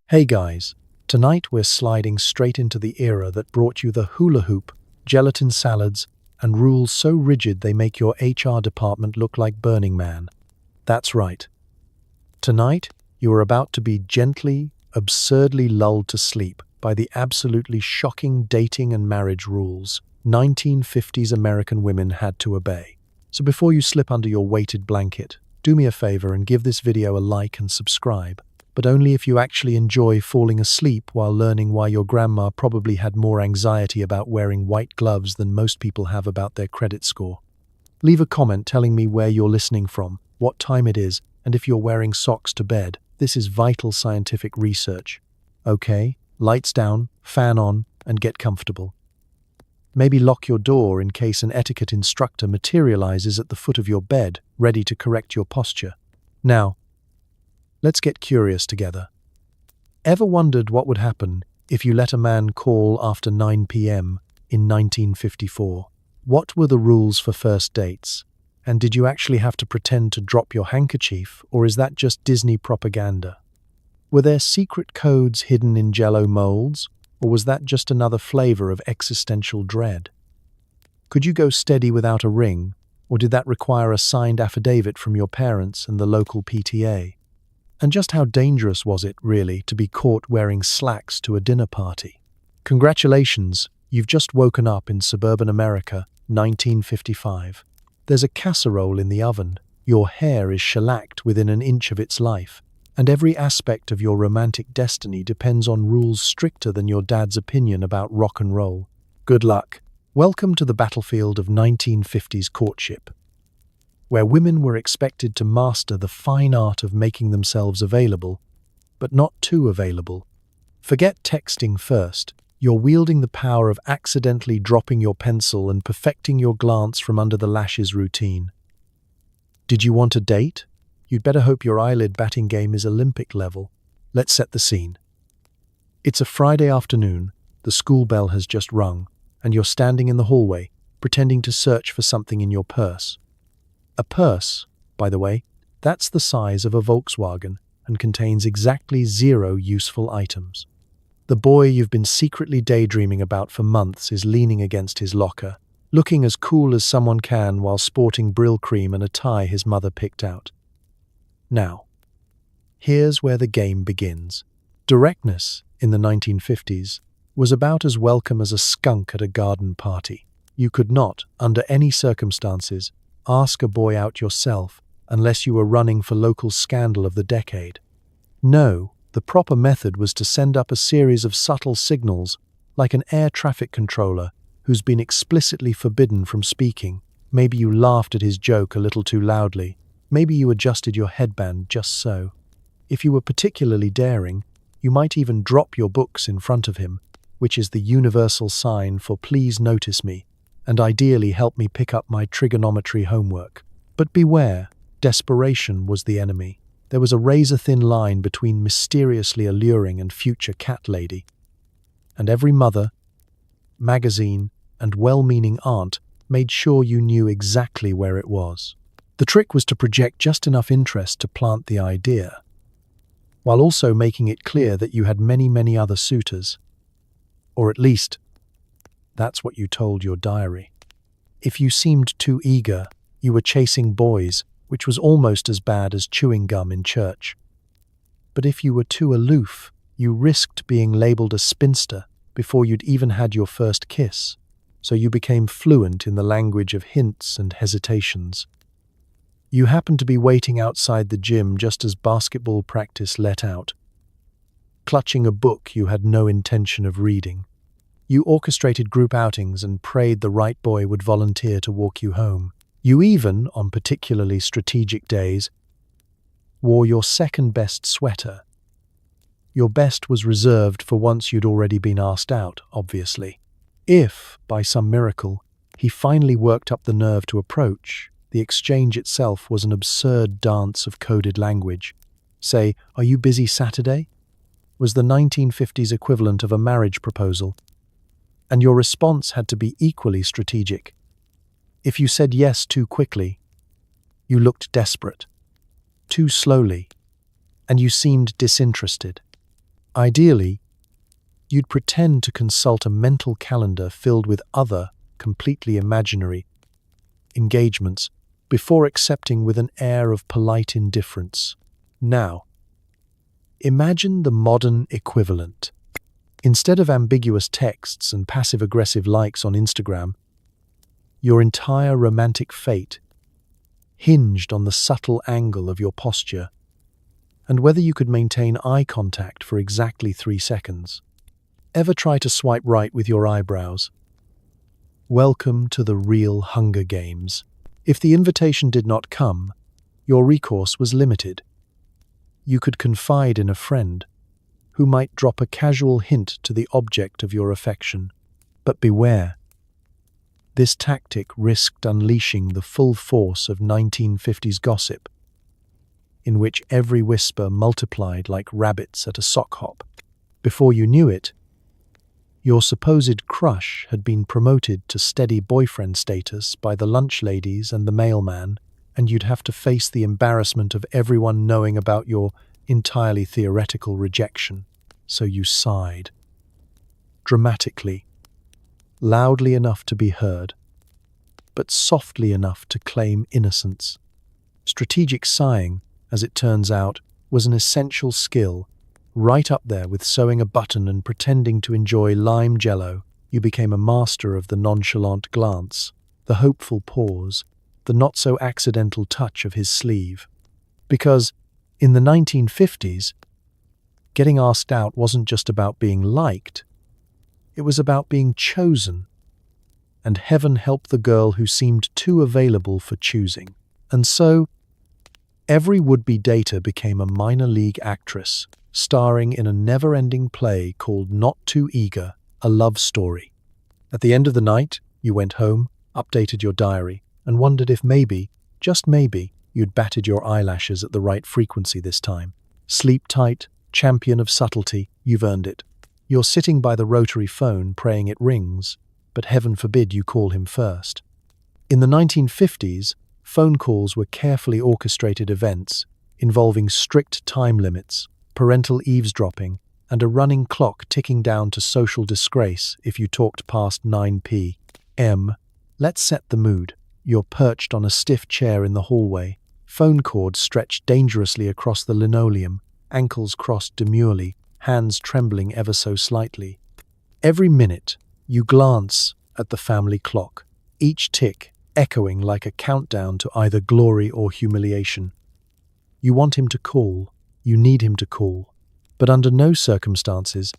Hey guys, tonight we're sliding straight into the era that brought you the hula hoop, gelatin salads, and rules so rigid they make your HR department look like Burning Man. That's right. Tonight, you are about to be gently, absurdly lulled to sleep by the absolutely shocking dating and marriage rules 1950s American women had to obey. So before you slip under your weighted blanket, do me a favor and give this video a like and subscribe. But only if you actually enjoy falling asleep while learning why your grandma probably had more anxiety about wearing white gloves than most people have about their credit score. Leave a comment telling me where you're listening from, what time it is, and if you're wearing socks to bed. This is vital scientific research. Okay, lights down, fan on, and get comfortable. Maybe lock your door in case an etiquette instructor materializes at the foot of your bed, ready to correct your posture. Now, let's get curious together. Ever wondered what would happen if you let a man call after 9 p.m. in 1954? What were the rules for first dates? And did you actually have to pretend to drop your handkerchief, or is that just Disney propaganda? Were there secret codes hidden in Jell-O molds, or was that just another flavor of existential dread? Could you go steady without a ring, or did that require a signed affidavit from your parents and the local PTA? And just how dangerous was it, really, to be caught wearing slacks to a dinner party? Congratulations, you've just woken up in suburban America, 1955. There's a casserole in the oven, your hair is shellacked within an inch of its life, and every aspect of your romantic destiny depends on rules stricter than your dad's opinion about rock and roll. Good luck. Welcome to the battlefield of 1950s courtship, where women were expected to master the fine art of making themselves available, but not too available. Forget texting first. You're wielding the power of accidentally dropping your pencil and perfecting your glance from under the lashes routine. Did you want a date? You'd better hope your eyelid batting game is Olympic level. Let's set the scene. It's a Friday afternoon, the school bell has just rung, and you're standing in the hallway, pretending to search for something in your purse. A purse, by the way, that's the size of a Volkswagen and contains exactly 0 useful items. The boy you've been secretly daydreaming about for months is leaning against his locker, looking as cool as someone can while sporting Brill cream and a tie his mother picked out. Now, here's where the game begins. Directness, in the 1950s, was about as welcome as a skunk at a garden party. You could not, under any circumstances, ask a boy out yourself unless you were running for local scandal of the decade. No, the proper method was to send up a series of subtle signals, like an air traffic controller who's been explicitly forbidden from speaking. Maybe you laughed at his joke a little too loudly. Maybe you adjusted your headband just so. If you were particularly daring, you might even drop your books in front of him, which is the universal sign for please notice me, and ideally help me pick up my trigonometry homework. But beware, desperation was the enemy. There was a razor-thin line between mysteriously alluring and future cat lady. And every mother, magazine, and well-meaning aunt made sure you knew exactly where it was. The trick was to project just enough interest to plant the idea, while also making it clear that you had many, many other suitors. Or at least, that's what you told your diary. If you seemed too eager, you were chasing boys, which was almost as bad as chewing gum in church. But if you were too aloof, you risked being labeled a spinster before you'd even had your first kiss, so you became fluent in the language of hints and hesitations. You happened to be waiting outside the gym just as basketball practice let out, clutching a book you had no intention of reading. You orchestrated group outings and prayed the right boy would volunteer to walk you home. You even, on particularly strategic days, wore your second-best sweater. Your best was reserved for once you'd already been asked out, obviously. If, by some miracle, he finally worked up the nerve to approach, the exchange itself was an absurd dance of coded language. Say, "Are you busy Saturday?" was the 1950s equivalent of a marriage proposal. And your response had to be equally strategic. If you said yes too quickly, you looked desperate. Too slowly, and you seemed disinterested. Ideally, you'd pretend to consult a mental calendar filled with other, completely imaginary engagements before accepting with an air of polite indifference. Now, imagine the modern equivalent. Instead of ambiguous texts and passive-aggressive likes on Instagram, your entire romantic fate hinged on the subtle angle of your posture and whether you could maintain eye contact for exactly 3 seconds. Ever try to swipe right with your eyebrows? Welcome to the real Hunger Games. If the invitation did not come, your recourse was limited. You could confide in a friend, who might drop a casual hint to the object of your affection. But beware. This tactic risked unleashing the full force of 1950s gossip, in which every whisper multiplied like rabbits at a sock hop. Before you knew it, your supposed crush had been promoted to steady boyfriend status by the lunch ladies and the mailman, and you'd have to face the embarrassment of everyone knowing about your entirely theoretical rejection. So you sighed. Dramatically, loudly enough to be heard, but softly enough to claim innocence. Strategic sighing, as it turns out, was an essential skill. Right up there with sewing a button and pretending to enjoy lime jello, you became a master of the nonchalant glance, the hopeful pause, the not-so-accidental touch of his sleeve. Because, in the 1950s, getting asked out wasn't just about being liked, it was about being chosen. And heaven help the girl who seemed too available for choosing. And so, every would-be dater became a minor league actress, starring in a never-ending play called Not Too Eager, a love story. At the end of the night, you went home, updated your diary, and wondered if maybe, just maybe, you'd batted your eyelashes at the right frequency this time. Sleep tight, champion of subtlety, you've earned it. You're sitting by the Rotary phone praying it rings, but heaven forbid you call him first. In the 1950s, phone calls were carefully orchestrated events involving strict time limits, parental eavesdropping, and a running clock ticking down to social disgrace if you talked past 9 p.m. Let's set the mood. You're perched on a stiff chair in the hallway, phone cord stretched dangerously across the linoleum, ankles crossed demurely, hands trembling ever so slightly. Every minute, you glance at the family clock, each tick echoing like a countdown to either glory or humiliation. You want him to call. You need him to call, but under no circumstances,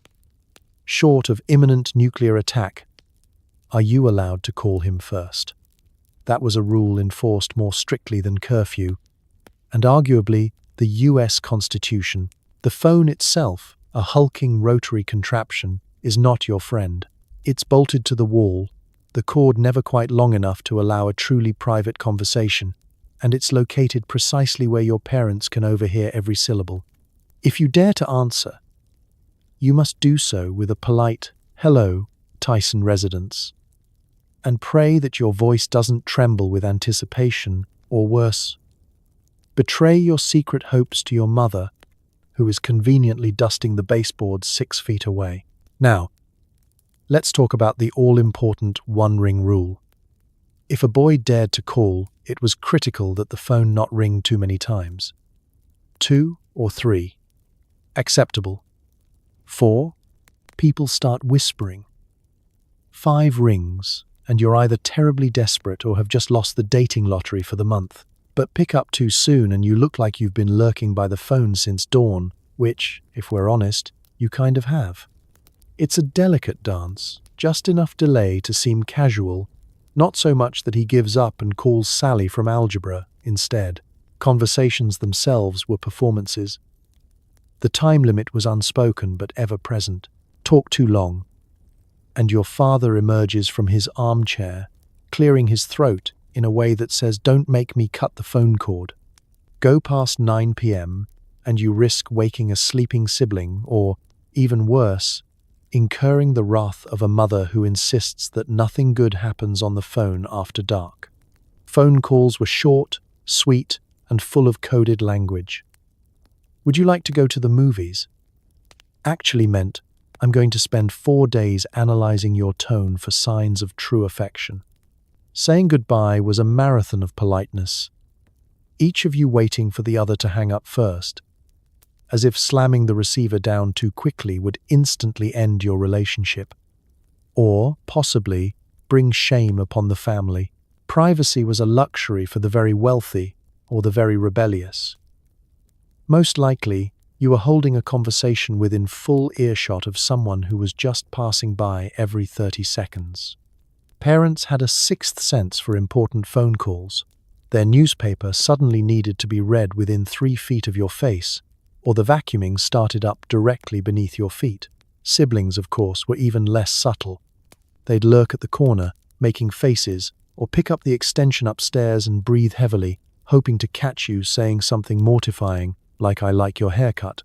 short of imminent nuclear attack, are you allowed to call him first. That was a rule enforced more strictly than curfew, and arguably the US Constitution. The phone itself, a hulking rotary contraption, is not your friend. It's bolted to the wall, the cord never quite long enough to allow a truly private conversation, and it's located precisely where your parents can overhear every syllable. If you dare to answer, you must do so with a polite, "Hello, Tyson residence," and pray that your voice doesn't tremble with anticipation, or worse, betray your secret hopes to your mother, who is conveniently dusting the baseboards 6 feet away. Now, let's talk about the all-important one-ring rule. If a boy dared to call, it was critical that the phone not ring too many times. 2 or 3. Acceptable. 4. People start whispering. 5 rings, and you're either terribly desperate or have just lost the dating lottery for the month. But pick up too soon and you look like you've been lurking by the phone since dawn, which, if we're honest, you kind of have. It's a delicate dance, just enough delay to seem casual, not so much that he gives up and calls Sally from algebra instead. Conversations themselves were performances. The time limit was unspoken but ever present. Talk too long, and your father emerges from his armchair, clearing his throat in a way that says, "Don't make me cut the phone cord." Go past 9 p.m. and you risk waking a sleeping sibling or, even worse, incurring the wrath of a mother who insists that nothing good happens on the phone after dark. Phone calls were short, sweet, and full of coded language. Would you like to go to the movies? actually meant, I'm going to spend 4 days analyzing your tone for signs of true affection. Saying goodbye was a marathon of politeness, each of you waiting for the other to hang up first, as if slamming the receiver down too quickly would instantly end your relationship, or, possibly, bring shame upon the family. Privacy was a luxury for the very wealthy or the very rebellious. Most likely, you were holding a conversation within full earshot of someone who was just passing by every 30 seconds. Parents had a sixth sense for important phone calls. Their newspaper suddenly needed to be read within 3 feet of your face, or the vacuuming started up directly beneath your feet. Siblings, of course, were even less subtle. They'd lurk at the corner, making faces, or pick up the extension upstairs and breathe heavily, hoping to catch you saying something mortifying, like "I like your haircut."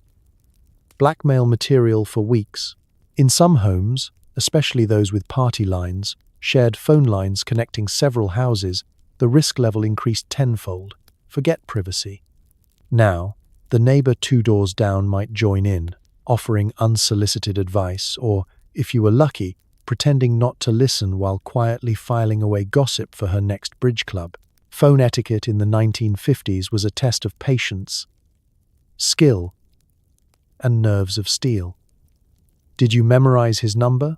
Blackmail material for weeks. In some homes, especially those with party lines, shared phone lines connecting several houses, the risk level increased tenfold. Forget privacy. Now, the neighbor 2 doors down might join in, offering unsolicited advice, or, if you were lucky, pretending not to listen while quietly filing away gossip for her next bridge club. Phone etiquette in the 1950s was a test of patience, skill, and nerves of steel. Did you memorize his number?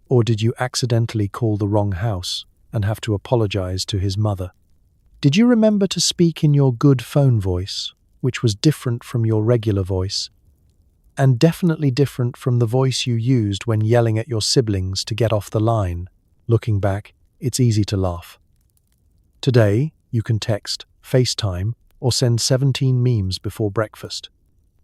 Or did you accidentally call the wrong house and have to apologize to his mother? Did you remember to speak in your good phone voice, which was different from your regular voice, and definitely different from the voice you used when yelling at your siblings to get off the line? Looking back, it's easy to laugh. Today, you can text, FaceTime, or send 17 memes before breakfast.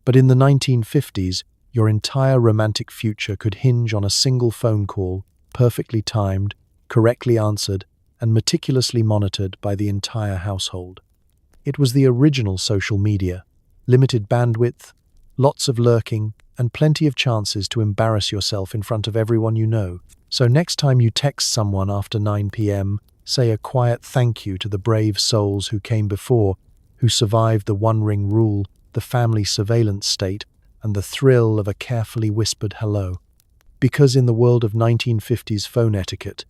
But in the 1950s, your entire romantic future could hinge on a single phone call, perfectly timed, correctly answered, and meticulously monitored by the entire household. It was the original social media: limited bandwidth, lots of lurking, and plenty of chances to embarrass yourself in front of everyone you know. So next time you text someone after 9 p.m., say a quiet thank you to the brave souls who came before, who survived the one-ring rule, the family surveillance state, and the thrill of a carefully whispered hello. Because in the world of 1950s phone etiquette,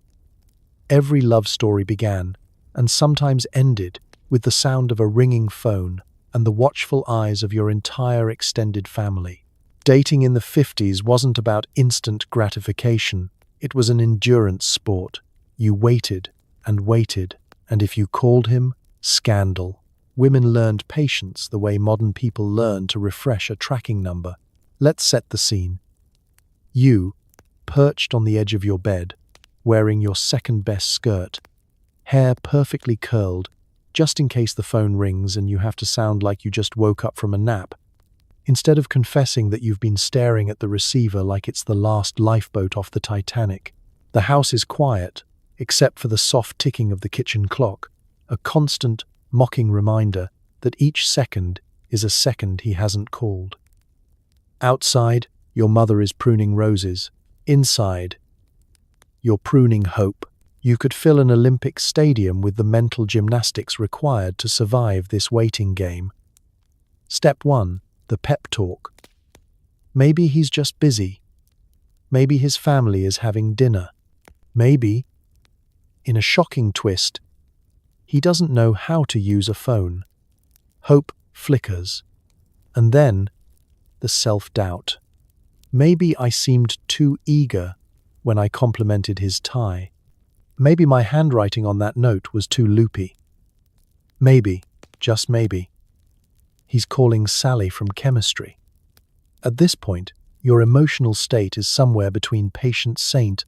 every love story began, and sometimes ended, with the sound of a ringing phone and the watchful eyes of your entire extended family. Dating in the 50s wasn't about instant gratification. It was an endurance sport. You waited, and if you called him, scandal. Women learned patience the way modern people learn to refresh a tracking number. Let's set the scene. You, perched on the edge of your bed, wearing your second-best skirt, hair perfectly curled, just in case the phone rings and you have to sound like you just woke up from a nap. Instead of confessing that you've been staring at the receiver like it's the last lifeboat off the Titanic, the house is quiet, except for the soft ticking of the kitchen clock, a constant, mocking reminder that each second is a second he hasn't called. Outside, your mother is pruning roses. Inside, you're pruning hope. You could fill an Olympic stadium with the mental gymnastics required to survive this waiting game. Step 1. The pep talk. Maybe he's just busy. Maybe his family is having dinner. Maybe, in a shocking twist, he doesn't know how to use a phone. Hope flickers. And then, the self-doubt. Maybe I seemed too eager when I complimented his tie. Maybe my handwriting on that note was too loopy. Maybe, just maybe, he's calling Sally from chemistry. At this point, your emotional state is somewhere between patient saint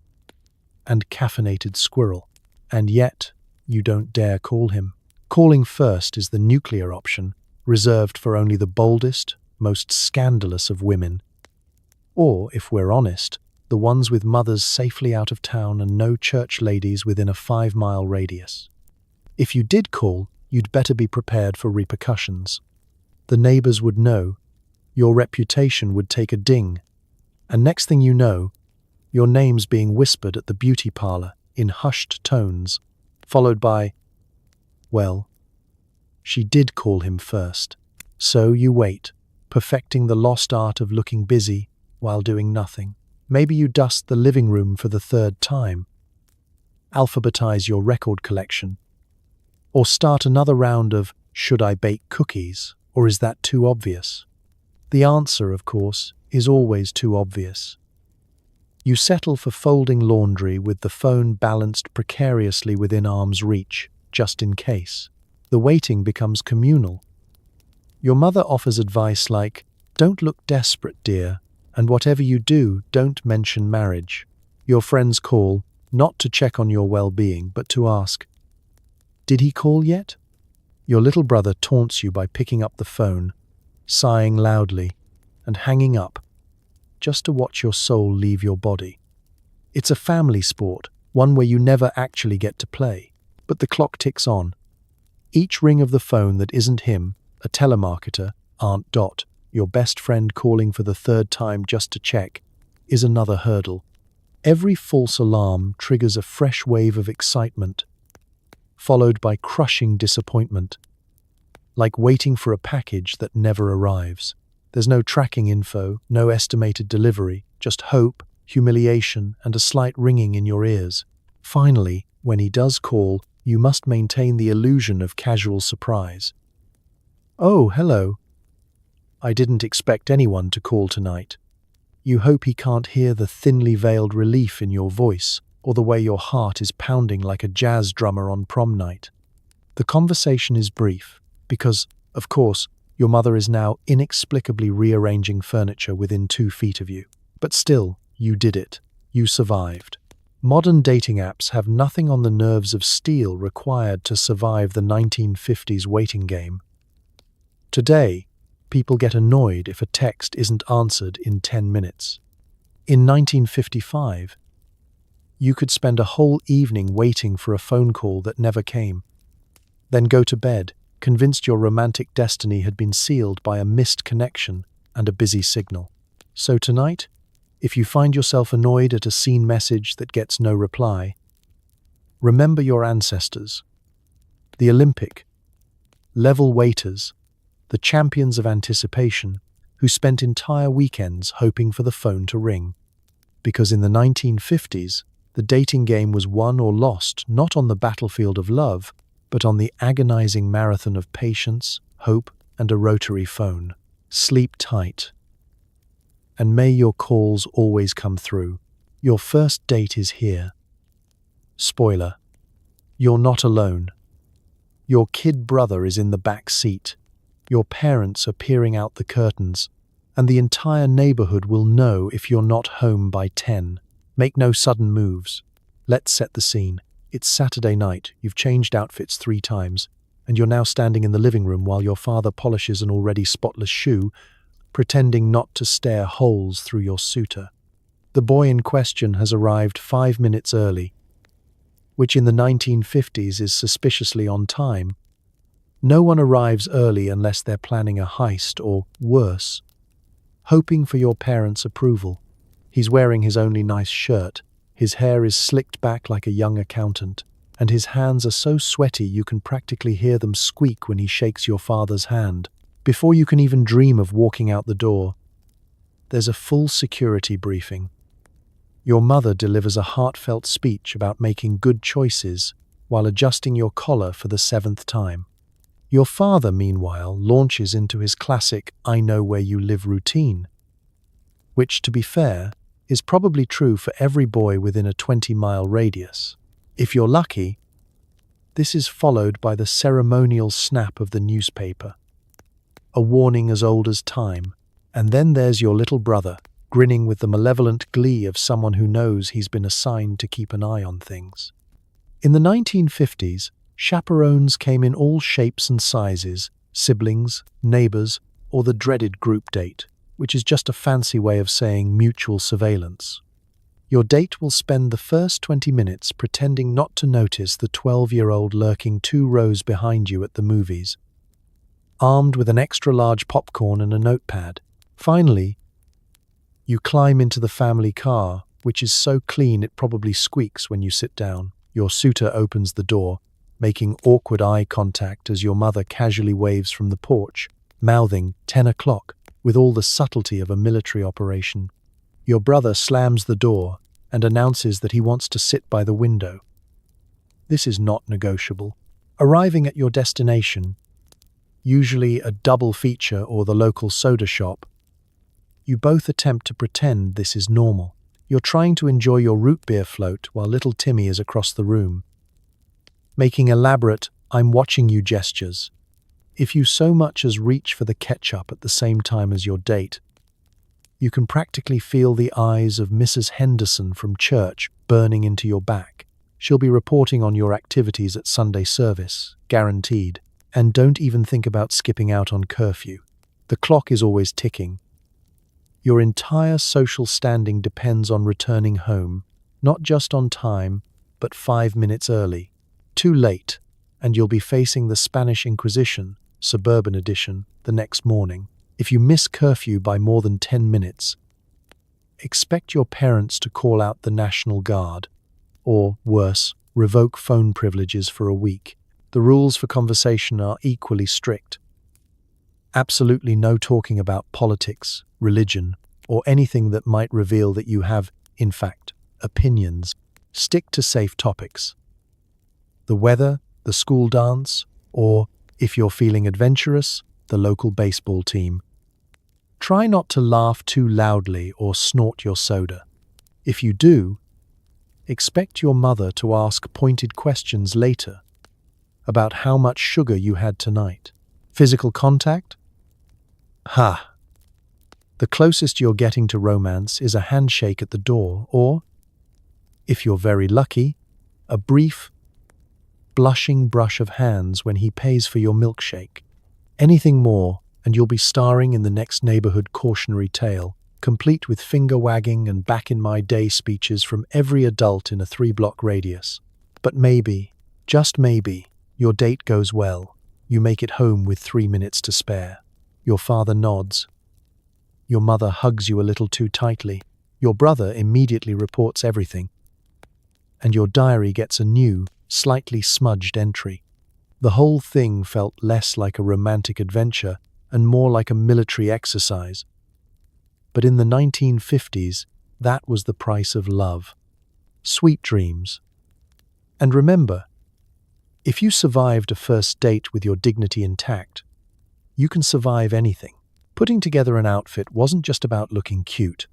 and caffeinated squirrel. And yet, you don't dare call him. Calling first is the nuclear option, reserved for only the boldest, most scandalous of women. Or, if we're honest, the ones with mothers safely out of town and no church ladies within a 5-mile radius. If you did call, you'd better be prepared for repercussions. The neighbors would know, your reputation would take a ding, and next thing you know, your name's being whispered at the beauty parlor in hushed tones, followed by, well, she did call him first. So you wait, perfecting the lost art of looking busy, while doing nothing. Maybe you dust the living room for the third time, alphabetize your record collection, or start another round of "should I bake cookies, or is that too obvious?" The answer, of course, is always too obvious. You settle for folding laundry with the phone balanced precariously within arm's reach, just in case. The waiting becomes communal. Your mother offers advice like, "Don't look desperate, dear, and whatever you do, don't mention marriage." Your friends call, not to check on your well-being, but to ask, "Did he call yet?" Your little brother taunts you by picking up the phone, sighing loudly, and hanging up, just to watch your soul leave your body. It's a family sport, one where you never actually get to play. But the clock ticks on. Each ring of the phone that isn't him, a telemarketer, Aunt Dot, your best friend calling for the third time just to check, is another hurdle. Every false alarm triggers a fresh wave of excitement, followed by crushing disappointment, like waiting for a package that never arrives. There's no tracking info, no estimated delivery, just hope, humiliation, and a slight ringing in your ears. Finally, when he does call, you must maintain the illusion of casual surprise. "Oh, hello. I didn't expect anyone to call tonight." You hope he can't hear the thinly veiled relief in your voice, or the way your heart is pounding like a jazz drummer on prom night. The conversation is brief, because, of course, your mother is now inexplicably rearranging furniture within 2 feet of you. But still, you did it. You survived. Modern dating apps have nothing on the nerves of steel required to survive the 1950s waiting game. Today, people get annoyed if a text isn't answered in 10 minutes. In 1955, you could spend a whole evening waiting for a phone call that never came, then go to bed, convinced your romantic destiny had been sealed by a missed connection and a busy signal. So tonight, if you find yourself annoyed at a seen message that gets no reply, remember your ancestors, the Olympic, level waiters, the champions of anticipation, who spent entire weekends hoping for the phone to ring. Because in the 1950s, the dating game was won or lost not on the battlefield of love, but on the agonizing marathon of patience, hope, and a rotary phone. Sleep tight. And may your calls always come through. Your first date is here. Spoiler: you're not alone. Your kid brother is in the back seat. Your parents are peering out the curtains, and the entire neighborhood will know if you're not home by 10. Make no sudden moves. Let's set the scene. It's Saturday night, you've changed outfits 3 times, and you're now standing in the living room while your father polishes an already spotless shoe, pretending not to stare holes through your suitor. The boy in question has arrived 5 minutes early, which in the 1950s is suspiciously on time. No one arrives early unless they're planning a heist or, worse, hoping for your parents' approval. He's wearing his only nice shirt. His hair is slicked back like a young accountant, and his hands are so sweaty you can practically hear them squeak when he shakes your father's hand. Before you can even dream of walking out the door, there's a full security briefing. Your mother delivers a heartfelt speech about making good choices while adjusting your collar for the 7th time. Your father, meanwhile, launches into his classic "I know where you live" routine, which, to be fair, is probably true for every boy within a 20-mile radius. If you're lucky, this is followed by the ceremonial snap of the newspaper, a warning as old as time, and then there's your little brother, grinning with the malevolent glee of someone who knows he's been assigned to keep an eye on things. In the 1950s, chaperones came in all shapes and sizes: siblings, neighbors, or the dreaded group date, which is just a fancy way of saying mutual surveillance. Your date will spend the first 20 minutes pretending not to notice the 12-year-old lurking 2 rows behind you at the movies, armed with an extra-large popcorn and a notepad. Finally, you climb into the family car, which is so clean it probably squeaks when you sit down. Your suitor opens the door, making awkward eye contact as your mother casually waves from the porch, mouthing 10 o'clock with all the subtlety of a military operation. Your brother slams the door and announces that he wants to sit by the window. This is not negotiable. Arriving at your destination, usually a double feature or the local soda shop, you both attempt to pretend this is normal. You're trying to enjoy your root beer float while little Timmy is across the room, making elaborate "I'm watching you" gestures. If you so much as reach for the ketchup at the same time as your date, you can practically feel the eyes of Mrs. Henderson from church burning into your back. She'll be reporting on your activities at Sunday service, guaranteed. And don't even think about skipping out on curfew. The clock is always ticking. Your entire social standing depends on returning home, not just on time, but 5 minutes early. Too late, and you'll be facing the Spanish Inquisition, suburban edition, the next morning. If you miss curfew by more than 10 minutes, expect your parents to call out the National Guard, or, worse, revoke phone privileges for a week. The rules for conversation are equally strict. Absolutely no talking about politics, religion, or anything that might reveal that you have, in fact, opinions. Stick to safe topics. The weather, the school dance, or, if you're feeling adventurous, the local baseball team. Try not to laugh too loudly or snort your soda. If you do, expect your mother to ask pointed questions later about how much sugar you had tonight. Physical contact? Ha! The closest you're getting to romance is a handshake at the door, or, if you're very lucky, a brief, blushing brush of hands when he pays for your milkshake. Anything more, and you'll be starring in the next neighborhood cautionary tale, complete with finger-wagging and back-in-my-day speeches from every adult in a 3-block radius. But maybe, just maybe, your date goes well. You make it home with 3 minutes to spare. Your father nods. Your mother hugs you a little too tightly. Your brother immediately reports everything. And your diary gets a new, slightly smudged entry. The whole thing felt less like a romantic adventure and more like a military exercise. But in the 1950s, that was the price of love. Sweet dreams. And remember, if you survived a first date with your dignity intact, you can survive anything. Putting together an outfit wasn't just about looking cute.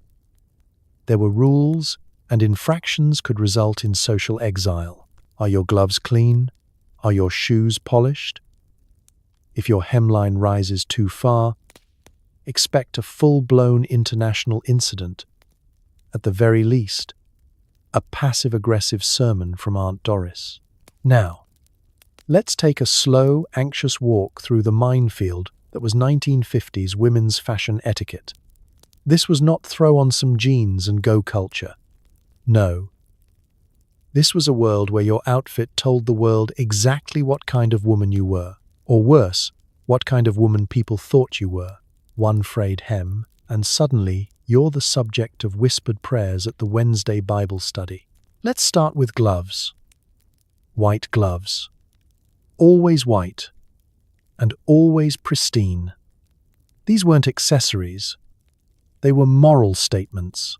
There were rules, and infractions could result in social exile. Are your gloves clean? Are your shoes polished? If your hemline rises too far, expect a full-blown international incident. At the very least, a passive-aggressive sermon from Aunt Doris. Now, let's take a slow, anxious walk through the minefield that was 1950s women's fashion etiquette. This was not throw on some jeans and go culture. No. This was a world where your outfit told the world exactly what kind of woman you were, or worse, what kind of woman people thought you were. One frayed hem, and suddenly you're the subject of whispered prayers at the Wednesday Bible study. Let's start with gloves. White gloves. Always white, and always pristine. These weren't accessories. They were moral statements.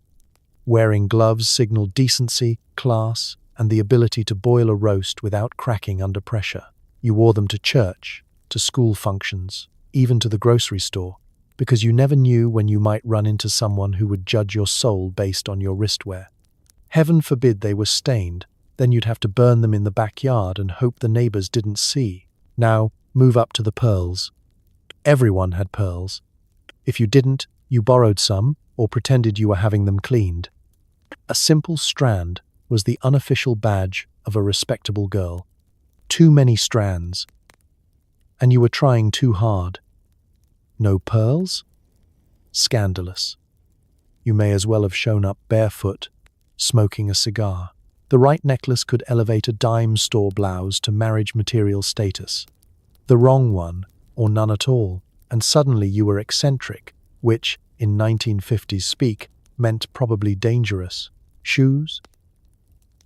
Wearing gloves signaled decency, class, and the ability to boil a roast without cracking under pressure. You wore them to church, to school functions, even to the grocery store, because you never knew when you might run into someone who would judge your soul based on your wristwear. Heaven forbid they were stained, then you'd have to burn them in the backyard and hope the neighbors didn't see. Now, move up to the pearls. Everyone had pearls. If you didn't, you borrowed some or pretended you were having them cleaned. A simple strand was the unofficial badge of a respectable girl. Too many strands, and you were trying too hard. No pearls? Scandalous. You may as well have shown up barefoot, smoking a cigar. The right necklace could elevate a dime store blouse to marriage material status. The wrong one, or none at all, and suddenly you were eccentric, which, in 1950s speak, meant probably dangerous. Shoes?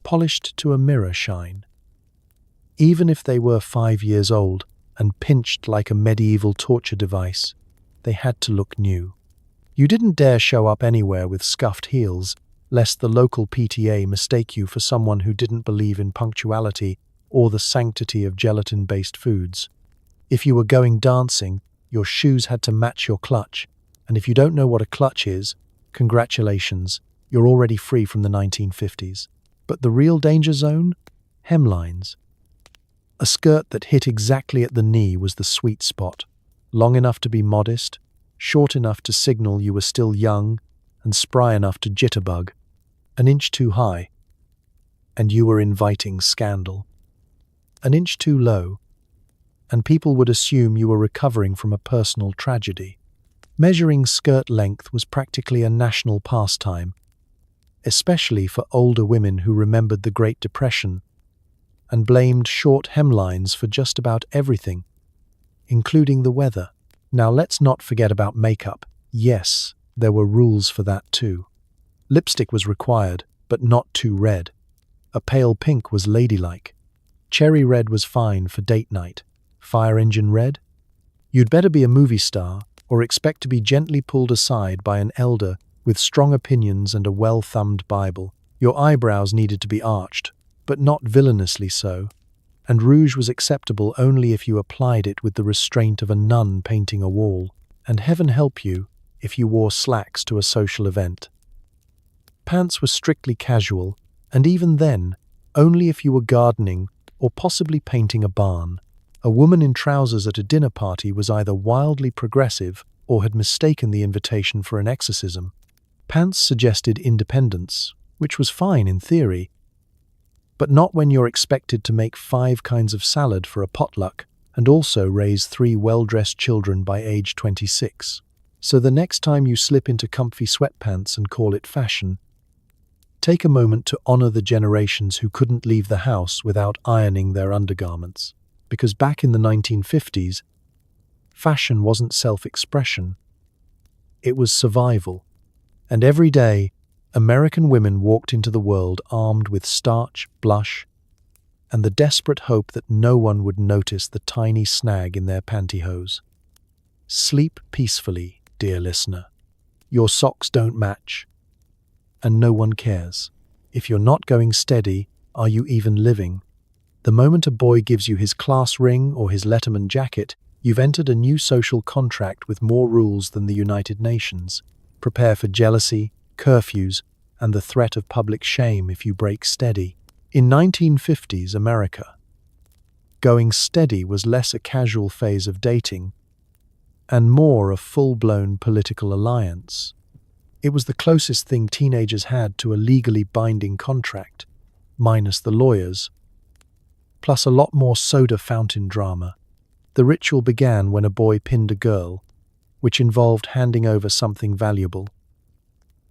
Polished to a mirror shine. Even if they were 5 years old and pinched like a medieval torture device, they had to look new. You didn't dare show up anywhere with scuffed heels, lest the local PTA mistake you for someone who didn't believe in punctuality or the sanctity of gelatin-based foods. If you were going dancing, your shoes had to match your clutch, and if you don't know what a clutch is, congratulations, you're already free from the 1950s. But the real danger zone? Hemlines. A skirt that hit exactly at the knee was the sweet spot, long enough to be modest, short enough to signal you were still young, and spry enough to jitterbug. An inch too high, and you were inviting scandal. An inch too low, and people would assume you were recovering from a personal tragedy. Measuring skirt length was practically a national pastime, especially for older women who remembered the Great Depression and blamed short hemlines for just about everything, including the weather. Now let's not forget about makeup. Yes, there were rules for that too. Lipstick was required, but not too red. A pale pink was ladylike. Cherry red was fine for date night. Fire engine red? You'd better be a movie star or expect to be gently pulled aside by an elder with strong opinions and a well-thumbed Bible. Your eyebrows needed to be arched, but not villainously so, and rouge was acceptable only if you applied it with the restraint of a nun painting a wall, and heaven help you if you wore slacks to a social event. Pants were strictly casual, and even then, only if you were gardening or possibly painting a barn. A woman in trousers at a dinner party was either wildly progressive or had mistaken the invitation for an exorcism. Pants suggested independence, which was fine in theory, but not when you're expected to make 5 kinds of salad for a potluck and also raise 3 well-dressed children by age 26. So the next time you slip into comfy sweatpants and call it fashion, take a moment to honor the generations who couldn't leave the house without ironing their undergarments. Because back in the 1950s, fashion wasn't self-expression, it was survival. And every day, American women walked into the world armed with starch, blush, and the desperate hope that no one would notice the tiny snag in their pantyhose. Sleep peacefully, dear listener. Your socks don't match, and no one cares. If you're not going steady, are you even living? The moment a boy gives you his class ring or his Letterman jacket, you've entered a new social contract with more rules than the United Nations. Prepare for jealousy, curfews, and the threat of public shame if you break steady. In 1950s America, going steady was less a casual phase of dating and more a full-blown political alliance. It was the closest thing teenagers had to a legally binding contract, minus the lawyers, plus a lot more soda fountain drama. The ritual began when a boy pinned a girl, which involved handing over something valuable.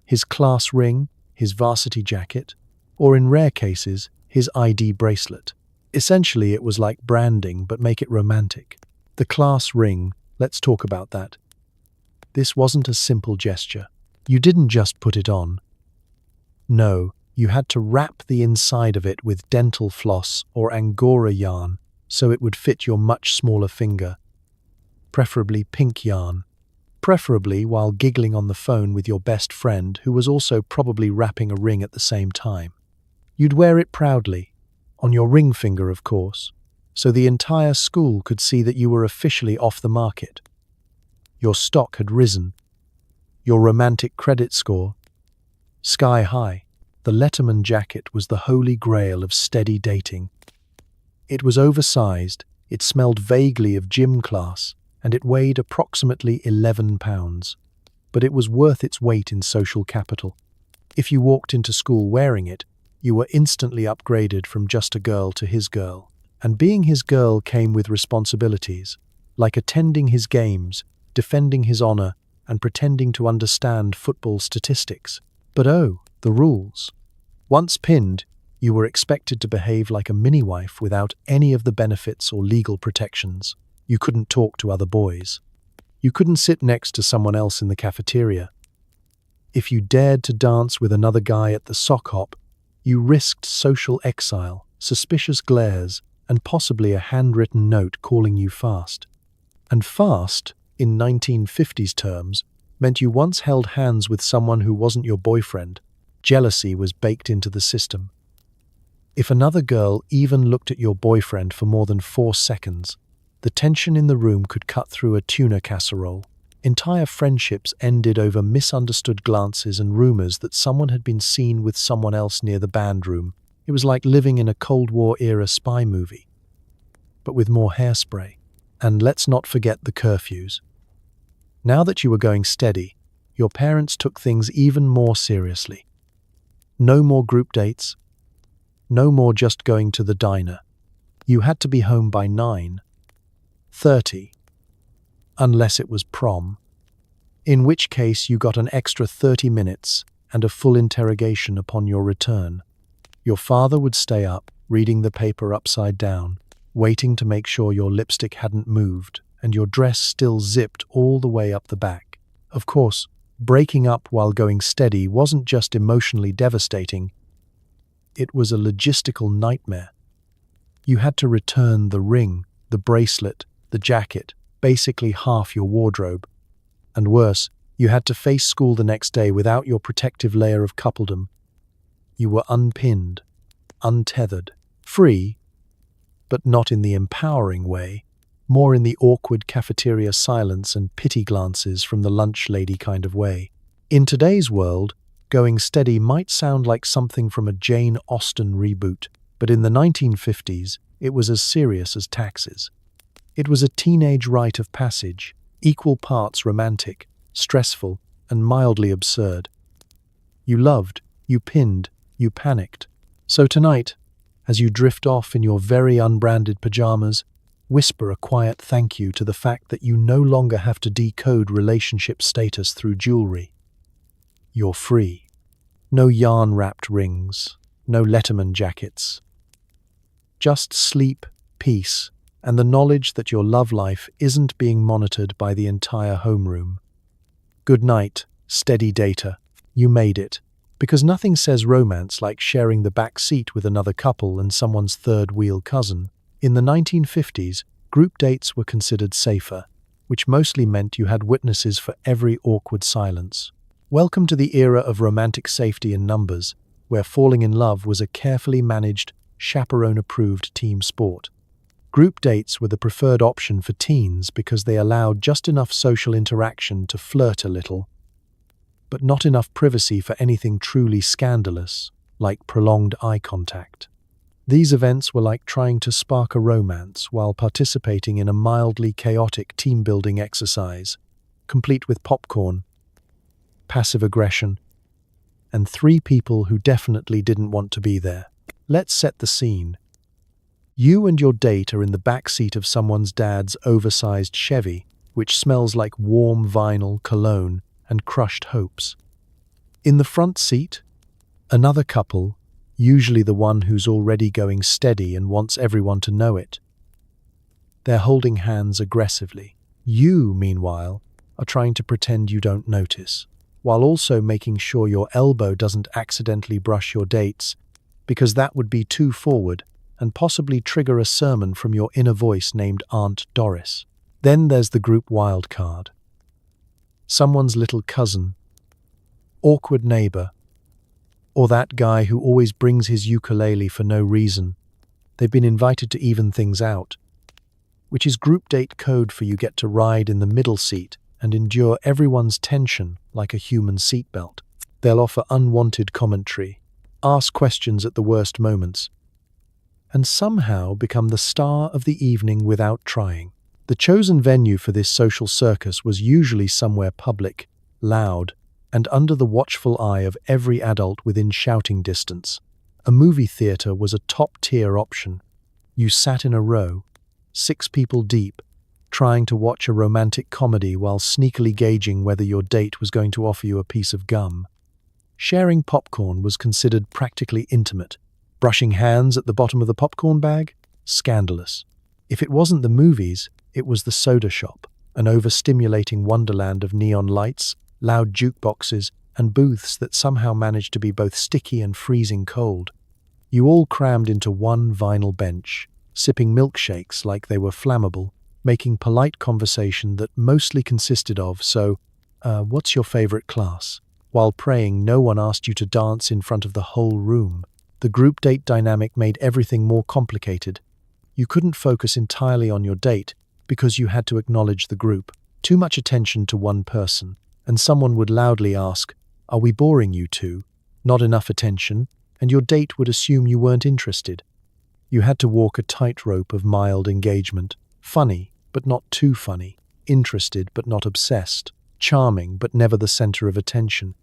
His class ring, his varsity jacket, or in rare cases, his ID bracelet. Essentially, it was like branding, but make it romantic. The class ring, let's talk about that. This wasn't a simple gesture. You didn't just put it on. No, you had to wrap the inside of it with dental floss or Angora yarn so it would fit your much smaller finger, preferably pink yarn, preferably while giggling on the phone with your best friend who was also probably wrapping a ring at the same time. You'd wear it proudly, on your ring finger of course, so the entire school could see that you were officially off the market. Your stock had risen, your romantic credit score sky high. The Letterman jacket was the holy grail of steady dating. It was oversized, it smelled vaguely of gym class, and it weighed approximately 11 pounds. But it was worth its weight in social capital. If you walked into school wearing it, you were instantly upgraded from just a girl to his girl. And being his girl came with responsibilities, like attending his games, defending his honor, and pretending to understand football statistics. But oh, the rules. Once pinned, you were expected to behave like a mini-wife without any of the benefits or legal protections. You couldn't talk to other boys. You couldn't sit next to someone else in the cafeteria. If you dared to dance with another guy at the sock hop, you risked social exile, suspicious glares, and possibly a handwritten note calling you fast. And fast, in 1950s terms, meant you once held hands with someone who wasn't your boyfriend. Jealousy was baked into the system. If another girl even looked at your boyfriend for more than 4 seconds, the tension in the room could cut through a tuna casserole. Entire friendships ended over misunderstood glances and rumors that someone had been seen with someone else near the band room. It was like living in a Cold War-era spy movie, but with more hairspray. And let's not forget the curfews. Now that you were going steady, your parents took things even more seriously. No more group dates. No more just going to the diner. You had to be home by 9:30, unless it was prom, in which case you got an extra 30 minutes and a full interrogation upon your return. Your father would stay up, reading the paper upside down, waiting to make sure your lipstick hadn't moved and your dress still zipped all the way up the back. Of course, breaking up while going steady wasn't just emotionally devastating, it was a logistical nightmare. You had to return the ring, the bracelet, the jacket, basically half your wardrobe. And worse, you had to face school the next day without your protective layer of coupledom. You were unpinned, untethered, free, but not in the empowering way, more in the awkward cafeteria silence and pity glances from the lunch lady kind of way. In today's world, going steady might sound like something from a Jane Austen reboot, but in the 1950s, it was as serious as taxes. It was a teenage rite of passage, equal parts romantic, stressful, and mildly absurd. You loved, you pinned, you panicked. So tonight, as you drift off in your very unbranded pajamas, whisper a quiet thank you to the fact that you no longer have to decode relationship status through jewelry. You're free. No yarn-wrapped rings, no Letterman jackets. Just sleep, peace, and the knowledge that your love life isn't being monitored by the entire homeroom. Good night, steady data. You made it. Because nothing says romance like sharing the back seat with another couple and someone's third-wheel cousin. In the 1950s, group dates were considered safer, which mostly meant you had witnesses for every awkward silence. Welcome to the era of romantic safety in numbers, where falling in love was a carefully managed, chaperone-approved team sport. Group dates were the preferred option for teens because they allowed just enough social interaction to flirt a little, but not enough privacy for anything truly scandalous, like prolonged eye contact. These events were like trying to spark a romance while participating in a mildly chaotic team-building exercise, complete with popcorn, passive aggression, and 3 people who definitely didn't want to be there. Let's set the scene. You and your date are in the back seat of someone's dad's oversized Chevy, which smells like warm vinyl, cologne, and crushed hopes. In the front seat, another couple, usually the one who's already going steady and wants everyone to know it. They're holding hands aggressively. You, meanwhile, are trying to pretend you don't notice, while also making sure your elbow doesn't accidentally brush your date's, because that would be too forward and possibly trigger a sermon from your inner voice named Aunt Doris. Then there's the group wild card. Someone's little cousin, awkward neighbor, or that guy who always brings his ukulele for no reason. They've been invited to even things out, which is group date code for you get to ride in the middle seat and endure everyone's tension like a human seatbelt. They'll offer unwanted commentary, ask questions at the worst moments, and somehow become the star of the evening without trying. The chosen venue for this social circus was usually somewhere public, loud, and under the watchful eye of every adult within shouting distance. A movie theater was a top-tier option. You sat in a row, 6 people deep, trying to watch a romantic comedy while sneakily gauging whether your date was going to offer you a piece of gum. Sharing popcorn was considered practically intimate. Brushing hands at the bottom of the popcorn bag? Scandalous. If it wasn't the movies, it was the soda shop, an overstimulating wonderland of neon lights, loud jukeboxes, and booths that somehow managed to be both sticky and freezing cold. You all crammed into one vinyl bench, sipping milkshakes like they were flammable, making polite conversation that mostly consisted of, "So, What's your favorite class? While praying, no one asked you to dance in front of the whole room. The group date dynamic made everything more complicated. You couldn't focus entirely on your date because you had to acknowledge the group. Too much attention to one person, and someone would loudly ask, "Are we boring you two?" Not enough attention, and your date would assume you weren't interested. You had to walk a tightrope of mild engagement. Funny, but not too funny. Interested, but not obsessed. Charming, but never the center of attention.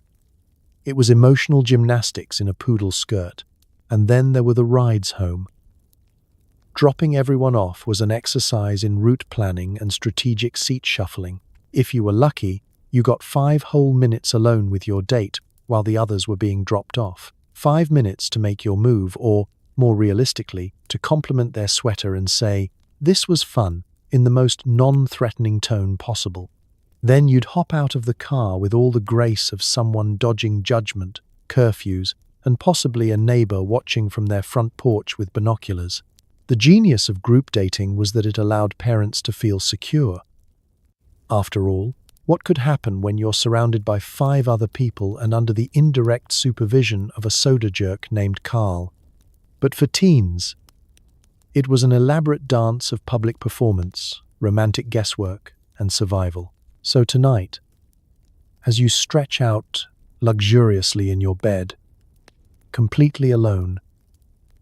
It was emotional gymnastics in a poodle skirt. And then there were the rides home. Dropping everyone off was an exercise in route planning and strategic seat shuffling. If you were lucky, you got 5 whole minutes alone with your date while the others were being dropped off. 5 minutes to make your move, or, more realistically, to compliment their sweater and say, "This was fun," in the most non-threatening tone possible. Then you'd hop out of the car with all the grace of someone dodging judgment, curfews, and possibly a neighbor watching from their front porch with binoculars. The genius of group dating was that it allowed parents to feel secure. After all, what could happen when you're surrounded by 5 other people and under the indirect supervision of a soda jerk named Carl? But for teens, it was an elaborate dance of public performance, romantic guesswork, and survival. So tonight, as you stretch out luxuriously in your bed, completely alone,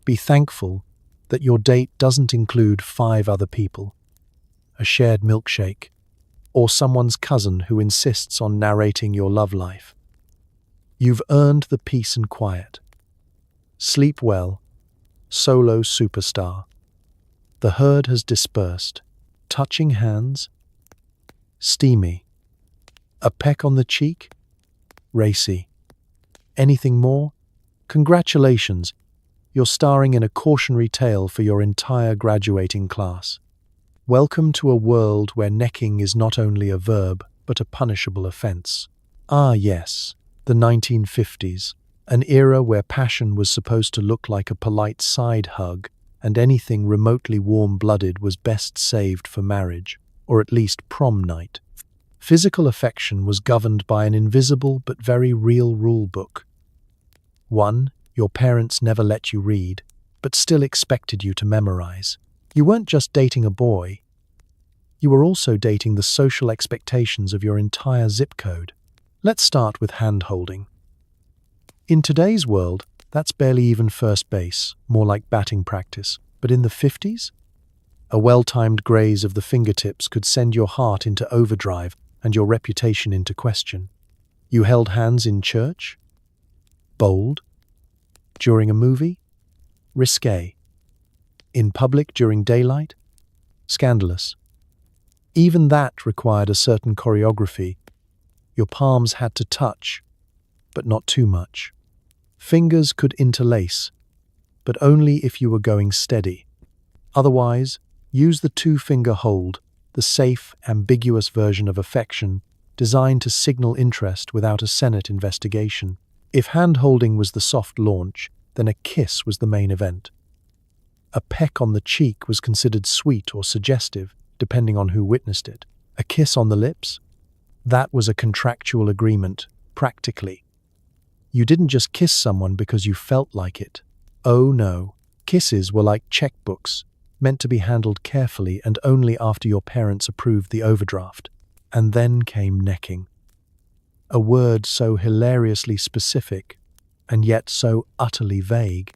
be thankful that your date doesn't include 5 other people, a shared milkshake, or someone's cousin who insists on narrating your love life. You've earned the peace and quiet. Sleep well, solo superstar. The herd has dispersed. Touching hands? Steamy. A peck on the cheek? Racy. Anything more? Congratulations, you're starring in a cautionary tale for your entire graduating class. Welcome to a world where necking is not only a verb, but a punishable offense. Ah yes, the 1950s, an era where passion was supposed to look like a polite side hug, and anything remotely warm-blooded was best saved for marriage, or at least prom night. Physical affection was governed by an invisible but very real rule book. 1. Your parents never let you read, but still expected you to memorize. You weren't just dating a boy. You were also dating the social expectations of your entire zip code. Let's start with hand-holding. In today's world, that's barely even first base, more like batting practice. But in the 50s? A well-timed graze of the fingertips could send your heart into overdrive and your reputation into question. You held hands in church? Bold. During a movie? Risque. In public during daylight? Scandalous. Even that required a certain choreography. Your palms had to touch, but not too much. Fingers could interlace, but only if you were going steady. Otherwise, use the 2-finger hold, the safe, ambiguous version of affection designed to signal interest without a Senate investigation. If hand-holding was the soft launch, then a kiss was the main event. A peck on the cheek was considered sweet or suggestive, depending on who witnessed it. A kiss on the lips? That was a contractual agreement, practically. You didn't just kiss someone because you felt like it. Oh no, kisses were like checkbooks, meant to be handled carefully and only after your parents approved the overdraft. And then came necking. A word so hilariously specific, and yet so utterly vague.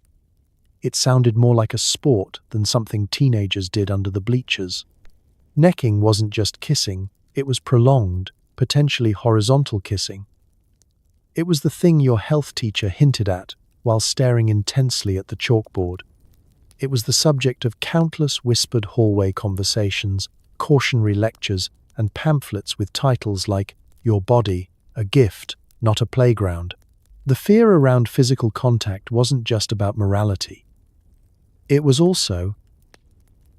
It sounded more like a sport than something teenagers did under the bleachers. Necking wasn't just kissing, it was prolonged, potentially horizontal kissing. It was the thing your health teacher hinted at while staring intensely at the chalkboard. It was the subject of countless whispered hallway conversations, cautionary lectures, and pamphlets with titles like "Your Body, a Gift, Not a Playground." The fear around physical contact wasn't just about morality. It was also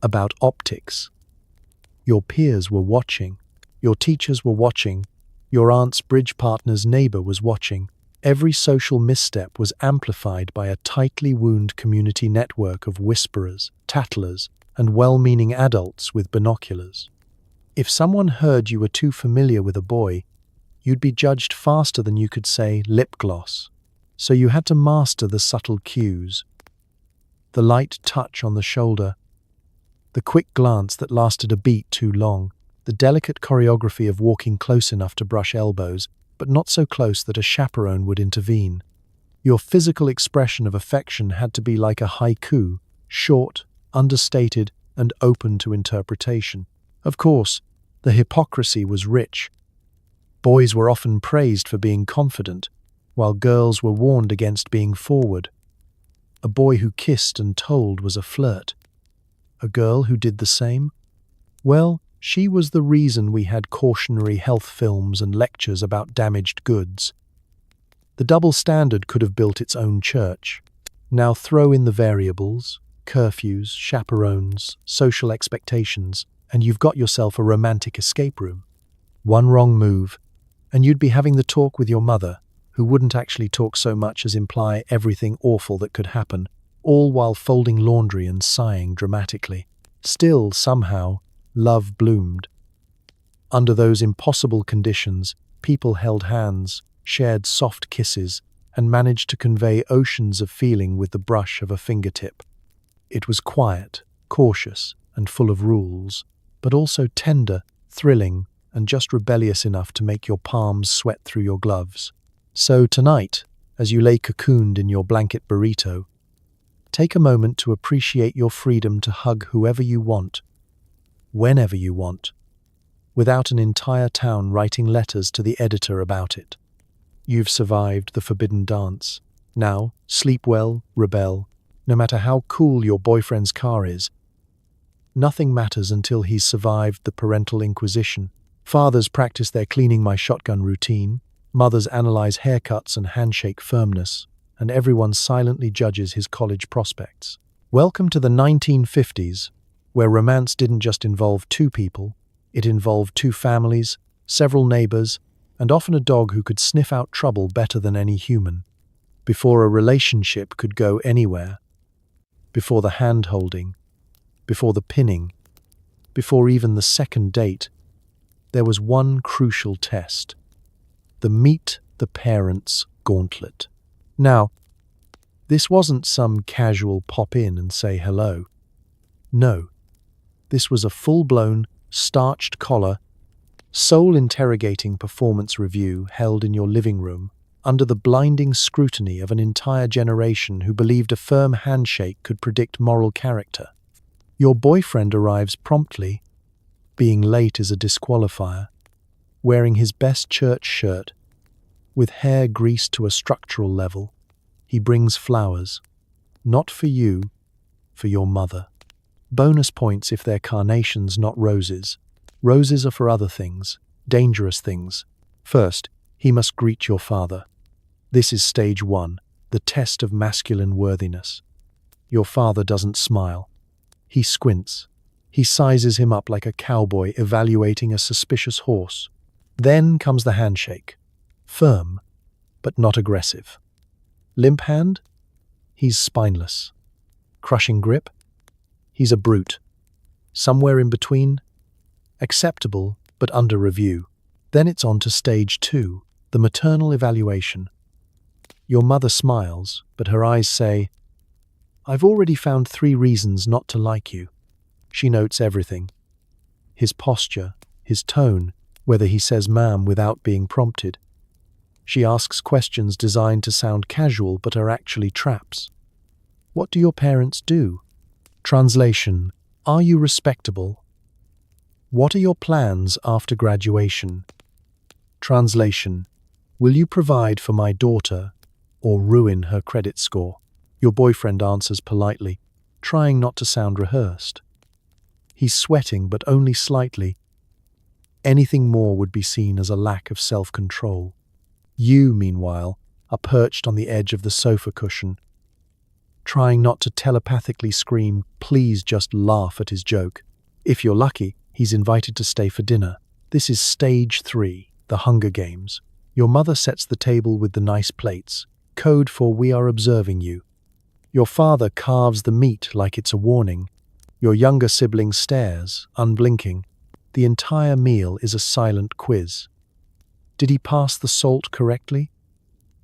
about optics. Your peers were watching. Your teachers were watching. Your aunt's bridge partner's neighbor was watching. Every social misstep was amplified by a tightly wound community network of whisperers, tattlers, and well-meaning adults with binoculars. If someone heard you were too familiar with a boy, You'd be judged faster than you could say lip gloss. So you had to master the subtle cues. The light touch on the shoulder, the quick glance that lasted a beat too long, the delicate choreography of walking close enough to brush elbows, but not so close that a chaperone would intervene. Your physical expression of affection had to be like a haiku, short, understated, and open to interpretation. Of course, the hypocrisy was rich. Boys were often praised for being confident, while girls were warned against being forward. A boy who kissed and told was a flirt. A girl who did the same? Well, she was the reason we had cautionary health films and lectures about damaged goods. The double standard could have built its own church. Now throw in the variables, curfews, chaperones, social expectations, and you've got yourself a romantic escape room. One wrong move, and you'd be having the talk with your mother, who wouldn't actually talk so much as imply everything awful that could happen, all while folding laundry and sighing dramatically. Still, somehow, love bloomed. Under those impossible conditions, people held hands, shared soft kisses, and managed to convey oceans of feeling with the brush of a fingertip. It was quiet, cautious, and full of rules, but also tender, thrilling, and just rebellious enough to make your palms sweat through your gloves. So tonight, as you lay cocooned in your blanket burrito, take a moment to appreciate your freedom to hug whoever you want, whenever you want, without an entire town writing letters to the editor about it. You've survived the forbidden dance. Now, sleep well, rebel. No matter how cool your boyfriend's car is, nothing matters until he's survived the parental inquisition. Fathers practice their cleaning my shotgun routine. Mothers analyze haircuts and handshake firmness, and everyone silently judges his college prospects. Welcome to the 1950s, where romance didn't just involve two people, it involved two families, several neighbors, and often a dog who could sniff out trouble better than any human. Before a relationship could go anywhere, before the hand-holding, before the pinning, before even the second date, there was one crucial test: the meet the parents gauntlet. Now, this wasn't some casual pop in and say hello. No, this was a full-blown, starched collar, soul-interrogating performance review held in your living room under the blinding scrutiny of an entire generation who believed a firm handshake could predict moral character. Your boyfriend arrives promptly. Being late is a disqualifier. Wearing his best church shirt, with hair greased to a structural level, he brings flowers. Not for you, for your mother. Bonus points if they're carnations, not roses. Roses are for other things, dangerous things. First, he must greet your father. This is stage one, the test of masculine worthiness. Your father doesn't smile. He squints. He sizes him up like a cowboy evaluating a suspicious horse. Then comes the handshake. Firm, but not aggressive. Limp hand? He's spineless. Crushing grip? He's a brute. Somewhere in between? Acceptable, but under review. Then it's on to stage two, the maternal evaluation. Your mother smiles, but her eyes say, "I've already found 3 reasons not to like you." She notes everything. His posture, his tone, whether he says ma'am without being prompted. She asks questions designed to sound casual but are actually traps. What do your parents do? Translation: Are you respectable? What are your plans after graduation? Translation: Will you provide for my daughter or ruin her credit score? Your boyfriend answers politely, trying not to sound rehearsed. He's sweating, but only slightly. Anything more would be seen as a lack of self-control. You, meanwhile, are perched on the edge of the sofa cushion, trying not to telepathically scream, "Please just laugh at his joke." If you're lucky, he's invited to stay for dinner. This is stage 3, the Hunger Games. Your mother sets the table with the nice plates, code for "we are observing you." Your father carves the meat like it's a warning. Your younger sibling stares, unblinking. The entire meal is a silent quiz. Did he pass the salt correctly?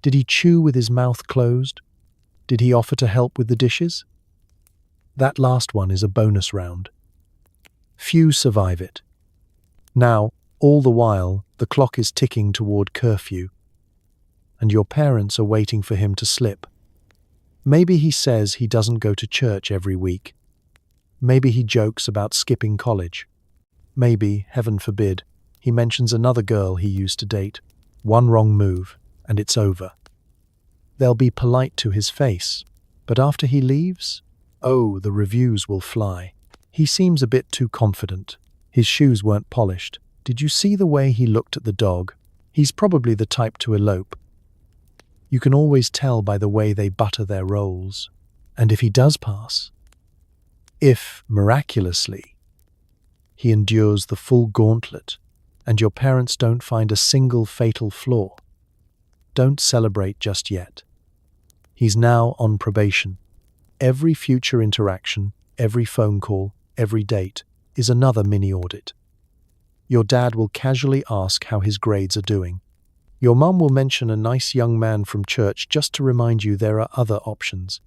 Did he chew with his mouth closed? Did he offer to help with the dishes? That last one is a bonus round. Few survive it. Now, all the while, the clock is ticking toward curfew, and your parents are waiting for him to slip. Maybe he says he doesn't go to church every week. Maybe he jokes about skipping college. Maybe, heaven forbid, he mentions another girl he used to date. One wrong move, and it's over. They'll be polite to his face, but after he leaves, oh, the reviews will fly. He seems a bit too confident. His shoes weren't polished. Did you see the way he looked at the dog? He's probably the type to elope. You can always tell by the way they butter their rolls. And if he does pass, if, miraculously, he endures the full gauntlet, and your parents don't find a single fatal flaw, don't celebrate just yet. He's now on probation. Every future interaction, every phone call, every date is another mini audit. Your dad will casually ask how his grades are doing. Your mum will mention a nice young man from church just to remind you there are other options.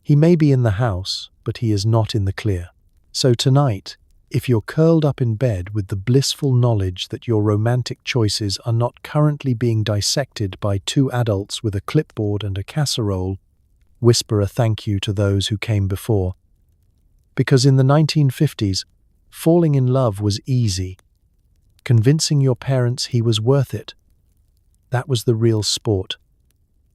He may be in the house, but he is not in the clear. So tonight, if you're curled up in bed with the blissful knowledge that your romantic choices are not currently being dissected by two adults with a clipboard and a casserole, whisper a thank you to those who came before. Because in the 1950s, falling in love was easy. Convincing your parents he was worth it, that was the real sport.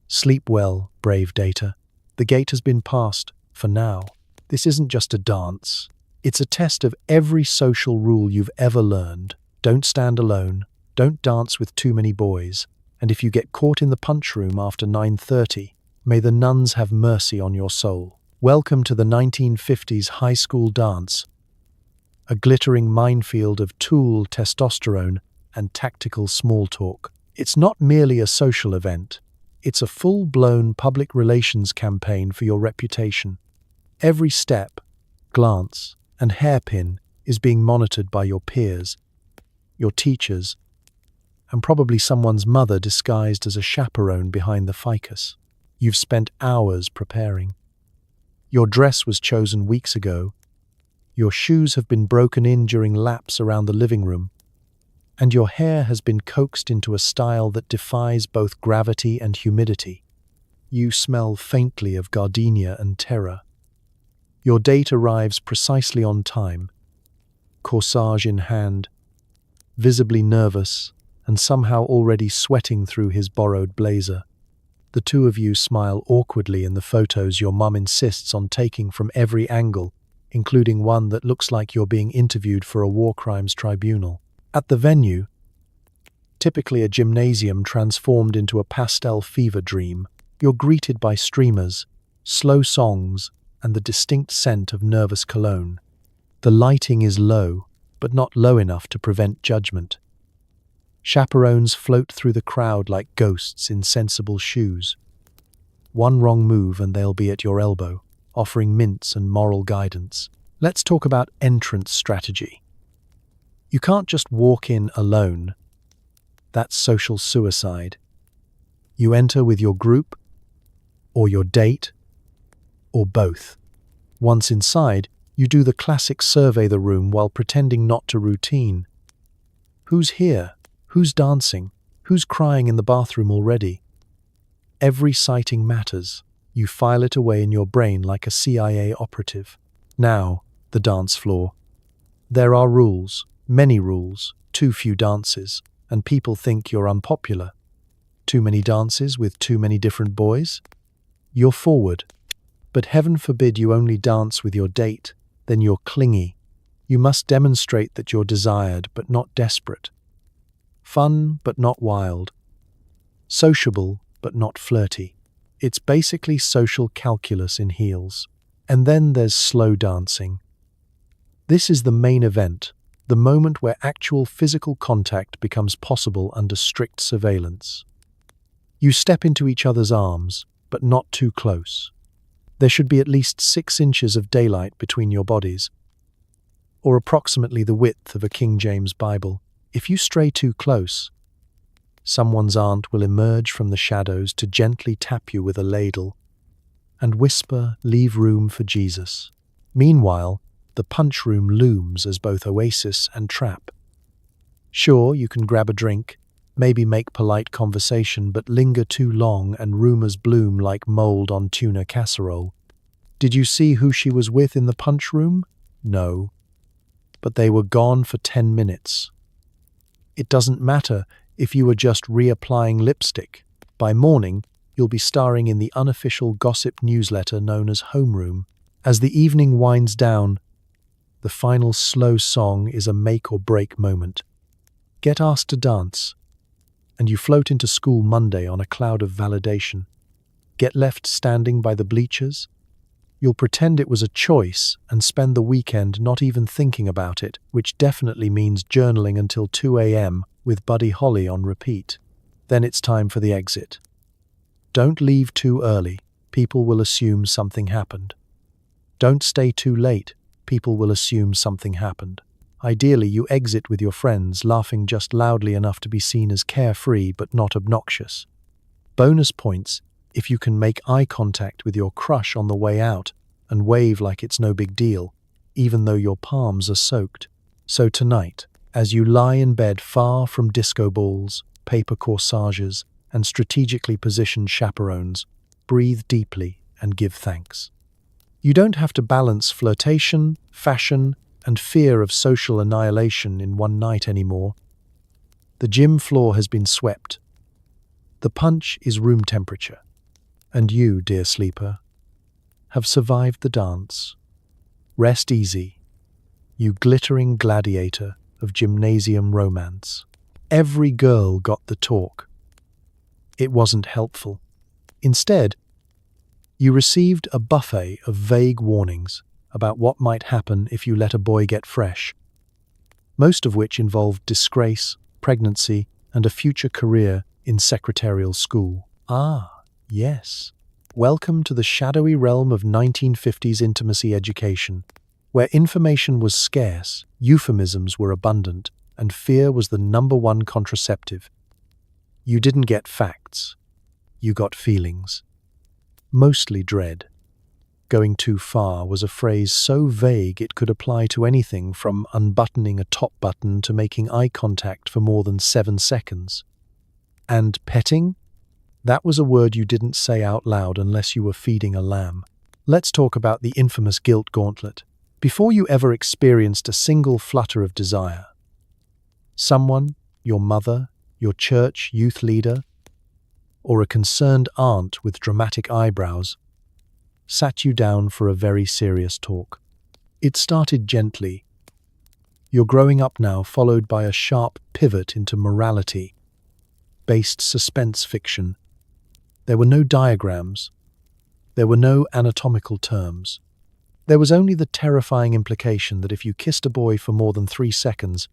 Sleep well, brave data. The gate has been passed, for now. This isn't just a dance. It's a test of every social rule you've ever learned. Don't stand alone. Don't dance with too many boys. And if you get caught in the punchroom after 9:30, may the nuns have mercy on your soul. Welcome to the 1950s high school dance. A glittering minefield of tool, testosterone, and tactical small talk. It's not merely a social event. It's a full-blown public relations campaign for your reputation. Every step, glance, and hairpin is being monitored by your peers, your teachers, and probably someone's mother disguised as a chaperone behind the ficus. You've spent hours preparing. Your dress was chosen weeks ago. Your shoes have been broken in during laps around the living room. And your hair has been coaxed into a style that defies both gravity and humidity. You smell faintly of gardenia and terror. Your date arrives precisely on time, corsage in hand, visibly nervous, and somehow already sweating through his borrowed blazer. The two of you smile awkwardly in the photos your mum insists on taking from every angle, including one that looks like you're being interviewed for a war crimes tribunal. At the venue, typically a gymnasium transformed into a pastel fever dream, you're greeted by streamers, slow songs, and the distinct scent of nervous cologne. The lighting is low, but not low enough to prevent judgment. Chaperones float through the crowd like ghosts in sensible shoes. One wrong move and they'll be at your elbow, offering mints and moral guidance. Let's talk about entrance strategy. You can't just walk in alone. That's social suicide. You enter with your group, or your date, or both. Once inside, you do the classic survey the room while pretending not to routine. Who's here? Who's dancing? Who's crying in the bathroom already? Every sighting matters. You file it away in your brain like a CIA operative. Now, the dance floor. There are rules. Many rules, too few dances, and people think you're unpopular. Too many dances with too many different boys? You're forward. But heaven forbid you only dance with your date, then you're clingy. You must demonstrate that you're desired but not desperate. Fun but not wild. Sociable but not flirty. It's basically social calculus in heels. And then there's slow dancing. This is the main event. The moment where actual physical contact becomes possible under strict surveillance. You step into each other's arms, but not too close. There should be at least 6 inches of daylight between your bodies, or approximately the width of a King James Bible. If you stray too close, Someone's aunt will emerge from the shadows to gently tap you with a ladle and whisper, "Leave room for Jesus." Meanwhile, the punch room looms as both oasis and trap. Sure, you can grab a drink, maybe make polite conversation, but linger too long and rumors bloom like mold on tuna casserole. Did you see who she was with in the punch room? No. But they were gone for 10 minutes. It doesn't matter if you were just reapplying lipstick. By morning, you'll be starring in the unofficial gossip newsletter known as Homeroom. As the evening winds down, the final slow song is a make-or-break moment. Get asked to dance, and you float into school Monday on a cloud of validation. Get left standing by the bleachers? You'll pretend it was a choice and spend the weekend not even thinking about it, which definitely means journaling until 2 a.m. with Buddy Holly on repeat. Then it's time for the exit. Don't leave too early. People will assume something happened. Don't stay too late. People will assume something happened. Ideally, you exit with your friends, laughing just loudly enough to be seen as carefree but not obnoxious. Bonus points if you can make eye contact with your crush on the way out and wave like it's no big deal, even though your palms are soaked. So tonight, as you lie in bed far from disco balls, paper corsages, and strategically positioned chaperones, breathe deeply and give thanks. You don't have to balance flirtation, fashion, and fear of social annihilation in one night anymore. The gym floor has been swept. The punch is room temperature. And you, dear sleeper, have survived the dance. Rest easy, you glittering gladiator of gymnasium romance. Every girl got the talk. It wasn't helpful. Instead, you received a buffet of vague warnings about what might happen if you let a boy get fresh, most of which involved disgrace, pregnancy, and a future career in secretarial school. Yes. Welcome to the shadowy realm of 1950s intimacy education, where information was scarce, euphemisms were abundant, and fear was the number one contraceptive. You didn't get facts. You got feelings. Mostly dread. Going too far was a phrase so vague it could apply to anything from unbuttoning a top button to making eye contact for more than 7 seconds. And petting? That was a word you didn't say out loud unless you were feeding a lamb. Let's talk about the infamous guilt gauntlet. Before you ever experienced a single flutter of desire, someone, your mother, your church youth leader, or a concerned aunt with dramatic eyebrows, sat you down for a very serious talk. It started gently. You're growing up now, followed by a sharp pivot into morality-based suspense fiction. There were no diagrams. There were no anatomical terms. There was only the terrifying implication that if you kissed a boy for more than 3 seconds,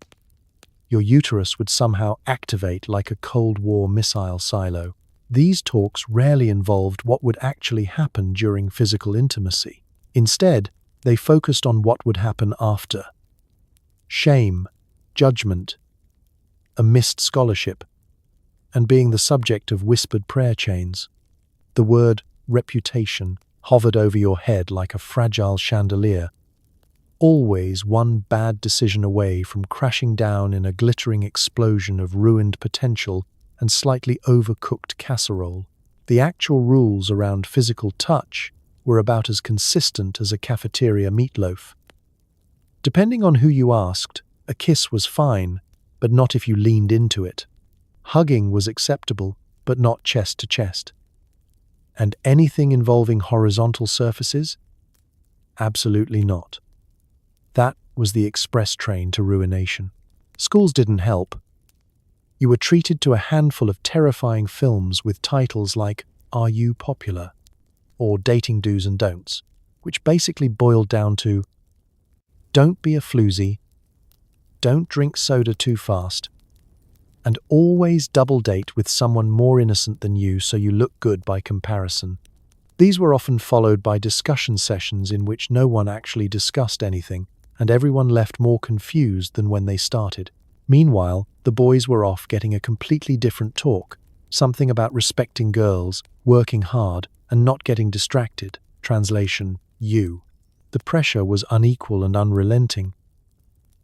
your uterus would somehow activate like a Cold War missile silo. These talks rarely involved what would actually happen during physical intimacy. Instead, they focused on what would happen after. Shame, judgment, a missed scholarship, and being the subject of whispered prayer chains. The word reputation hovered over your head like a fragile chandelier, always one bad decision away from crashing down in a glittering explosion of ruined potential and slightly overcooked casserole. The actual rules around physical touch were about as consistent as a cafeteria meatloaf. Depending on who you asked, a kiss was fine, but not if you leaned into it. Hugging was acceptable, but not chest to chest. And anything involving horizontal surfaces? Absolutely not. That was the express train to ruination. Schools didn't help. You were treated to a handful of terrifying films with titles like Are You Popular? Or Dating Do's and Don'ts, which basically boiled down to don't be a floozy, don't drink soda too fast, and always double date with someone more innocent than you so you look good by comparison. These were often followed by discussion sessions in which no one actually discussed anything, and everyone left more confused than when they started. Meanwhile, the boys were off getting a completely different talk, something about respecting girls, working hard, and not getting distracted. Translation, you. The pressure was unequal and unrelenting.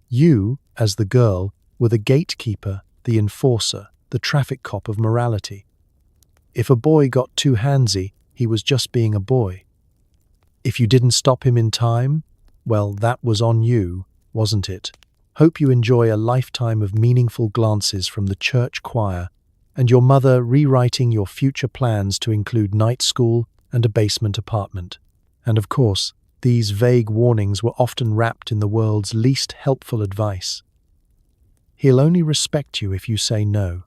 You, as the girl, were the gatekeeper, the enforcer, the traffic cop of morality. If a boy got too handsy, he was just being a boy. If you didn't stop him in time, well, that was on you, wasn't it? Hope you enjoy a lifetime of meaningful glances from the church choir and your mother rewriting your future plans to include night school and a basement apartment. And of course, these vague warnings were often wrapped in the world's least helpful advice. He'll only respect you if you say no.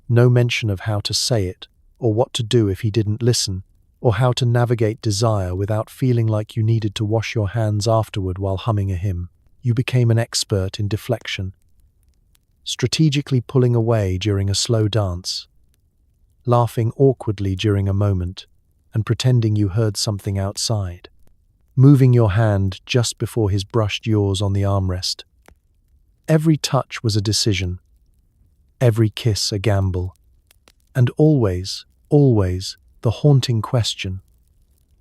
No mention of how to say it, or what to do if he didn't listen, or how to navigate desire without feeling like you needed to wash your hands afterward while humming a hymn. You became an expert in deflection, strategically pulling away during a slow dance, laughing awkwardly during a moment, and pretending you heard something outside, moving your hand just before his brushed yours on the armrest. Every touch was a decision, every kiss a gamble, and always, always, the haunting question,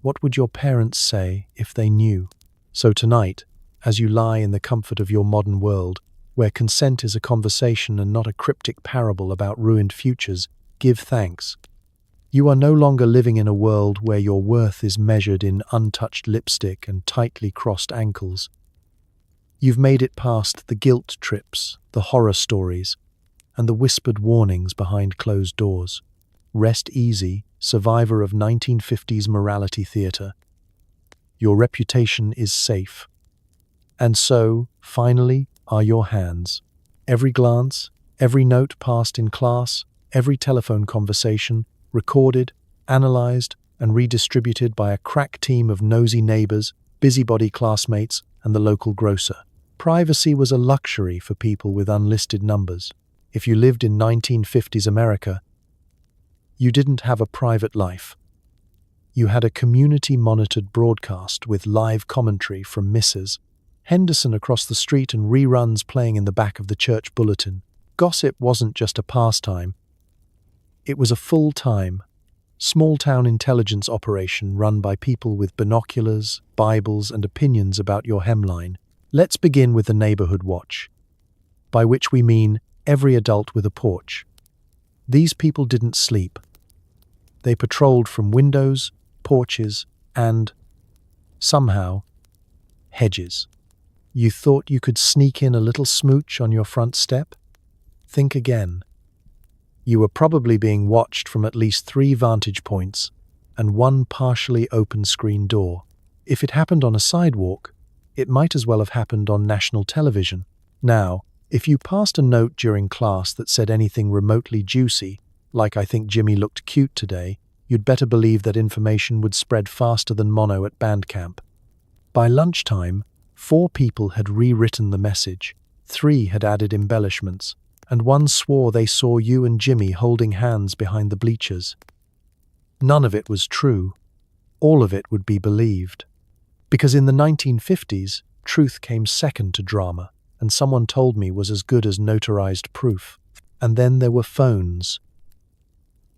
what would your parents say if they knew? So tonight, as you lie in the comfort of your modern world, where consent is a conversation and not a cryptic parable about ruined futures, give thanks. You are no longer living in a world where your worth is measured in untouched lipstick and tightly crossed ankles. You've made it past the guilt trips, the horror stories, and the whispered warnings behind closed doors. Rest easy, survivor of 1950s morality theater. Your reputation is safe. And so, finally, are your hands. Every glance, every note passed in class, every telephone conversation, recorded, analyzed, and redistributed by a crack team of nosy neighbors, busybody classmates, and the local grocer. Privacy was a luxury for people with unlisted numbers. If you lived in 1950s America, you didn't have a private life. You had a community-monitored broadcast with live commentary from Mrs. Henderson across the street and reruns playing in the back of the church bulletin. Gossip wasn't just a pastime. It was a full-time, small-town intelligence operation run by people with binoculars, Bibles, and opinions about your hemline. Let's begin with the neighborhood watch, by which we mean every adult with a porch. These people didn't sleep. They patrolled from windows, porches, and, somehow, hedges. You thought you could sneak in a little smooch on your front step? Think again. You were probably being watched from at least 3 vantage points and 1 partially open screen door. If it happened on a sidewalk, it might as well have happened on national television. Now, if you passed a note during class that said anything remotely juicy, like "I think Jimmy looked cute today," you'd better believe that information would spread faster than mono at band camp. By lunchtime, 4 people had rewritten the message, 3 had added embellishments, and 1 swore they saw you and Jimmy holding hands behind the bleachers. None of it was true. All of it would be believed. Because in the 1950s, truth came second to drama, and someone told me was as good as notarized proof. And then there were phones.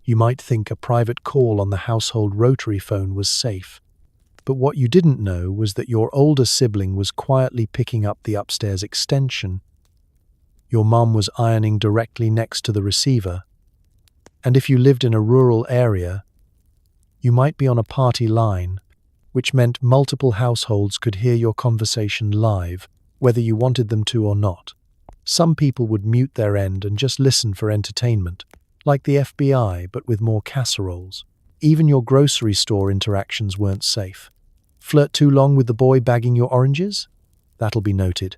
You might think a private call on the household Rotary phone was safe. But what you didn't know was that your older sibling was quietly picking up the upstairs extension. Your mom was ironing directly next to the receiver. And if you lived in a rural area, you might be on a party line, which meant multiple households could hear your conversation live, whether you wanted them to or not. Some people would mute their end and just listen for entertainment, like the FBI, but with more casseroles. Even your grocery store interactions weren't safe. Flirt too long with the boy bagging your oranges? That'll be noted.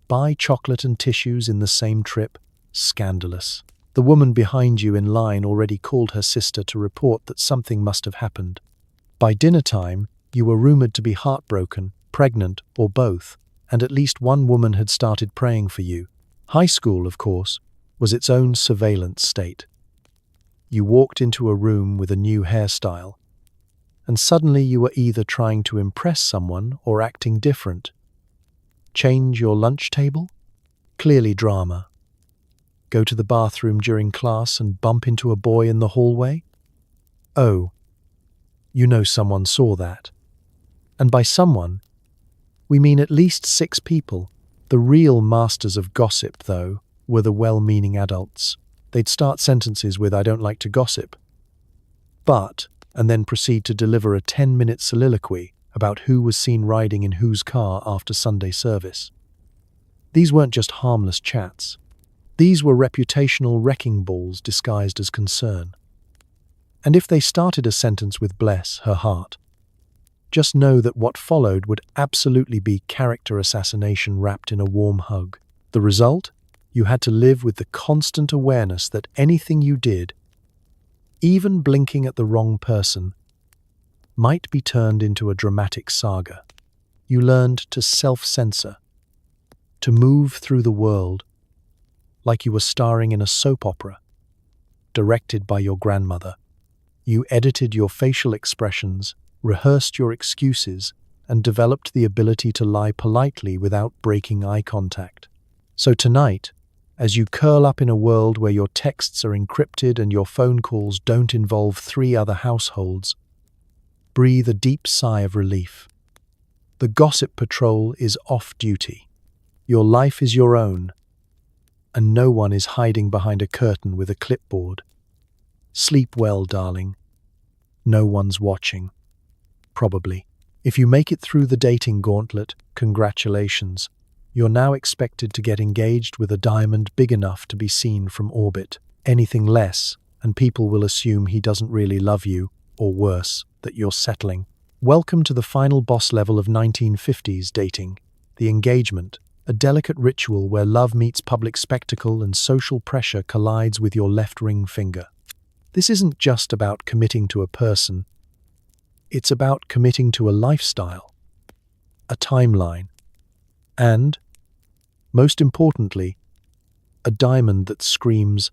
Buy chocolate and tissues in the same trip? Scandalous. The woman behind you in line already called her sister to report that something must have happened. By dinner time, you were rumored to be heartbroken, pregnant, or both, and at least one woman had started praying for you. High school, of course, was its own surveillance state. You walked into a room with a new hairstyle, and suddenly you were either trying to impress someone or acting different. Change your lunch table? Clearly drama. Go to the bathroom during class and bump into a boy in the hallway? Oh, you know someone saw that. And by someone, we mean at least 6 people. The real masters of gossip, though, were the well-meaning adults. They'd start sentences with, "I don't like to gossip," but, and then proceed to deliver a 10-minute soliloquy about who was seen riding in whose car after Sunday service. These weren't just harmless chats. These were reputational wrecking balls disguised as concern. And if they started a sentence with "bless her heart," just know that what followed would absolutely be character assassination wrapped in a warm hug. The result? You had to live with the constant awareness that anything you did, even blinking at the wrong person, might be turned into a dramatic saga. You learned to self-censor, to move through the world like you were starring in a soap opera, directed by your grandmother. You edited your facial expressions, rehearsed your excuses, and developed the ability to lie politely without breaking eye contact. So tonight, as you curl up in a world where your texts are encrypted and your phone calls don't involve 3 other households, breathe a deep sigh of relief. The gossip patrol is off duty. Your life is your own, and no one is hiding behind a curtain with a clipboard. Sleep well, darling. No one's watching. Probably. If you make it through the dating gauntlet, congratulations. You're now expected to get engaged with a diamond big enough to be seen from orbit. Anything less, and people will assume he doesn't really love you, or worse, that you're settling. Welcome to the final boss level of 1950s dating, the engagement, a delicate ritual where love meets public spectacle and social pressure collides with your left ring finger. This isn't just about committing to a person. It's about committing to a lifestyle, a timeline, and, most importantly, a diamond that screams,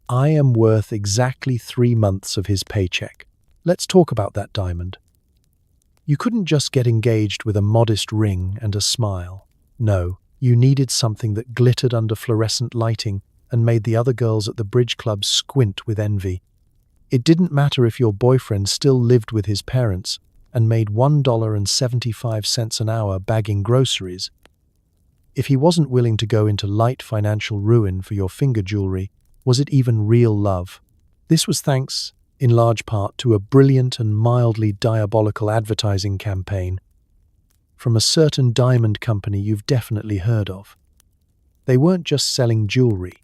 "I am worth exactly 3 months of his paycheck." Let's talk about that diamond. You couldn't just get engaged with a modest ring and a smile. No, you needed something that glittered under fluorescent lighting and made the other girls at the bridge club squint with envy. It didn't matter if your boyfriend still lived with his parents and made $1.75 an hour bagging groceries. If he wasn't willing to go into light financial ruin for your finger jewelry, was it even real love? This was thanks, in large part, to a brilliant and mildly diabolical advertising campaign from a certain diamond company you've definitely heard of. They weren't just selling jewelry.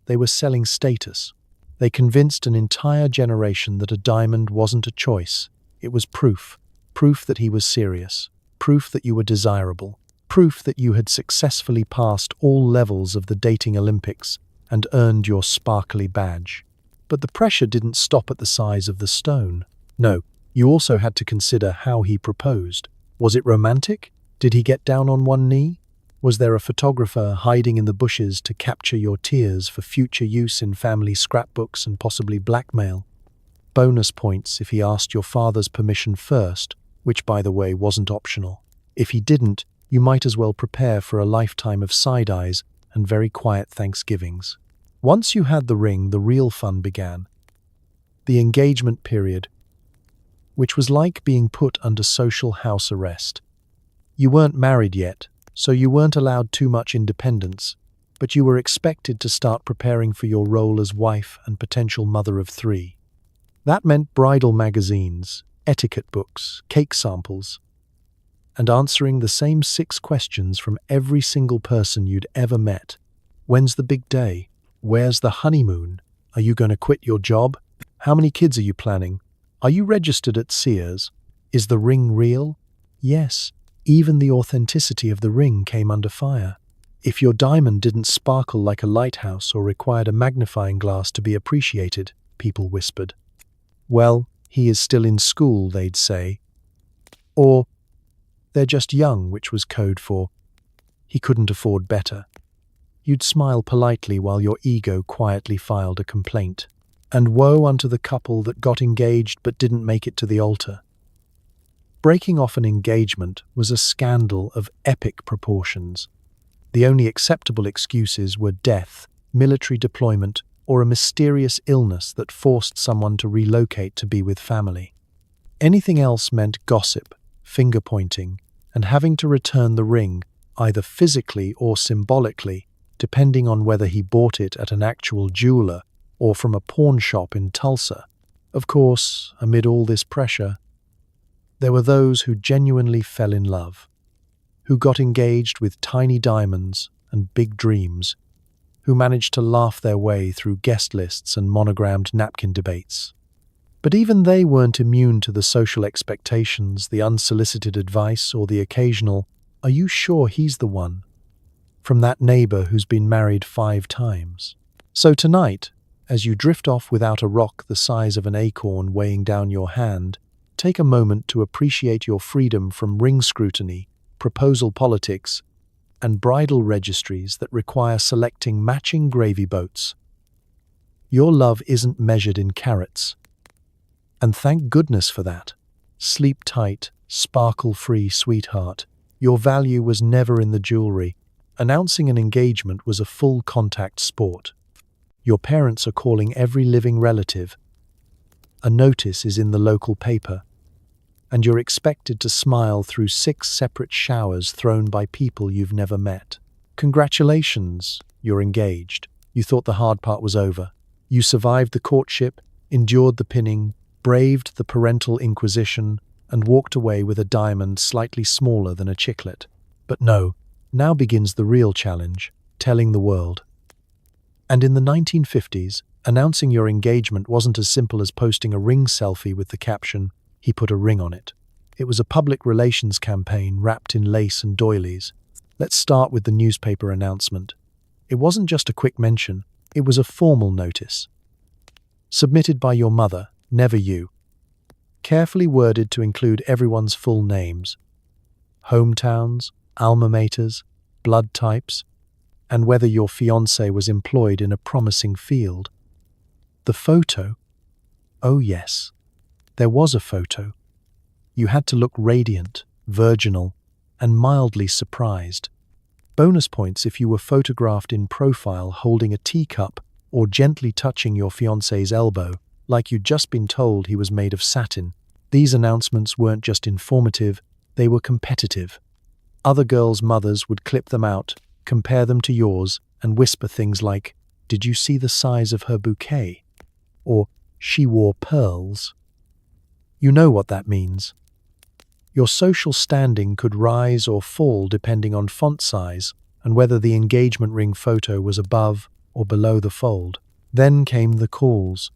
They were selling status. They convinced an entire generation that a diamond wasn't a choice. It was proof. Proof that he was serious. Proof that you were desirable. Proof that you had successfully passed all levels of the dating Olympics and earned your sparkly badge. But the pressure didn't stop at the size of the stone. No, you also had to consider how he proposed. Was it romantic? Did he get down on one knee? Was there a photographer hiding in the bushes to capture your tears for future use in family scrapbooks and possibly blackmail? Bonus points if he asked your father's permission first, which, by the way, wasn't optional. If he didn't, you might as well prepare for a lifetime of side-eyes and very quiet Thanksgivings. Once you had the ring, the real fun began. The engagement period, which was like being put under social house arrest. You weren't married yet, so you weren't allowed too much independence, but you were expected to start preparing for your role as wife and potential mother of 3. That meant bridal magazines, etiquette books, cake samples, and answering the same 6 questions from every single person you'd ever met. When's the big day? Where's the honeymoon? Are you going to quit your job? How many kids are you planning? Are you registered at Sears? Is the ring real? Yes. Even the authenticity of the ring came under fire. If your diamond didn't sparkle like a lighthouse or required a magnifying glass to be appreciated, people whispered. Well, he is still in school, they'd say. Or, they're just young, which was code for, he couldn't afford better. You'd smile politely while your ego quietly filed a complaint. And woe unto the couple that got engaged but didn't make it to the altar. Breaking off an engagement was a scandal of epic proportions. The only acceptable excuses were death, military deployment, or a mysterious illness that forced someone to relocate to be with family. Anything else meant gossip, finger-pointing, and having to return the ring, either physically or symbolically, depending on whether he bought it at an actual jeweler or from a pawn shop in Tulsa. Of course, amid all this pressure, there were those who genuinely fell in love, who got engaged with tiny diamonds and big dreams, who managed to laugh their way through guest lists and monogrammed napkin debates. But even they weren't immune to the social expectations, the unsolicited advice, or the occasional, "Are you sure he's the one?" from that neighbor who's been married 5 times. So tonight, as you drift off without a rock the size of an acorn weighing down your hand, take a moment to appreciate your freedom from ring scrutiny, proposal politics, and bridal registries that require selecting matching gravy boats. Your love isn't measured in carats. And thank goodness for that. Sleep tight, sparkle-free sweetheart. Your value was never in the jewelry. Announcing an engagement was a full-contact sport. Your parents are calling every living relative. A notice is in the local paper. And you're expected to smile through 6 separate showers thrown by people you've never met. Congratulations, you're engaged. You thought the hard part was over. You survived the courtship, endured the pinning, braved the parental inquisition, and walked away with a diamond slightly smaller than a chiclet. But no, now begins the real challenge, telling the world. And in the 1950s, announcing your engagement wasn't as simple as posting a ring selfie with the caption, "He put a ring on it." It was a public relations campaign wrapped in lace and doilies. Let's start with the newspaper announcement. It wasn't just a quick mention, it was a formal notice. Submitted by your mother, never you. Carefully worded to include everyone's full names, hometowns, alma maters, blood types, and whether your fiancé was employed in a promising field. The photo? Oh yes, there was a photo. You had to look radiant, virginal, and mildly surprised. Bonus points if you were photographed in profile holding a teacup or gently touching your fiancé's elbow, like you'd just been told he was made of satin. These announcements weren't just informative, they were competitive. Other girls' mothers would clip them out, compare them to yours, and whisper things like, "Did you see the size of her bouquet?" Or, "She wore pearls." You know what that means. Your social standing could rise or fall depending on font size and whether the engagement ring photo was above or below the fold. Then came the calls.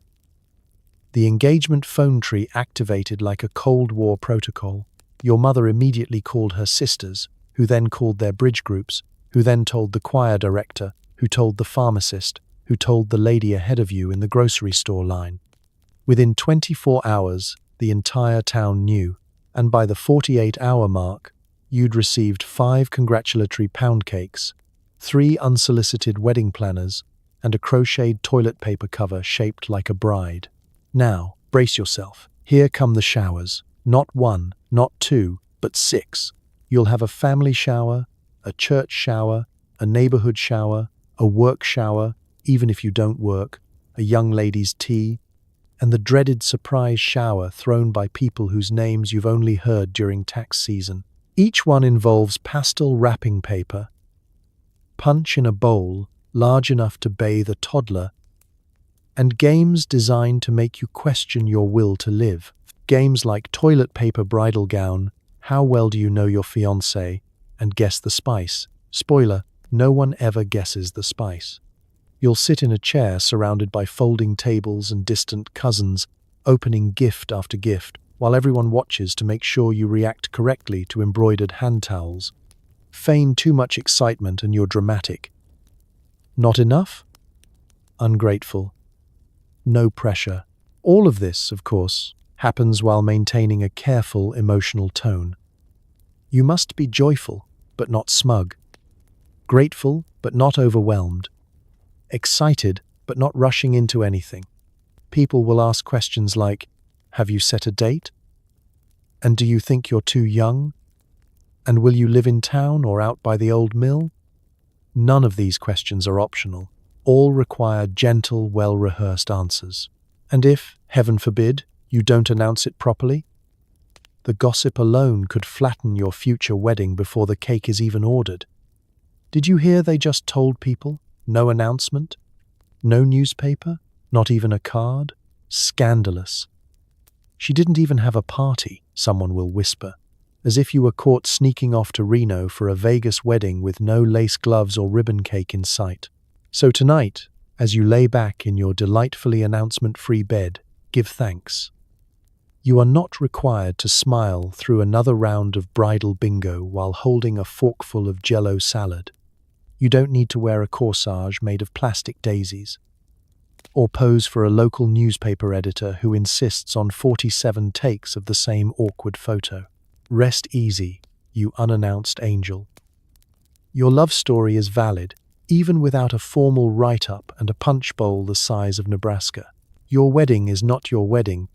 The engagement phone tree activated like a Cold War protocol. Your mother immediately called her sisters, who then called their bridge groups, who then told the choir director, who told the pharmacist, who told the lady ahead of you in the grocery store line. Within 24 hours, the entire town knew, and by the 48-hour mark, you'd received 5 congratulatory pound cakes, 3 unsolicited wedding planners, and a crocheted toilet paper cover shaped like a bride. Now, brace yourself. Here come the showers. Not 1, not 2, but 6. You'll have a family shower, a church shower, a neighborhood shower, a work shower, even if you don't work, a young lady's tea, and the dreaded surprise shower thrown by people whose names you've only heard during tax season. Each one involves pastel wrapping paper, punch in a bowl large enough to bathe a toddler, and games designed to make you question your will to live. Games like toilet paper bridal gown, how well do you know your fiancé, and guess the spice. Spoiler, no one ever guesses the spice. You'll sit in a chair surrounded by folding tables and distant cousins, opening gift after gift, while everyone watches to make sure you react correctly to embroidered hand towels. Feign too much excitement and you're dramatic. Not enough? Ungrateful. No pressure. All of this, of course, happens while maintaining a careful emotional tone. You must be joyful, but not smug. Grateful, but not overwhelmed. Excited, but not rushing into anything. People will ask questions like, "Have you set a date? And do you think you're too young? And will you live in town or out by the old mill?" None of these questions are optional. All require gentle, well-rehearsed answers. And if, heaven forbid, you don't announce it properly, the gossip alone could flatten your future wedding before the cake is even ordered. Did you hear they just told people? No announcement? No newspaper? Not even a card? Scandalous. She didn't even have a party, someone will whisper, as if you were caught sneaking off to Reno for a Vegas wedding with no lace gloves or ribbon cake in sight. So tonight, as you lay back in your delightfully announcement-free bed, give thanks. You are not required to smile through another round of bridal bingo while holding a forkful of Jell-O salad. You don't need to wear a corsage made of plastic daisies, or pose for a local newspaper editor who insists on 47 takes of the same awkward photo. Rest easy, you unannounced angel. Your love story is valid, even without a formal write-up and a punch bowl the size of Nebraska. Your wedding is not your wedding.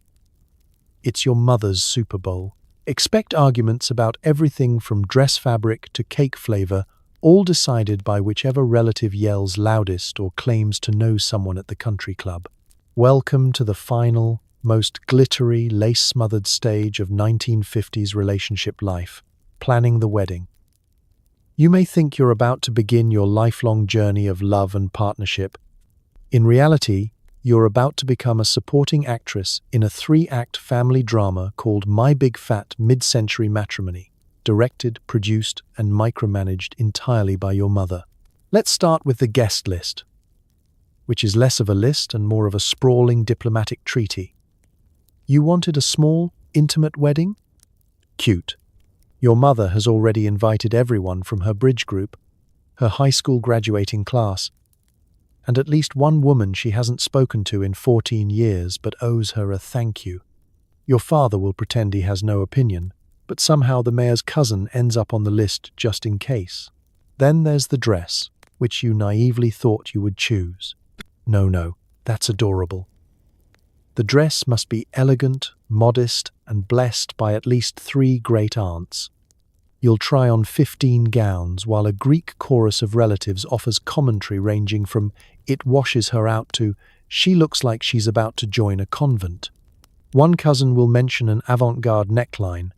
It's your mother's Super Bowl. Expect arguments about everything from dress fabric to cake flavor, all decided by whichever relative yells loudest or claims to know someone at the country club. Welcome to the final, most glittery, lace-smothered stage of 1950s relationship life, planning the wedding. You may think you're about to begin your lifelong journey of love and partnership. In reality, you're about to become a supporting actress in a 3-act family drama called My Big Fat Mid-Century Matrimony, directed, produced, and micromanaged entirely by your mother. Let's start with the guest list, which is less of a list and more of a sprawling diplomatic treaty. You wanted a small, intimate wedding? Cute. Your mother has already invited everyone from her bridge group, her high school graduating class, and at least one woman she hasn't spoken to in 14 years but owes her a thank you. Your father will pretend he has no opinion, but somehow the mayor's cousin ends up on the list just in case. Then there's the dress, which you naively thought you would choose. No, that's adorable. The dress must be elegant, modest, and blessed by at least 3 great aunts. You'll try on 15 gowns while a Greek chorus of relatives offers commentary ranging from "it washes her out" to "she looks like she's about to join a convent." One cousin will mention an avant-garde neckline,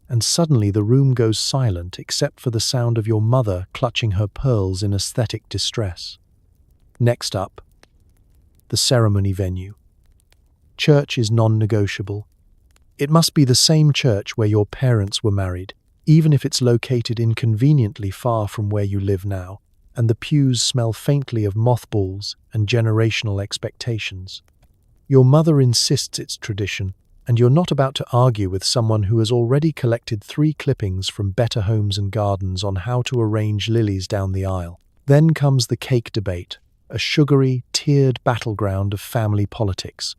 and suddenly the room goes silent except for the sound of your mother clutching her pearls in aesthetic distress. Next up, the ceremony venue. Church is non-negotiable. It must be the same church where your parents were married, even if it's located inconveniently far from where you live now, and the pews smell faintly of mothballs and generational expectations. Your mother insists it's tradition, and you're not about to argue with someone who has already collected 3 clippings from Better Homes and Gardens on how to arrange lilies down the aisle. Then comes the cake debate, a sugary, tiered battleground of family politics.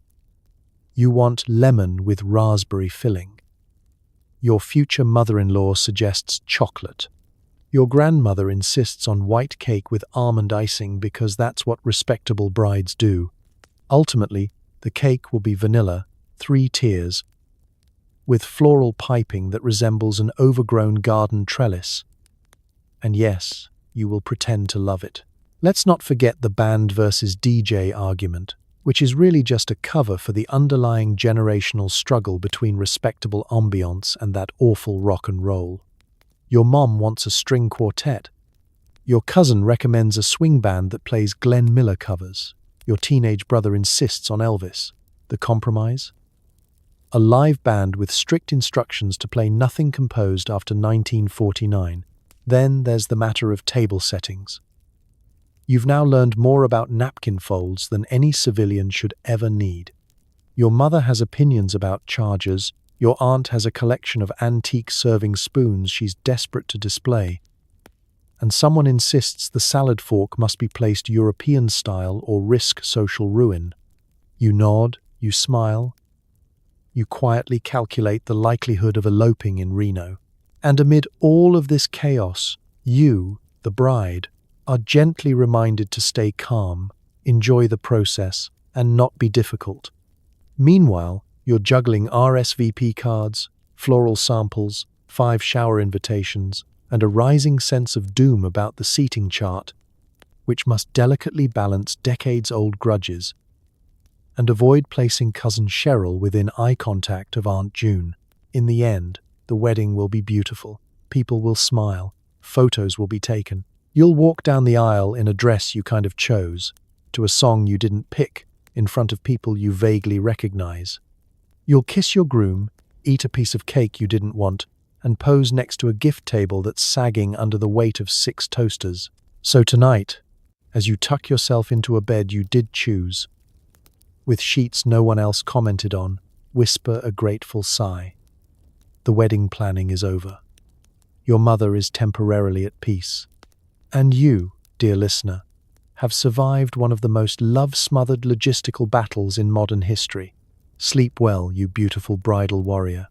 You want lemon with raspberry filling. Your future mother-in-law suggests chocolate. Your grandmother insists on white cake with almond icing because that's what respectable brides do. Ultimately, the cake will be vanilla, 3 tiers, with floral piping that resembles an overgrown garden trellis. And yes, you will pretend to love it. Let's not forget the band versus DJ argument, which is really just a cover for the underlying generational struggle between respectable ambience and that awful rock and roll. Your mom wants a string quartet. Your cousin recommends a swing band that plays Glenn Miller covers. Your teenage brother insists on Elvis. The compromise? A live band with strict instructions to play nothing composed after 1949. Then there's the matter of table settings. You've now learned more about napkin folds than any civilian should ever need. Your mother has opinions about chargers. Your aunt has a collection of antique serving spoons she's desperate to display. And someone insists the salad fork must be placed European style or risk social ruin. You nod, you smile. You quietly calculate the likelihood of eloping in Reno. And amid all of this chaos, you, the bride, are gently reminded to stay calm, enjoy the process, and not be difficult. Meanwhile, you're juggling RSVP cards, floral samples, 5 shower invitations, and a rising sense of doom about the seating chart, which must delicately balance decades-old grudges, and avoid placing Cousin Cheryl within eye contact of Aunt June. In the end, the wedding will be beautiful. People will smile. Photos will be taken. You'll walk down the aisle in a dress you kind of chose, to a song you didn't pick, in front of people you vaguely recognize. You'll kiss your groom, eat a piece of cake you didn't want, and pose next to a gift table that's sagging under the weight of 6 toasters. So tonight, as you tuck yourself into a bed you did choose, with sheets no one else commented on, whisper a grateful sigh. The wedding planning is over. Your mother is temporarily at peace. And you, dear listener, have survived one of the most love-smothered logistical battles in modern history. Sleep well, you beautiful bridal warrior.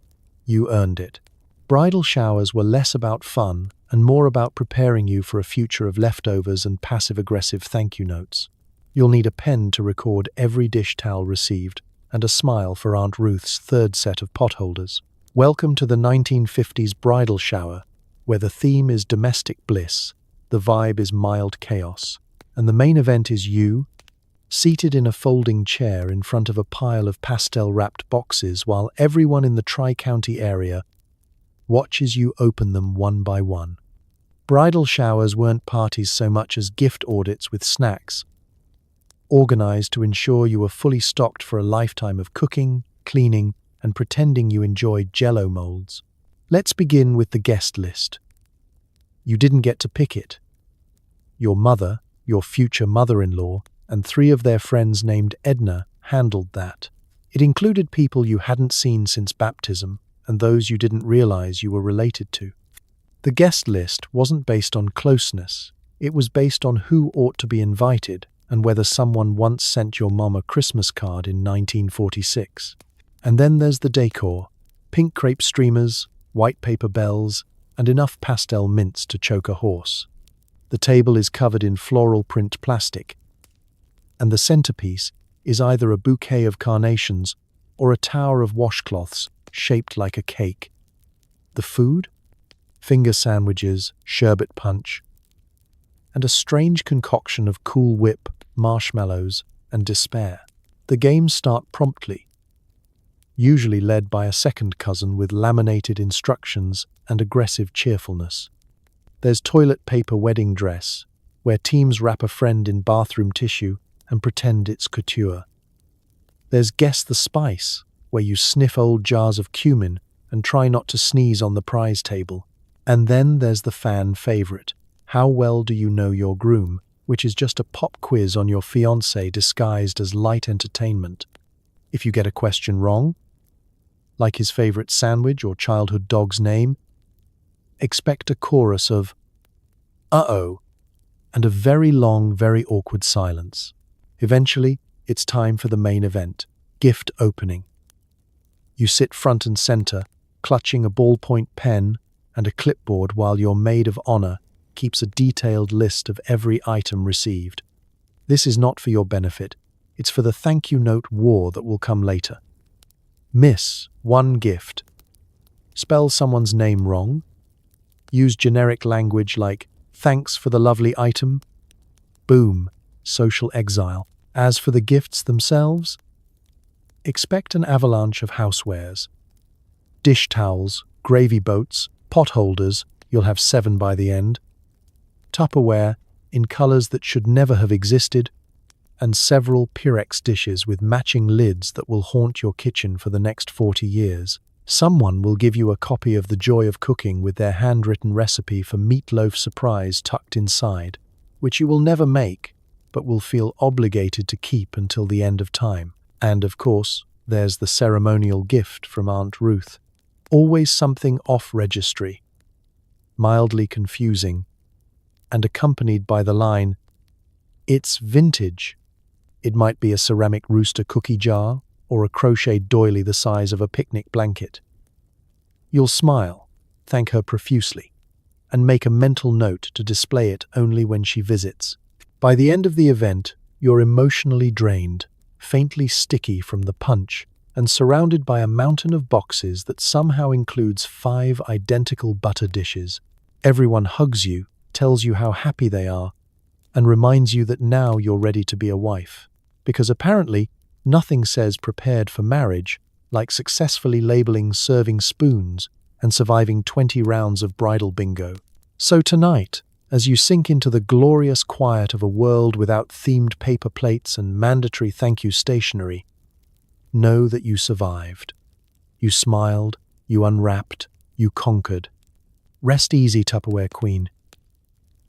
You earned it. Bridal showers were less about fun and more about preparing you for a future of leftovers and passive-aggressive thank you notes. You'll need a pen to record every dish towel received and a smile for Aunt Ruth's 3rd set of potholders. Welcome to the 1950s bridal shower, where the theme is domestic bliss, the vibe is mild chaos, and the main event is you, seated in a folding chair in front of a pile of pastel-wrapped boxes while everyone in the Tri-County area watches you open them one by one. Bridal showers weren't parties so much as gift audits with snacks, organized to ensure you were fully stocked for a lifetime of cooking, cleaning, and pretending you enjoyed Jell-O molds. Let's begin with the guest list. You didn't get to pick it. Your mother, your future mother-in-law, and 3 of their friends named Edna handled that. It included people you hadn't seen since baptism and those you didn't realize you were related to. The guest list wasn't based on closeness. It was based on who ought to be invited and whether someone once sent your mom a Christmas card in 1946. And then there's the decor: pink crepe streamers, white paper bells, and enough pastel mints to choke a horse. The table is covered in floral print plastic, and the centerpiece is either a bouquet of carnations or a tower of washcloths shaped like a cake. The food? Finger sandwiches, sherbet punch, and a strange concoction of Cool Whip, marshmallows, and despair. The games start promptly, usually led by a second cousin with laminated instructions and aggressive cheerfulness. There's toilet paper wedding dress, where teams wrap a friend in bathroom tissue and pretend it's couture. There's Guess the Spice, where you sniff old jars of cumin and try not to sneeze on the prize table. And then there's the fan favorite: How well do you know your groom, which is just a pop quiz on your fiancé disguised as light entertainment. If you get a question wrong, like his favorite sandwich or childhood dog's name, expect a chorus of "uh-oh" and a very long, very awkward silence. Eventually, it's time for the main event: gift opening. You sit front and center, clutching a ballpoint pen and a clipboard while your maid of honor keeps a detailed list of every item received. This is not for your benefit. It's for the thank you note war that will come later. Miss one gift. Spell someone's name wrong. Use generic language like "thanks for the lovely item." Boom, social exile. As for the gifts themselves, expect an avalanche of housewares. Dish towels, gravy boats, pot holders, you'll have 7 by the end, Tupperware in colors that should never have existed, and several Pyrex dishes with matching lids that will haunt your kitchen for the next 40 years. Someone will give you a copy of The Joy of Cooking with their handwritten recipe for meatloaf surprise tucked inside, which you will never make, but will feel obligated to keep until the end of time. And of course, there's the ceremonial gift from Aunt Ruth. Always something off-registry, mildly confusing, and accompanied by the line, "It's vintage." It might be a ceramic rooster cookie jar or a crocheted doily the size of a picnic blanket. You'll smile, thank her profusely, and make a mental note to display it only when she visits. By the end of the event, you're emotionally drained, faintly sticky from the punch, and surrounded by a mountain of boxes that somehow includes 5 identical butter dishes. Everyone hugs you, tells you how happy they are, and reminds you that now you're ready to be a wife. Because apparently, nothing says prepared for marriage like successfully labeling serving spoons and surviving 20 rounds of bridal bingo. So tonight, as you sink into the glorious quiet of a world without themed paper plates and mandatory thank you stationery, know that you survived. You smiled, you unwrapped, you conquered. Rest easy, Tupperware Queen.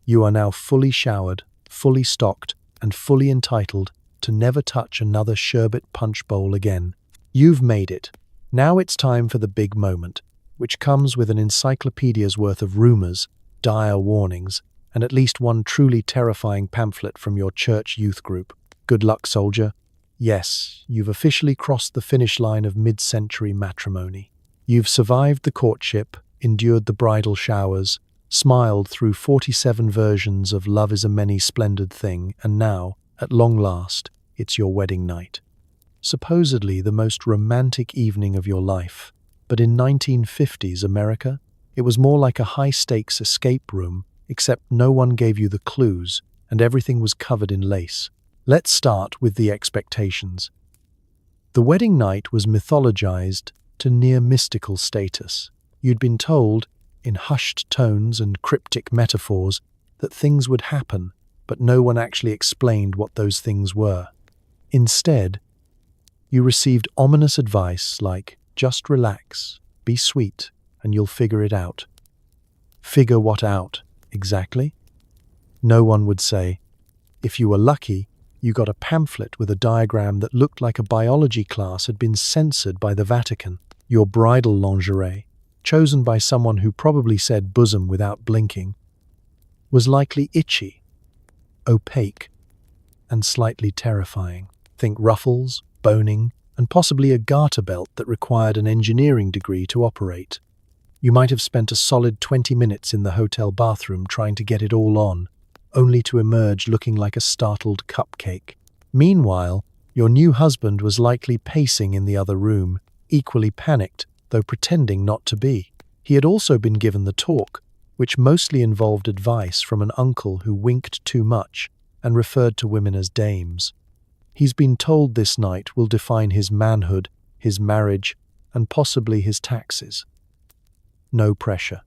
You are now fully showered, fully stocked, and fully entitled to never touch another sherbet punch bowl again. You've made it. Now it's time for the big moment, which comes with an encyclopedia's worth of rumors, dire warnings, and at least one truly terrifying pamphlet from your church youth group. Good luck, soldier. Yes, you've officially crossed the finish line of mid-century matrimony. You've survived the courtship, endured the bridal showers, smiled through 47 versions of love is a many splendid thing, and now, at long last, it's your wedding night. Supposedly the most romantic evening of your life, but in 1950s America, it was more like a high-stakes escape room, except no one gave you the clues, and everything was covered in lace. Let's start with the expectations. The wedding night was mythologized to near mystical status. You'd been told, in hushed tones and cryptic metaphors, that things would happen, but no one actually explained what those things were. Instead, you received ominous advice like, just relax, be sweet, and you'll figure it out. Figure what out, exactly? No one would say. If you were lucky, you got a pamphlet with a diagram that looked like a biology class had been censored by the Vatican. Your bridal lingerie, chosen by someone who probably said bosom without blinking, was likely itchy, opaque, and slightly terrifying. Think ruffles, boning, and possibly a garter belt that required an engineering degree to operate. You might have spent a solid 20 minutes in the hotel bathroom trying to get it all on, only to emerge looking like a startled cupcake. Meanwhile, your new husband was likely pacing in the other room, equally panicked, though pretending not to be. He had also been given the talk, which mostly involved advice from an uncle who winked too much and referred to women as dames. He's been told this night will define his manhood, his marriage, and possibly his taxes. No pressure.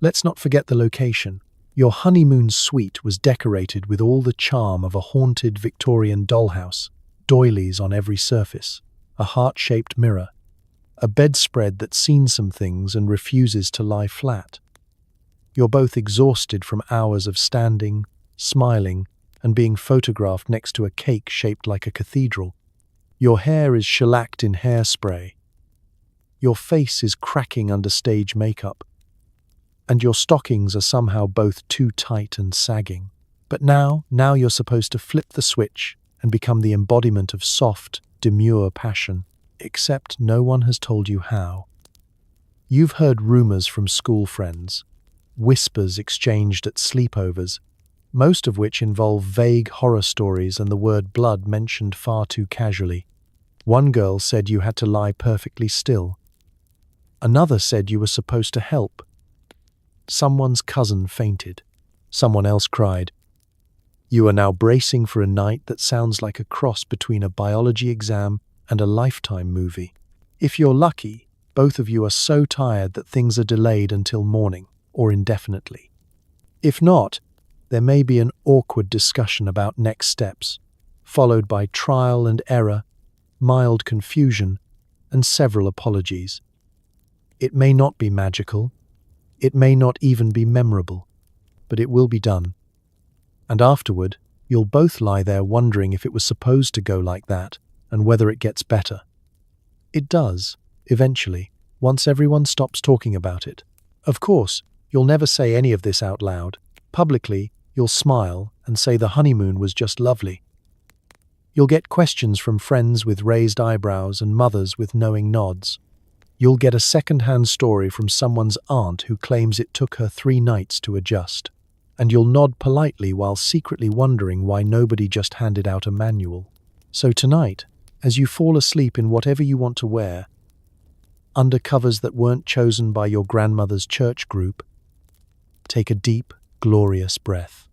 Let's not forget the location. Your honeymoon suite was decorated with all the charm of a haunted Victorian dollhouse, doilies on every surface, a heart-shaped mirror, a bedspread that's seen some things and refuses to lie flat. You're both exhausted from hours of standing, smiling, and being photographed next to a cake shaped like a cathedral. Your hair is shellacked in hairspray. Your face is cracking under stage makeup. And your stockings are somehow both too tight and sagging. But now you're supposed to flip the switch and become the embodiment of soft, demure passion. Except no one has told you how. You've heard rumors from school friends, whispers exchanged at sleepovers, most of which involve vague horror stories and the word blood mentioned far too casually. One girl said you had to lie perfectly still. Another said you were supposed to help. Someone's cousin fainted. Someone else cried. You are now bracing for a night that sounds like a cross between a biology exam and a Lifetime movie. If you're lucky, both of you are so tired that things are delayed until morning, or indefinitely. If not, there may be an awkward discussion about next steps, followed by trial and error, mild confusion, and several apologies. It may not be magical, it may not even be memorable, but it will be done. And afterward, you'll both lie there wondering if it was supposed to go like that, and whether it gets better. It does, eventually, once everyone stops talking about it. Of course, you'll never say any of this out loud. Publicly, you'll smile and say the honeymoon was just lovely. You'll get questions from friends with raised eyebrows and mothers with knowing nods. You'll get a second-hand story from someone's aunt who claims it took her 3 nights to adjust. And you'll nod politely while secretly wondering why nobody just handed out a manual. So tonight, as you fall asleep in whatever you want to wear, under covers that weren't chosen by your grandmother's church group, Take a deep, glorious breath.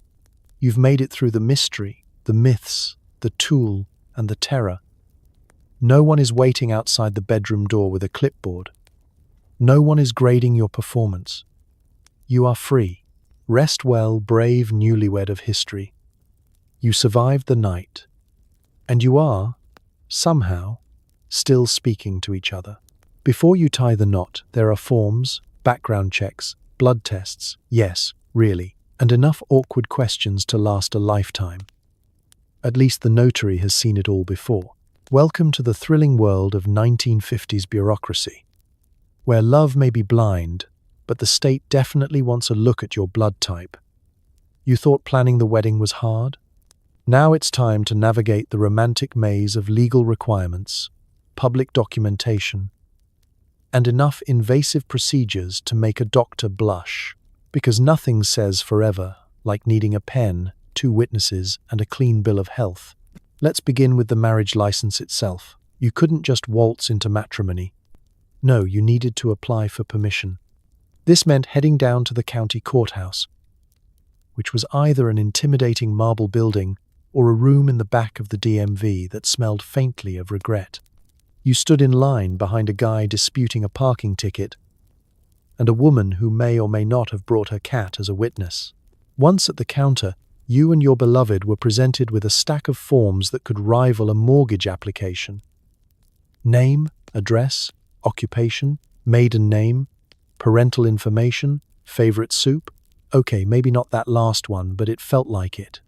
You've made it through the mystery, the myths, the tool, and the terror. No one is waiting outside the bedroom door with a clipboard. No one is grading your performance. You are free. Rest well, brave newlywed of history. You survived the night. And you are, somehow, still speaking to each other. Before you tie the knot, there are forms, background checks, blood tests, yes, really, and enough awkward questions to last a lifetime. At least the notary has seen it all before. Welcome to the thrilling world of 1950s bureaucracy, where love may be blind, but the state definitely wants a look at your blood type. You thought planning the wedding was hard? Now it's time to navigate the romantic maze of legal requirements, public documentation, and enough invasive procedures to make a doctor blush. Because nothing says forever like needing a pen, 2 witnesses, and a clean bill of health. Let's begin with the marriage license itself. You couldn't just waltz into matrimony. No, you needed to apply for permission. This meant heading down to the county courthouse, which was either an intimidating marble building or a room in the back of the DMV that smelled faintly of regret. You stood in line behind a guy disputing a parking ticket and a woman who may or may not have brought her cat as a witness. Once at the counter, you and your beloved were presented with a stack of forms that could rival a mortgage application. Name, address, occupation, maiden name, parental information, favorite soup. Okay, maybe not that last one, but it felt like it.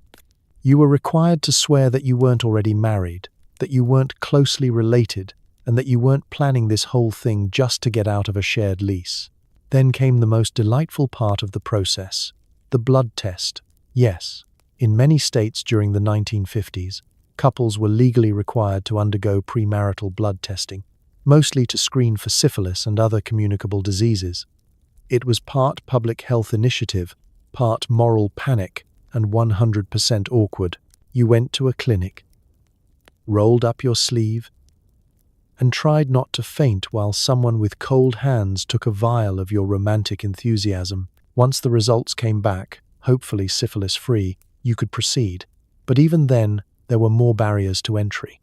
You were required to swear that you weren't already married, that you weren't closely related, and that you weren't planning this whole thing just to get out of a shared lease. Then came the most delightful part of the process, the blood test. Yes, in many states during the 1950s, couples were legally required to undergo premarital blood testing, mostly to screen for syphilis and other communicable diseases. It was part public health initiative, part moral panic, and 100% awkward. You went to a clinic, rolled up your sleeve, and tried not to faint while someone with cold hands took a vial of your romantic enthusiasm. Once the results came back, hopefully syphilis-free, you could proceed. But even then, there were more barriers to entry.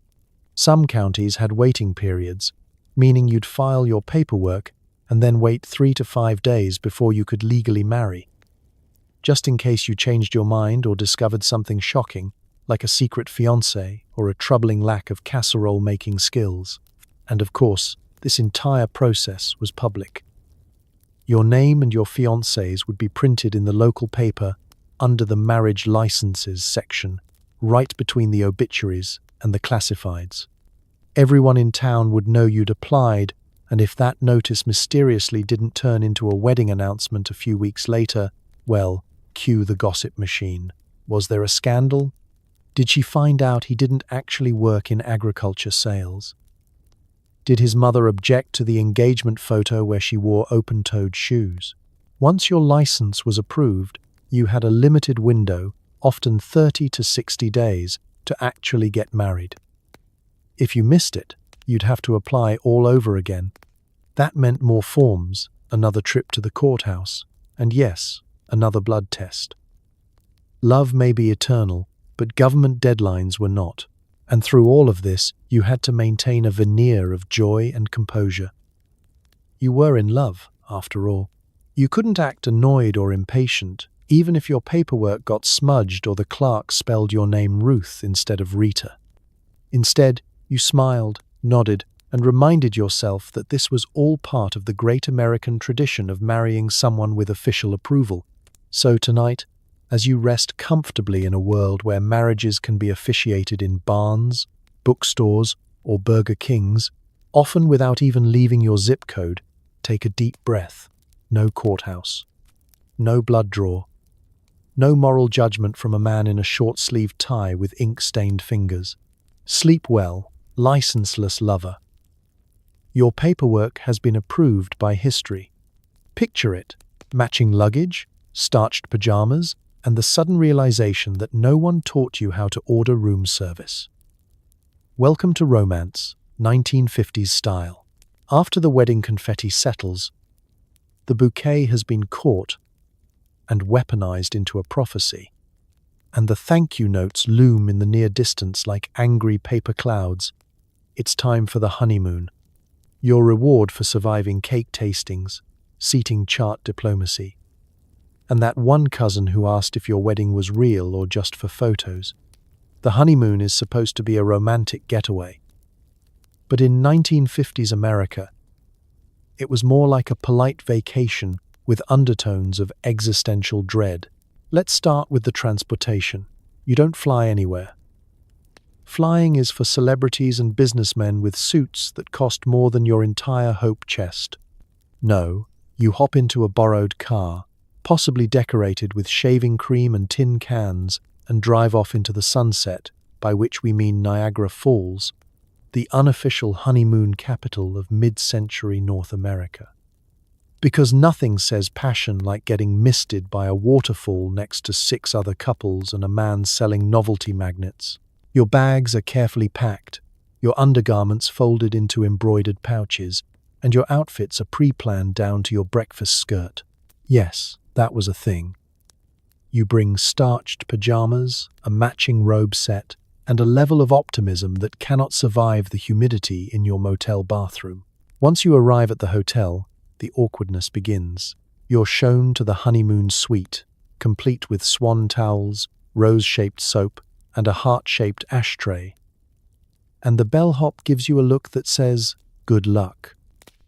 Some counties had waiting periods, meaning you'd file your paperwork and then wait 3 to 5 days before you could legally marry. Just in case you changed your mind or discovered something shocking, like a secret fiancé or a troubling lack of casserole-making skills. And of course, this entire process was public. Your name and your fiancé's would be printed in the local paper under the marriage licenses section, right between the obituaries and the classifieds. Everyone in town would know you'd applied, and if that notice mysteriously didn't turn into a wedding announcement a few weeks later, well, cue the gossip machine. Was there a scandal? Did she find out he didn't actually work in agriculture sales? Did his mother object to the engagement photo where she wore open-toed shoes? Once your license was approved, you had a limited window, often 30 to 60 days, to actually get married. If you missed it, you'd have to apply all over again. That meant more forms, another trip to the courthouse, and yes, another blood test. Love may be eternal, but government deadlines were not. And through all of this, you had to maintain a veneer of joy and composure. You were in love, after all. You couldn't act annoyed or impatient, even if your paperwork got smudged or the clerk spelled your name Ruth instead of Rita. Instead, you smiled, nodded, and reminded yourself that this was all part of the great American tradition of marrying someone with official approval. So tonight, as you rest comfortably in a world where marriages can be officiated in barns, bookstores, or Burger Kings, often without even leaving your zip code, take a deep breath. No courthouse. No blood draw. No moral judgment from a man in a short-sleeved tie with ink-stained fingers. Sleep well, licenseless lover. Your paperwork has been approved by history. Picture it, matching luggage, starched pajamas, and the sudden realization that no one taught you how to order room service. Welcome to romance, 1950s style. After the wedding confetti settles, the bouquet has been caught, and weaponized into a prophecy. And the thank you notes loom in the near distance like angry paper clouds. It's time for the honeymoon. Your reward for surviving cake tastings, seating chart diplomacy, and that one cousin who asked if your wedding was real or just for photos. The honeymoon is supposed to be a romantic getaway. But in 1950s America, it was more like a polite vacation with undertones of existential dread. Let's start with the transportation. You don't fly anywhere. Flying is for celebrities and businessmen with suits that cost more than your entire hope chest. No, you hop into a borrowed car, possibly decorated with shaving cream and tin cans, and drive off into the sunset, by which we mean Niagara Falls, the unofficial honeymoon capital of mid-century North America. Because nothing says passion like getting misted by a waterfall next to 6 other couples and a man selling novelty magnets. Your bags are carefully packed, your undergarments folded into embroidered pouches, and your outfits are pre-planned down to your breakfast skirt. Yes, that was a thing. You bring starched pajamas, a matching robe set, and a level of optimism that cannot survive the humidity in your motel bathroom. Once you arrive at the hotel, the awkwardness begins. You're shown to the honeymoon suite, complete with swan towels, rose-shaped soap, and a heart-shaped ashtray. And the bellhop gives you a look that says, "Good luck."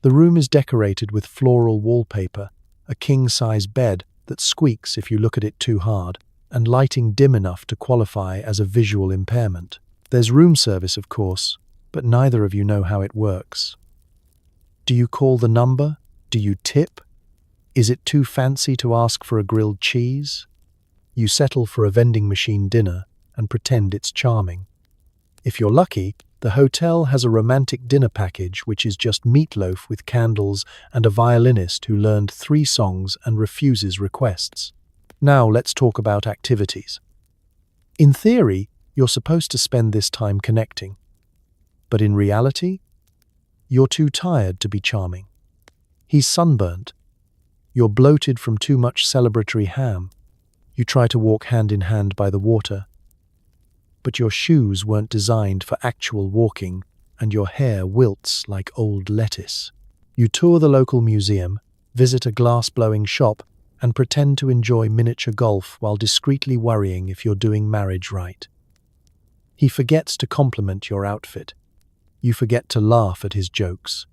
The room is decorated with floral wallpaper, a king-size bed that squeaks if you look at it too hard, and lighting dim enough to qualify as a visual impairment. There's room service, of course, but neither of you know how it works. Do you call the number? Do you tip? Is it too fancy to ask for a grilled cheese? You settle for a vending machine dinner and pretend it's charming. If you're lucky, the hotel has a romantic dinner package which is just meatloaf with candles and a violinist who learned 3 songs and refuses requests. Now let's talk about activities. In theory, you're supposed to spend this time connecting. But in reality, you're too tired to be charming. He's sunburnt. You're bloated from too much celebratory ham. You try to walk hand in hand by the water. But your shoes weren't designed for actual walking, and your hair wilts like old lettuce. You tour the local museum, visit a glass-blowing shop, and pretend to enjoy miniature golf while discreetly worrying if you're doing marriage right. He forgets to compliment your outfit. You forget to laugh at his jokes.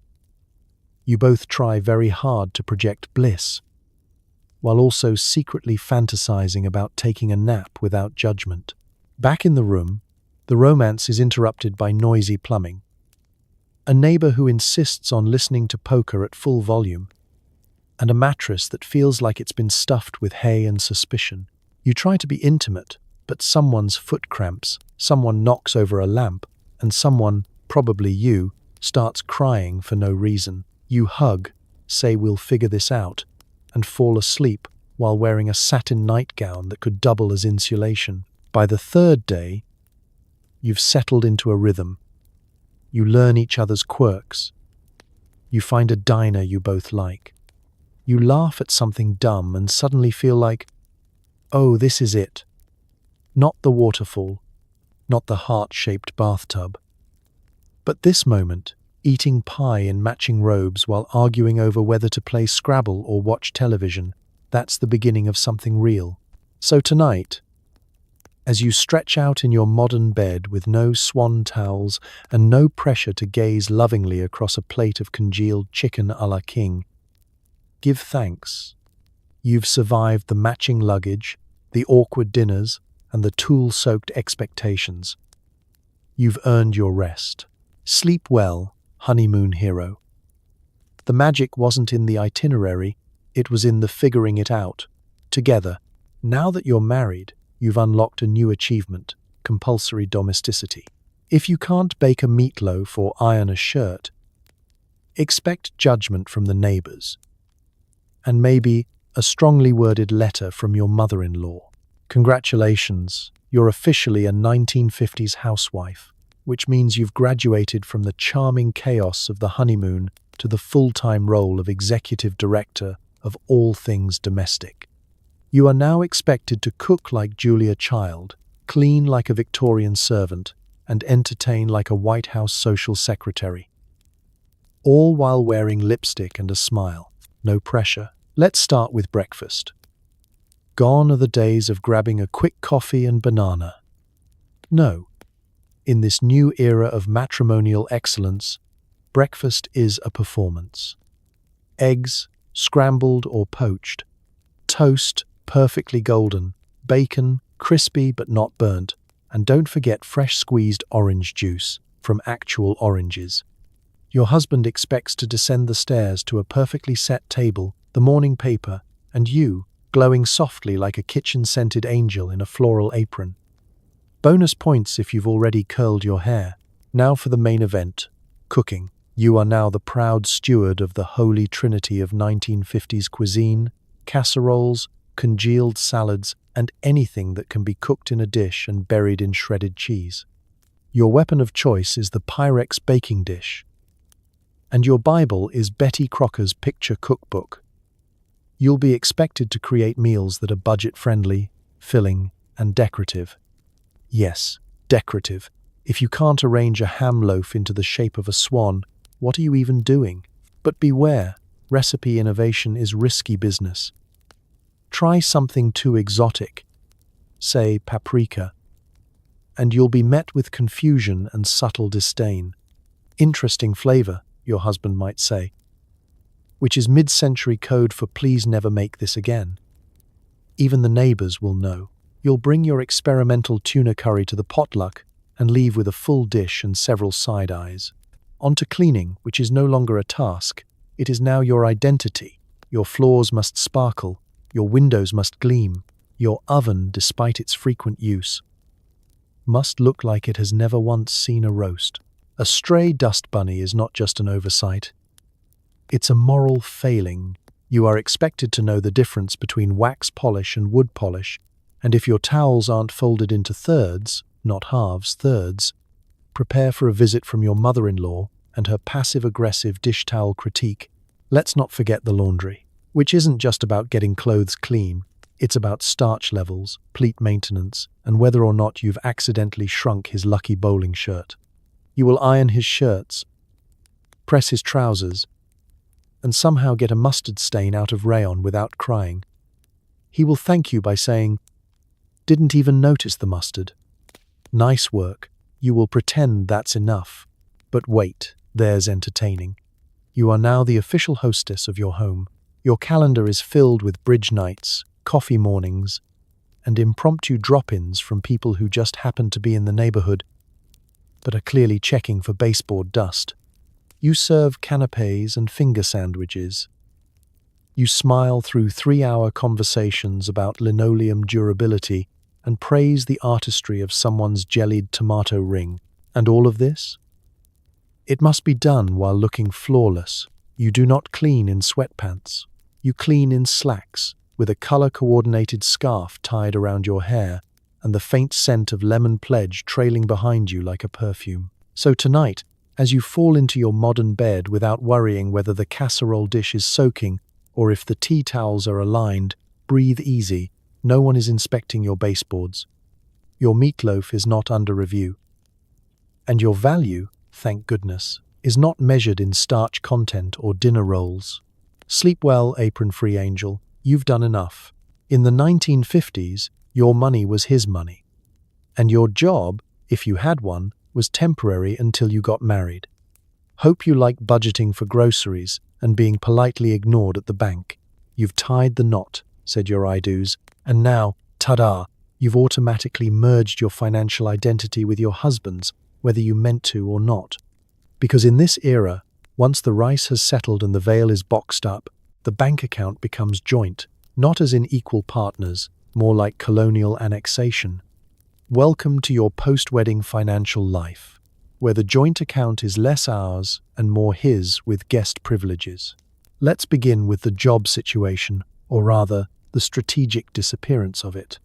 You both try very hard to project bliss, while also secretly fantasizing about taking a nap without judgment. Back in the room, the romance is interrupted by noisy plumbing. A neighbor who insists on listening to poker at full volume, and a mattress that feels like it's been stuffed with hay and suspicion. You try to be intimate, but someone's foot cramps, someone knocks over a lamp, and someone, probably you, starts crying for no reason. You hug, say we'll figure this out, and fall asleep while wearing a satin nightgown that could double as insulation. By the 3rd day, you've settled into a rhythm. You learn each other's quirks. You find a diner you both like. You laugh at something dumb and suddenly feel like, oh, this is it. Not the waterfall, not the heart-shaped bathtub. But this moment, eating pie in matching robes while arguing over whether to play Scrabble or watch television, that's the beginning of something real. So tonight, as you stretch out in your modern bed with no swan towels and no pressure to gaze lovingly across a plate of congealed chicken a la king, give thanks. You've survived the matching luggage, the awkward dinners, and the tool-soaked expectations. You've earned your rest. Sleep well, honeymoon hero. The magic wasn't in the itinerary, it was in the figuring it out. Together, now that you're married, you've unlocked a new achievement, compulsory domesticity. If you can't bake a meatloaf or iron a shirt, expect judgment from the neighbors, and maybe a strongly worded letter from your mother-in-law. Congratulations, you're officially a 1950s housewife, which means you've graduated from the charming chaos of the honeymoon to the full-time role of executive director of all things domestic. You are now expected to cook like Julia Child, clean like a Victorian servant, and entertain like a White House social secretary. All while wearing lipstick and a smile. No pressure. Let's start with breakfast. Gone are the days of grabbing a quick coffee and banana. No. In this new era of matrimonial excellence, breakfast is a performance. Eggs, scrambled or poached. Toast, perfectly golden. Bacon, crispy but not burnt. And don't forget fresh squeezed orange juice from actual oranges. Your husband expects to descend the stairs to a perfectly set table, the morning paper, and you, glowing softly like a kitchen-scented angel in a floral apron. Bonus points if you've already curled your hair. Now for the main event, cooking. You are now the proud steward of the holy trinity of 1950s cuisine, casseroles, congealed salads, and anything that can be cooked in a dish and buried in shredded cheese. Your weapon of choice is the Pyrex baking dish. And your Bible is Betty Crocker's picture cookbook. You'll be expected to create meals that are budget-friendly, filling, and decorative. Yes, decorative. If you can't arrange a ham loaf into the shape of a swan, what are you even doing? But beware, recipe innovation is risky business. Try something too exotic, say paprika, and you'll be met with confusion and subtle disdain. Interesting flavor, your husband might say, which is mid-century code for please never make this again. Even the neighbors will know. You'll bring your experimental tuna curry to the potluck and leave with a full dish and several side eyes. On to cleaning, which is no longer a task. It is now your identity. Your floors must sparkle. Your windows must gleam. Your oven, despite its frequent use, must look like it has never once seen a roast. A stray dust bunny is not just an oversight. It's a moral failing. You are expected to know the difference between wax polish and wood polish, and if your towels aren't folded into thirds, not halves, thirds, prepare for a visit from your mother-in-law and her passive-aggressive dish towel critique. Let's not forget the laundry, which isn't just about getting clothes clean. It's about starch levels, pleat maintenance, and whether or not you've accidentally shrunk his lucky bowling shirt. You will iron his shirts, press his trousers, and somehow get a mustard stain out of rayon without crying. He will thank you by saying, "Didn't even notice the mustard." Nice work. You will pretend that's enough. But wait, there's entertaining. You are now the official hostess of your home. Your calendar is filled with bridge nights, coffee mornings, and impromptu drop-ins from people who just happen to be in the neighborhood, but are clearly checking for baseboard dust. You serve canapés and finger sandwiches. You smile through 3-hour conversations about linoleum durability and praise the artistry of someone's jellied tomato ring. And all of this? It must be done while looking flawless. You do not clean in sweatpants. You clean in slacks, with a color-coordinated scarf tied around your hair and the faint scent of lemon pledge trailing behind you like a perfume. So tonight, as you fall into your modern bed without worrying whether the casserole dish is soaking or if the tea towels are aligned, breathe easy. No one is inspecting your baseboards. Your meatloaf is not under review. And your value, thank goodness, is not measured in starch content or dinner rolls. Sleep well, apron-free angel. You've done enough. In the 1950s, your money was his money. And your job, if you had one, was temporary until you got married. Hope you like budgeting for groceries and being politely ignored at the bank. You've tied the knot, said your I-dos, and now, ta-da, you've automatically merged your financial identity with your husband's, whether you meant to or not. Because in this era, once the rice has settled and the veil is boxed up, the bank account becomes joint, not as in equal partners, more like colonial annexation. Welcome to your post-wedding financial life, where the joint account is less ours and more his with guest privileges. Let's begin with the job situation, or rather, the strategic disappearance of it.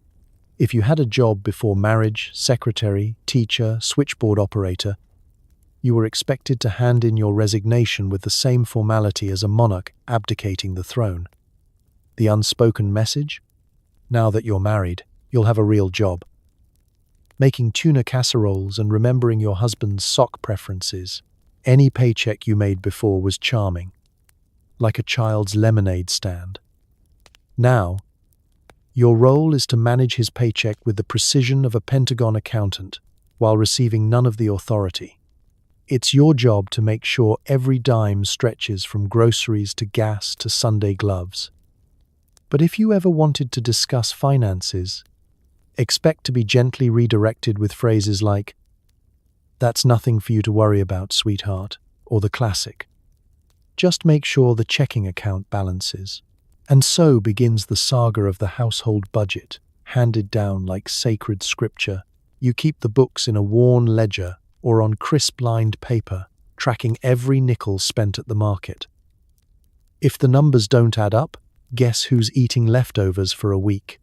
If you had a job before marriage, secretary, teacher, switchboard operator, you were expected to hand in your resignation with the same formality as a monarch abdicating the throne. The unspoken message? Now that you're married, you'll have a real job. Making tuna casseroles and remembering your husband's sock preferences. Any paycheck you made before was charming, like a child's lemonade stand. Now, your role is to manage his paycheck with the precision of a Pentagon accountant while receiving none of the authority. It's your job to make sure every dime stretches from groceries to gas to Sunday gloves. But if you ever wanted to discuss finances, expect to be gently redirected with phrases like, "That's nothing for you to worry about, sweetheart," or the classic, "Just make sure the checking account balances." And so begins the saga of the household budget, handed down like sacred scripture. You keep the books in a worn ledger or on crisp-lined paper, tracking every nickel spent at the market. If the numbers don't add up, guess who's eating leftovers for a week?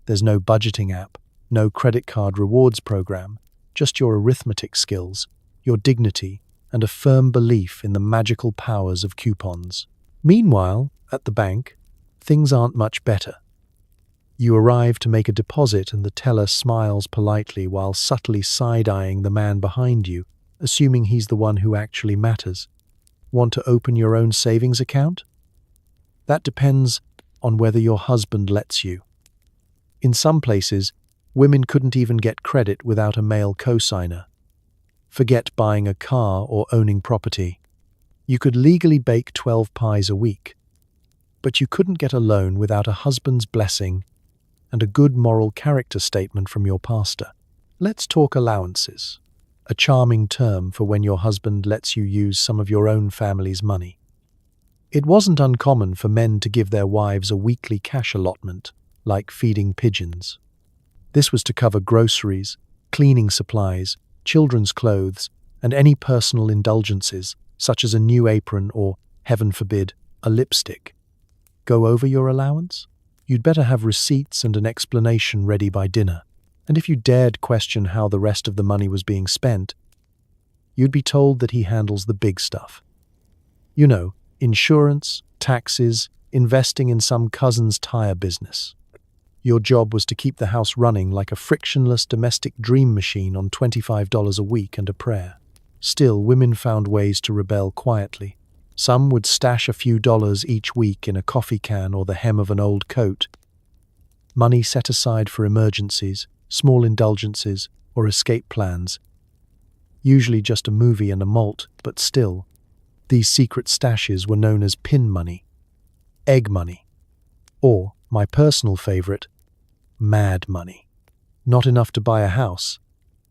There's no budgeting app, no credit card rewards program, just your arithmetic skills, your dignity, and a firm belief in the magical powers of coupons. Meanwhile, at the bank, things aren't much better. You arrive to make a deposit and the teller smiles politely while subtly side-eyeing the man behind you, assuming he's the one who actually matters. Want to open your own savings account? That depends on whether your husband lets you. In some places, women couldn't even get credit without a male co-signer. Forget buying a car or owning property. You could legally bake 12 pies a week, but you couldn't get a loan without a husband's blessing and a good moral character statement from your pastor. Let's talk allowances, a charming term for when your husband lets you use some of your own family's money. It wasn't uncommon for men to give their wives a weekly cash allotment, like feeding pigeons. This was to cover groceries, cleaning supplies, children's clothes, and any personal indulgences, such as a new apron or, heaven forbid, a lipstick. Go over your allowance? You'd better have receipts and an explanation ready by dinner. And if you dared question how the rest of the money was being spent, you'd be told that he handles the big stuff. You know, insurance, taxes, investing in some cousin's tire business. Your job was to keep the house running like a frictionless domestic dream machine on $25 a week and a prayer. Still, women found ways to rebel quietly. Some would stash a few dollars each week in a coffee can or the hem of an old coat. Money set aside for emergencies, small indulgences, or escape plans. Usually just a movie and a malt, but still. These secret stashes were known as pin money, egg money, or, my personal favorite, mad money. Not enough to buy a house,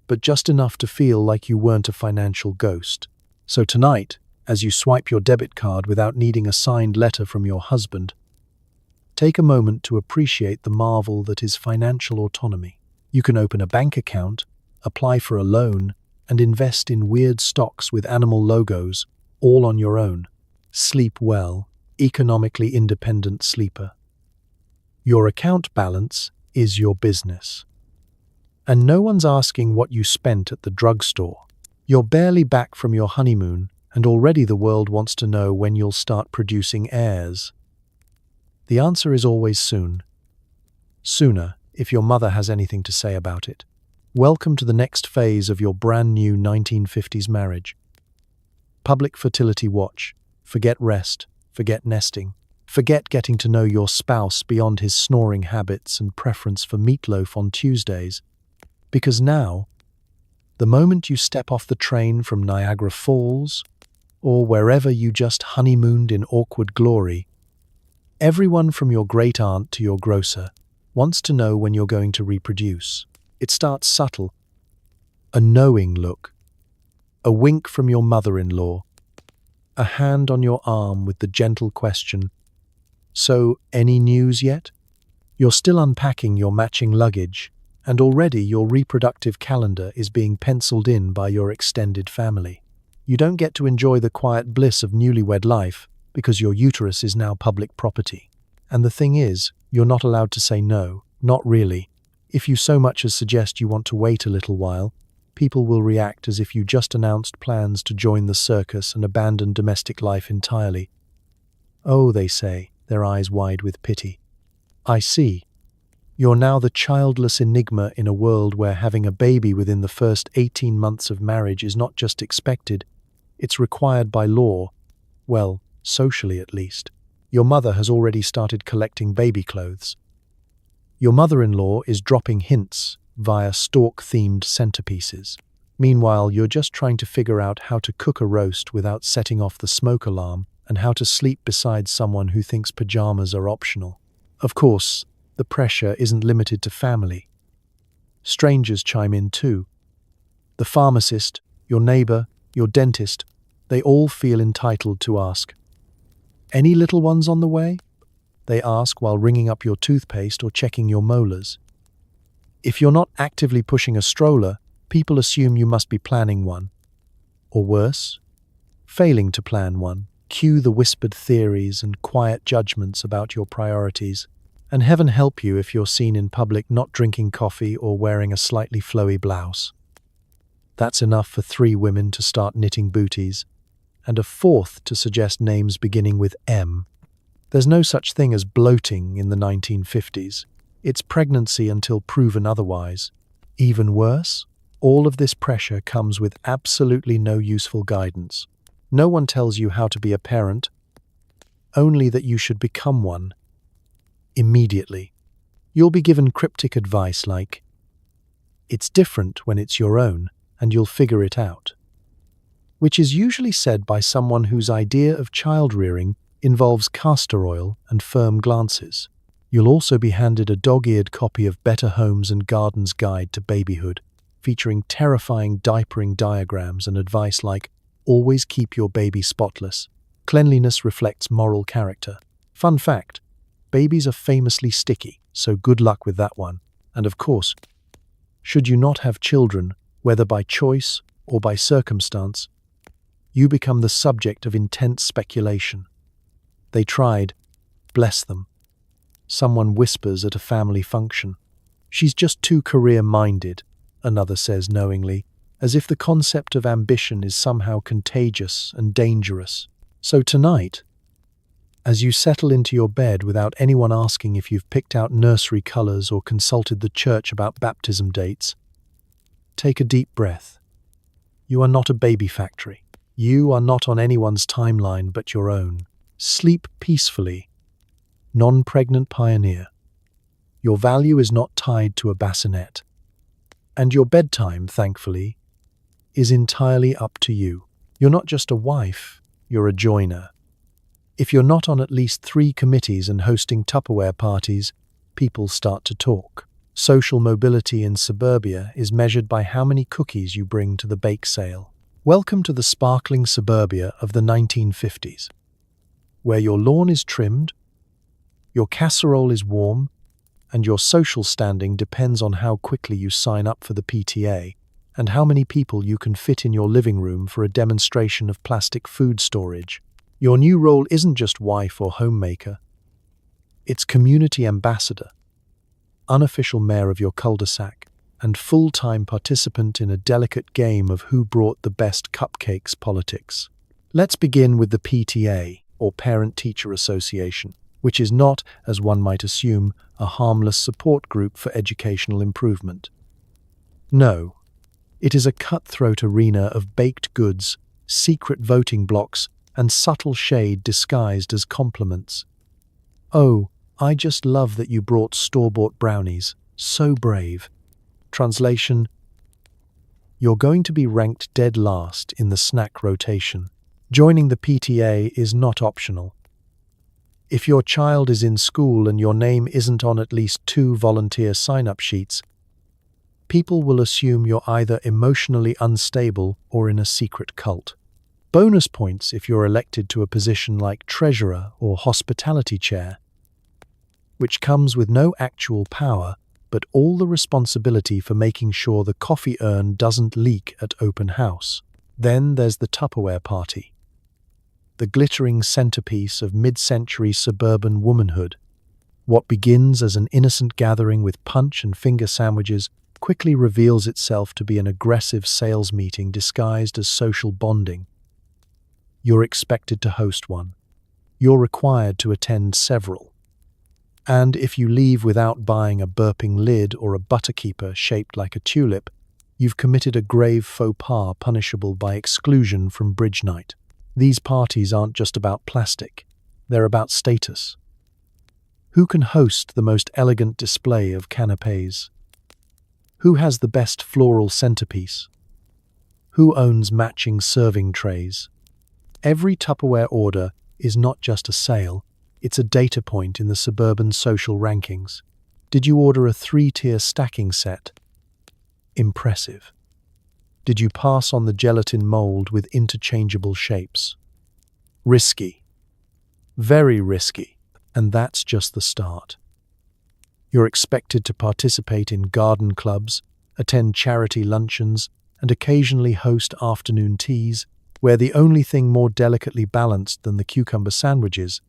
but just enough to feel like you weren't a financial ghost. So tonight, as you swipe your debit card without needing a signed letter from your husband, take a moment to appreciate the marvel that is financial autonomy. You can open a bank account, apply for a loan, and invest in weird stocks with animal logos, all on your own. Sleep well, economically independent sleeper. Your account balance is your business. And no one's asking what you spent at the drugstore. You're barely back from your honeymoon, and already the world wants to know when you'll start producing heirs. The answer is always soon. Sooner, if your mother has anything to say about it. Welcome to the next phase of your brand new 1950s marriage. Public fertility watch. Forget rest. Forget nesting. Forget getting to know your spouse beyond his snoring habits and preference for meatloaf on Tuesdays. Because now, the moment you step off the train from Niagara Falls, or wherever you just honeymooned in awkward glory, everyone from your great-aunt to your grocer wants to know when you're going to reproduce. It starts subtle. A knowing look. A wink from your mother-in-law. A hand on your arm with the gentle question, "So, any news yet?" You're still unpacking your matching luggage, and already your reproductive calendar is being penciled in by your extended family. You don't get to enjoy the quiet bliss of newlywed life because your uterus is now public property. And the thing is, you're not allowed to say no, not really. If you so much as suggest you want to wait a little while, people will react as if you just announced plans to join the circus and abandon domestic life entirely. "Oh," they say, their eyes wide with pity. "I see. You're now the childless enigma in a world where having a baby within the first 18 months of marriage is not just expected, it's required by law, well, socially at least. Your mother has already started collecting baby clothes. Your mother-in-law is dropping hints via stork-themed centerpieces. Meanwhile, you're just trying to figure out how to cook a roast without setting off the smoke alarm and how to sleep beside someone who thinks pajamas are optional. Of course, the pressure isn't limited to family. Strangers chime in too. The pharmacist, your neighbor, your dentist, they all feel entitled to ask, "Any little ones on the way?" They ask while ringing up your toothpaste or checking your molars. If you're not actively pushing a stroller, people assume you must be planning one. Or worse, failing to plan one. Cue the whispered theories and quiet judgments about your priorities. And heaven help you if you're seen in public not drinking coffee or wearing a slightly flowy blouse. That's enough for 3 women to start knitting booties, and a 4th to suggest names beginning with M. There's no such thing as bloating in the 1950s. It's pregnancy until proven otherwise. Even worse, all of this pressure comes with absolutely no useful guidance. No one tells you how to be a parent, only that you should become one. Immediately. You'll be given cryptic advice like, "It's different when it's your own, and you'll figure it out." Which is usually said by someone whose idea of child-rearing involves castor oil and firm glances. You'll also be handed a dog-eared copy of Better Homes and Gardens Guide to Babyhood, featuring terrifying diapering diagrams and advice like, "Always keep your baby spotless. Cleanliness reflects moral character." Fun fact, babies are famously sticky, so good luck with that one. And of course, should you not have children, whether by choice or by circumstance, you become the subject of intense speculation. They tried, bless them. Someone whispers at a family function. "She's just too career-minded," another says knowingly, as if the concept of ambition is somehow contagious and dangerous. So tonight, as you settle into your bed without anyone asking if you've picked out nursery colors or consulted the church about baptism dates, take a deep breath. You are not a baby factory. You are not on anyone's timeline but your own. Sleep peacefully, non-pregnant pioneer. Your value is not tied to a bassinet. And your bedtime, thankfully, is entirely up to you. You're not just a wife, you're a joiner. If you're not on at least 3 committees and hosting Tupperware parties, people start to talk. Social mobility in suburbia is measured by how many cookies you bring to the bake sale. Welcome to the sparkling suburbia of the 1950s, where your lawn is trimmed, your casserole is warm, and your social standing depends on how quickly you sign up for the PTA and how many people you can fit in your living room for a demonstration of plastic food storage. Your new role isn't just wife or homemaker. It's community ambassador, unofficial mayor of your cul-de-sac, and full-time participant in a delicate game of who brought the best cupcakes politics. Let's begin with the PTA, or Parent-Teacher Association, which is not, as one might assume, a harmless support group for educational improvement. No, it is a cutthroat arena of baked goods, secret voting blocks, and subtle shade disguised as compliments. "Oh, I just love that you brought store-bought brownies. So brave." Translation: you're going to be ranked dead last in the snack rotation. Joining the PTA is not optional. If your child is in school and your name isn't on at least 2 volunteer sign-up sheets, people will assume you're either emotionally unstable or in a secret cult. Bonus points if you're elected to a position like treasurer or hospitality chair, which comes with no actual power, but all the responsibility for making sure the coffee urn doesn't leak at open house. Then there's the Tupperware party, the glittering centerpiece of mid-century suburban womanhood. What begins as an innocent gathering with punch and finger sandwiches quickly reveals itself to be an aggressive sales meeting disguised as social bonding. You're expected to host one. You're required to attend several. And if you leave without buying a burping lid or a butterkeeper shaped like a tulip, you've committed a grave faux pas punishable by exclusion from bridge night. These parties aren't just about plastic, they're about status. Who can host the most elegant display of canapés? Who has the best floral centerpiece? Who owns matching serving trays? Every Tupperware order is not just a sale, it's a data point in the suburban social rankings. Did you order a 3-tier stacking set? Impressive. Did you pass on the gelatin mold with interchangeable shapes? Risky. Very risky. And that's just the start. You're expected to participate in garden clubs, attend charity luncheons, and occasionally host afternoon teas, where the only thing more delicately balanced than the cucumber sandwiches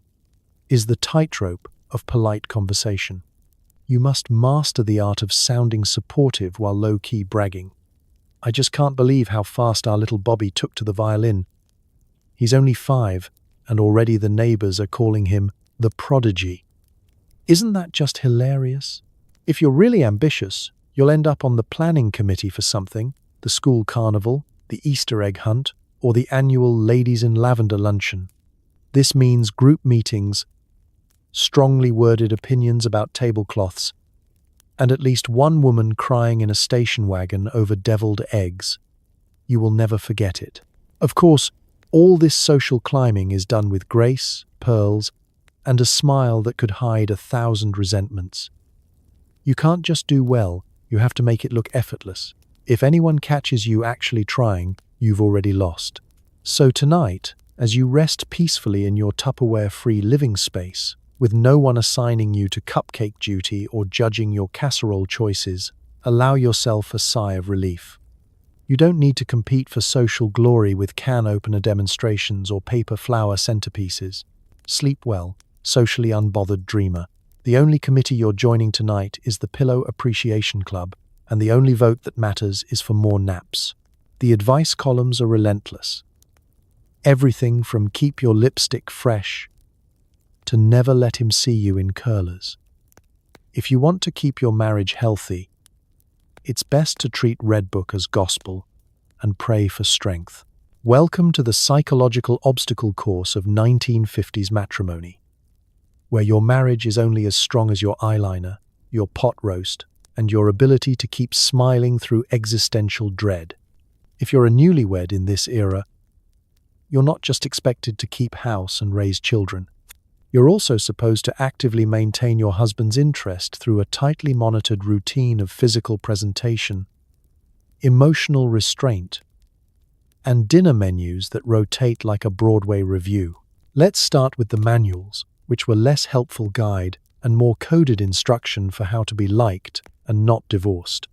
is the tightrope of polite conversation. You must master the art of sounding supportive while low-key bragging. I just can't believe how fast our little Bobby took to the violin. He's only 5, and already the neighbors are calling him the prodigy. Isn't that just hilarious? If you're really ambitious, you'll end up on the planning committee for something, the school carnival, the Easter egg hunt, or the annual Ladies in Lavender luncheon. This means group meetings, strongly worded opinions about tablecloths, and at least one woman crying in a station wagon over deviled eggs. You will never forget it. Of course, all this social climbing is done with grace, pearls, and a smile that could hide 1,000 resentments. You can't just do well, you have to make it look effortless. If anyone catches you actually trying, you've already lost. So tonight, as you rest peacefully in your Tupperware-free living space, with no one assigning you to cupcake duty or judging your casserole choices, allow yourself a sigh of relief. You don't need to compete for social glory with can opener demonstrations or paper flower centerpieces. Sleep well, socially unbothered dreamer. The only committee you're joining tonight is the Pillow Appreciation Club, and the only vote that matters is for more naps. The advice columns are relentless. Everything from keep your lipstick fresh to never let him see you in curlers. If you want to keep your marriage healthy, it's best to treat Red Book as gospel and pray for strength. Welcome to the psychological obstacle course of 1950s matrimony, where your marriage is only as strong as your eyeliner, your pot roast, and your ability to keep smiling through existential dread. If you're a newlywed in this era, you're not just expected to keep house and raise children. You're also supposed to actively maintain your husband's interest through a tightly monitored routine of physical presentation, emotional restraint, and dinner menus that rotate like a Broadway review. Let's start with the manuals, which were less helpful guide and more coded instruction for how to be liked and not divorced.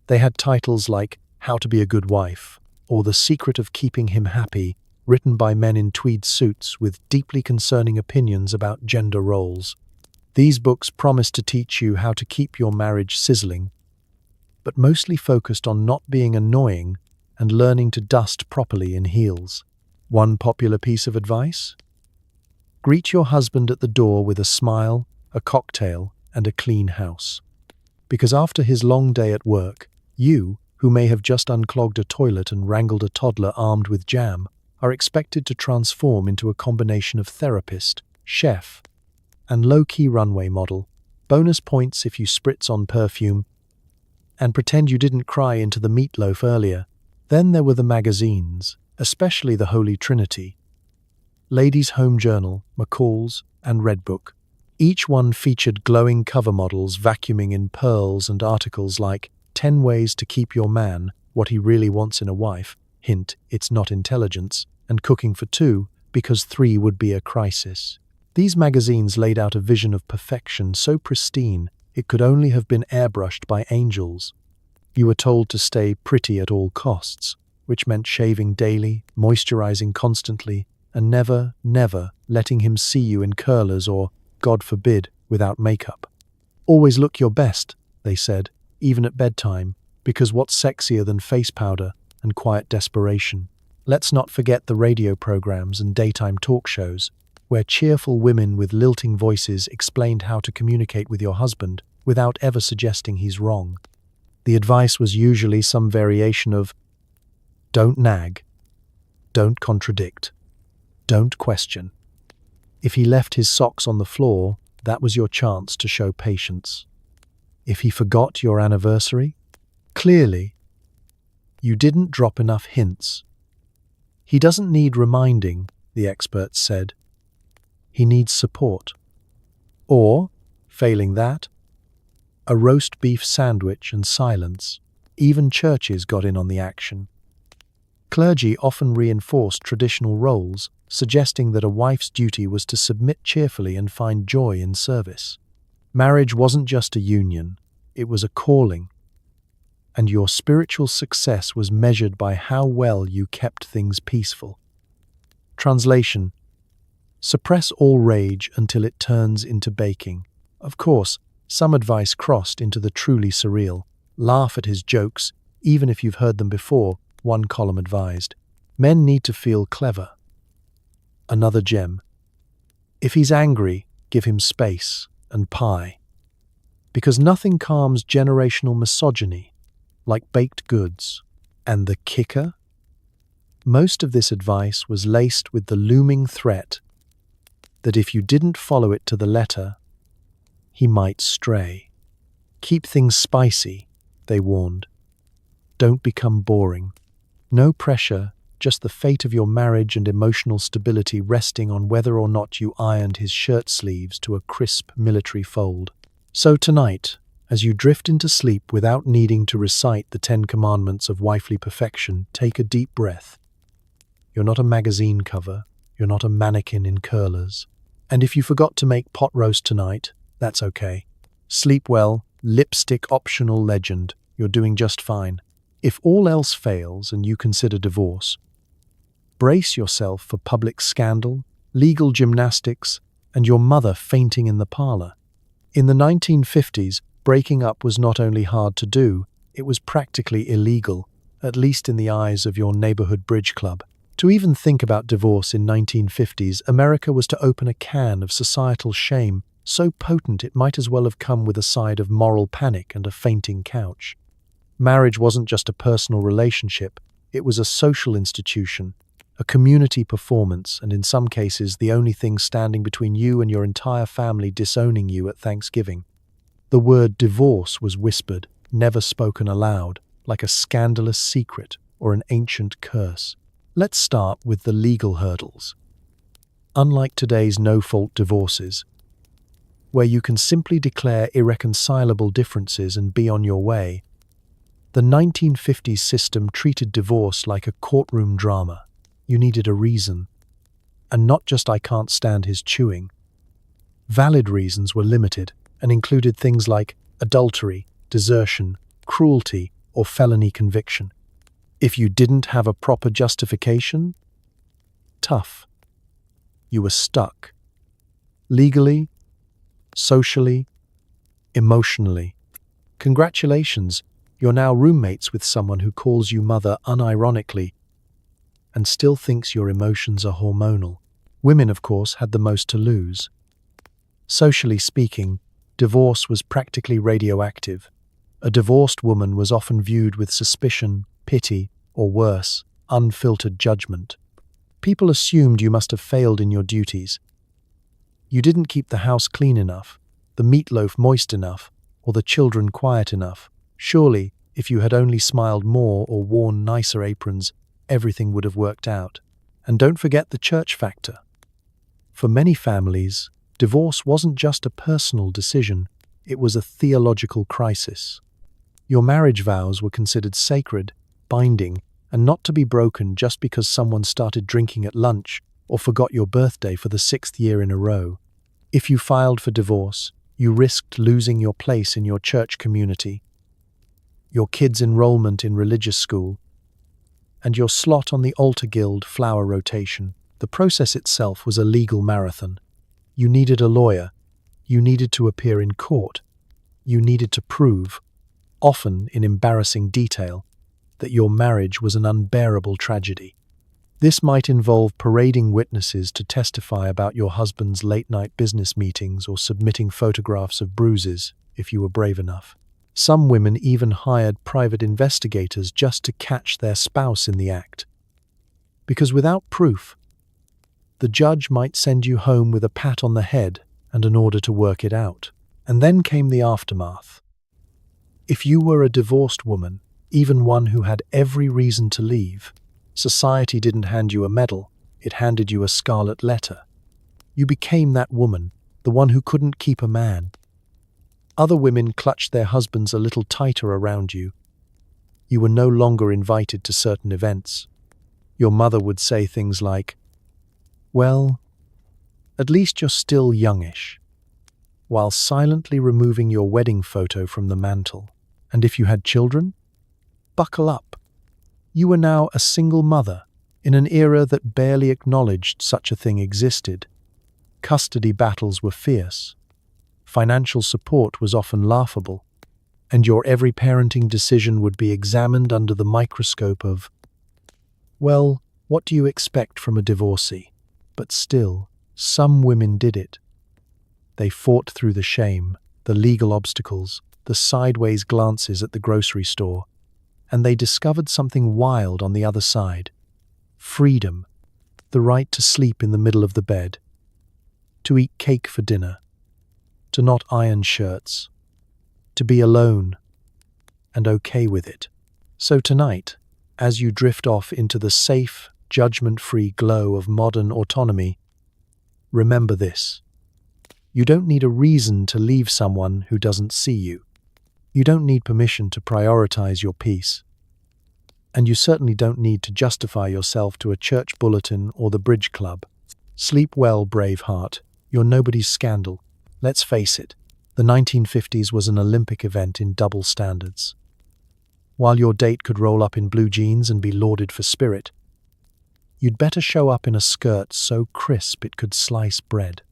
They had titles like How to Be a Good Wife or The Secret of Keeping Him Happy, written by men in tweed suits with deeply concerning opinions about gender roles. These books promised to teach you how to keep your marriage sizzling, but mostly focused on not being annoying and learning to dust properly in heels. One popular piece of advice? Greet your husband at the door with a smile, a cocktail, and a clean house. Because after his long day at work, you, who may have just unclogged a toilet and wrangled a toddler armed with jam, are expected to transform into a combination of therapist, chef, and low-key runway model. Bonus points if you spritz on perfume and pretend you didn't cry into the meatloaf earlier. Then there were the magazines, especially the Holy Trinity: Ladies' Home Journal, McCall's, and Red Book. Each one featured glowing cover models vacuuming in pearls and articles like 10 Ways to Keep Your Man What He Really Wants in a Wife, hint, it's not intelligence, and Cooking for Two, because 3 would be a crisis. These magazines laid out a vision of perfection so pristine it could only have been airbrushed by angels. You were told to stay pretty at all costs, which meant shaving daily, moisturizing constantly, and never, never letting him see you in curlers or, God forbid, without makeup. Always look your best, they said, even at bedtime, because what's sexier than face powder and quiet desperation? Let's not forget the radio programs and daytime talk shows. where cheerful women with lilting voices explained how to communicate with your husband without ever suggesting he's wrong. The advice was usually some variation of, don't nag, don't contradict, don't question. If he left his socks on the floor, that was your chance to show patience. If he forgot your anniversary, clearly, you didn't drop enough hints. He doesn't need reminding, the experts said. He needs support. Or, failing that, a roast beef sandwich and silence. Even churches got in on the action. Clergy often reinforced traditional roles, suggesting that a wife's duty was to submit cheerfully and find joy in service. Marriage wasn't just a union, it was a calling. And your spiritual success was measured by how well you kept things peaceful. Translation: suppress all rage until it turns into baking. Of course, some advice crossed into the truly surreal. Laugh at his jokes, even if you've heard them before, one column advised. Men need to feel clever. Another gem. If he's angry, give him space and pie. Because nothing calms generational misogyny like baked goods. And the kicker? Most of this advice was laced with the looming threat that if you didn't follow it to the letter, he might stray. Keep things spicy, they warned. Don't become boring. No pressure, just the fate of your marriage and emotional stability resting on whether or not you ironed his shirt sleeves to a crisp military fold. So tonight, as you drift into sleep without needing to recite the 10 Commandments of wifely perfection, take a deep breath. You're not a magazine cover. You're not a mannequin in curlers. And if you forgot to make pot roast tonight, that's okay. Sleep well, lipstick optional legend. You're doing just fine. If all else fails and you consider divorce, brace yourself for public scandal, legal gymnastics, and your mother fainting in the parlor. In the 1950s, breaking up was not only hard to do, it was practically illegal, at least in the eyes of your neighborhood bridge club. To even think about divorce in 1950s, America was to open a can of societal shame so potent it might as well have come with a side of moral panic and a fainting couch. Marriage wasn't just a personal relationship, it was a social institution, a community performance, and in some cases the only thing standing between you and your entire family disowning you at Thanksgiving. The word divorce was whispered, never spoken aloud, like a scandalous secret or an ancient curse. Let's start with the legal hurdles. Unlike today's no-fault divorces, where you can simply declare irreconcilable differences and be on your way, the 1950s system treated divorce like a courtroom drama. You needed a reason. And not just "I can't stand his chewing." Valid reasons were limited and included things like adultery, desertion, cruelty, or felony conviction. If you didn't have a proper justification, tough. You were stuck. Legally, socially, emotionally. Congratulations, you're now roommates with someone who calls you mother unironically and still thinks your emotions are hormonal. Women, of course, had the most to lose. Socially speaking, divorce was practically radioactive. A divorced woman was often viewed with suspicion, pity, or worse, unfiltered judgment. People assumed you must have failed in your duties. You didn't keep the house clean enough, the meatloaf moist enough, or the children quiet enough. Surely, if you had only smiled more or worn nicer aprons, everything would have worked out. And don't forget the church factor. For many families, divorce wasn't just a personal decision, it was a theological crisis. Your marriage vows were considered sacred, binding, and not to be broken just because someone started drinking at lunch or forgot your birthday for the 6th year in a row. If you filed for divorce, you risked losing your place in your church community, your kids' enrollment in religious school, and your slot on the altar guild flower rotation. The process itself was a legal marathon. You needed a lawyer. You needed to appear in court. You needed to prove, often in embarrassing detail, that your marriage was an unbearable tragedy. This might involve parading witnesses to testify about your husband's late-night business meetings or submitting photographs of bruises, if you were brave enough. Some women even hired private investigators just to catch their spouse in the act. Because without proof, the judge might send you home with a pat on the head and an order to work it out. And then came the aftermath. If you were a divorced woman, even one who had every reason to leave, society didn't hand you a medal, it handed you a scarlet letter. You became that woman, the one who couldn't keep a man. Other women clutched their husbands a little tighter around you. You were no longer invited to certain events. Your mother would say things like, "Well, at least you're still youngish," while silently removing your wedding photo from the mantle. And if you had children, buckle up. You were now a single mother in an era that barely acknowledged such a thing existed. Custody battles were fierce. Financial support was often laughable, and your every parenting decision would be examined under the microscope of, well, what do you expect from a divorcee? But still, some women did it. They fought through the shame, the legal obstacles, the sideways glances at the grocery store, and they discovered something wild on the other side. Freedom, the right to sleep in the middle of the bed, to eat cake for dinner, to not iron shirts, to be alone and okay with it. So tonight, as you drift off into the safe, judgment-free glow of modern autonomy, remember this. You don't need a reason to leave someone who doesn't see you. You don't need permission to prioritize your peace. And you certainly don't need to justify yourself to a church bulletin or the bridge club. Sleep well, brave heart. You're nobody's scandal. Let's face it, the 1950s was an Olympic event in double standards. While your date could roll up in blue jeans and be lauded for spirit, you'd better show up in a skirt so crisp it could slice bread.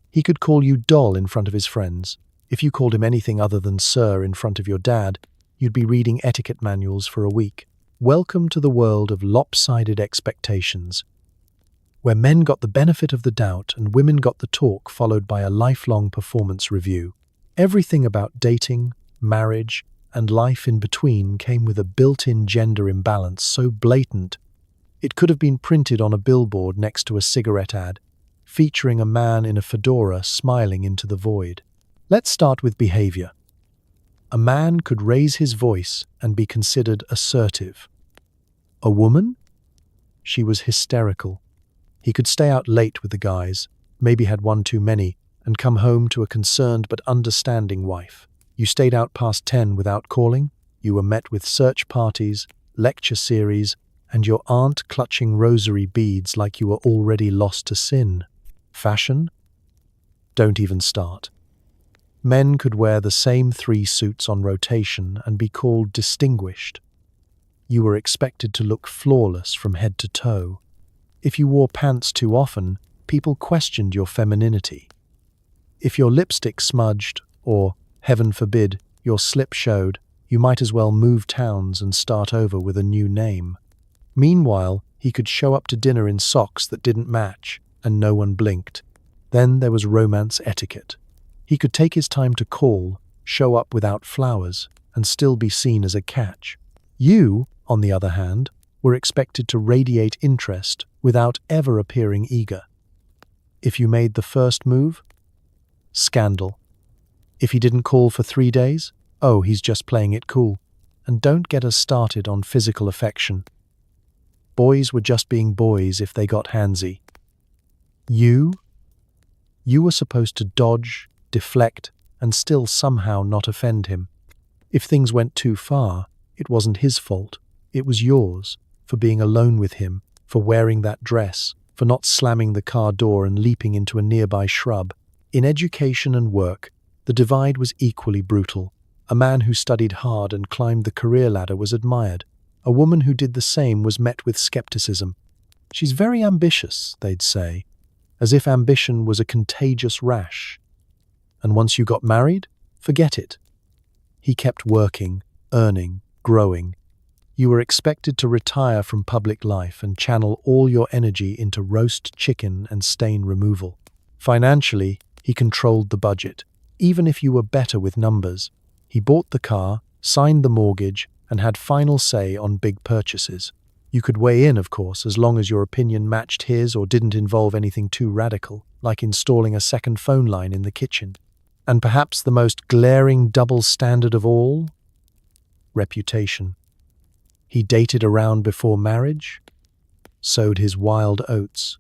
He could call you doll in front of his friends. If you called him anything other than sir in front of your dad, you'd be reading etiquette manuals for a week. Welcome to the world of lopsided expectations, where men got the benefit of the doubt and women got the talk, followed by a lifelong performance review. Everything about dating, marriage, and life in between came with a built-in gender imbalance so blatant it could have been printed on a billboard next to a cigarette ad, featuring a man in a fedora smiling into the void. Let's start with behavior. A man could raise his voice and be considered assertive. A woman? She was hysterical. He could stay out late with the guys, maybe had one too many, and come home to a concerned but understanding wife. You stayed out past 10 without calling, you were met with search parties, lecture series, and your aunt clutching rosary beads like you were already lost to sin. Fashion? Don't even start. Men could wear the same 3 suits on rotation and be called distinguished. You were expected to look flawless from head to toe. If you wore pants too often, people questioned your femininity. If your lipstick smudged, or, heaven forbid, your slip showed, you might as well move towns and start over with a new name. Meanwhile, he could show up to dinner in socks that didn't match, and no one blinked. Then there was romance etiquette. He could take his time to call, show up without flowers, and still be seen as a catch. You, on the other hand, were expected to radiate interest without ever appearing eager. If you made the first move, scandal. If he didn't call for 3 days, oh, he's just playing it cool. And don't get us started on physical affection. Boys were just being boys if they got handsy. You were supposed to dodge, deflect, and still somehow not offend him. If things went too far, it wasn't his fault. It was yours, for being alone with him, for wearing that dress, for not slamming the car door and leaping into a nearby shrub. In education and work, the divide was equally brutal. A man who studied hard and climbed the career ladder was admired. A woman who did the same was met with skepticism. She's very ambitious, they'd say, as if ambition was a contagious rash. And once you got married, forget it. He kept working, earning, growing. You were expected to retire from public life and channel all your energy into roast chicken and stain removal. Financially, he controlled the budget. Even if you were better with numbers, he bought the car, signed the mortgage, and had final say on big purchases. You could weigh in, of course, as long as your opinion matched his or didn't involve anything too radical, like installing a second phone line in the kitchen. And perhaps the most glaring double standard of all? Reputation. He dated around before marriage, sowed his wild oats.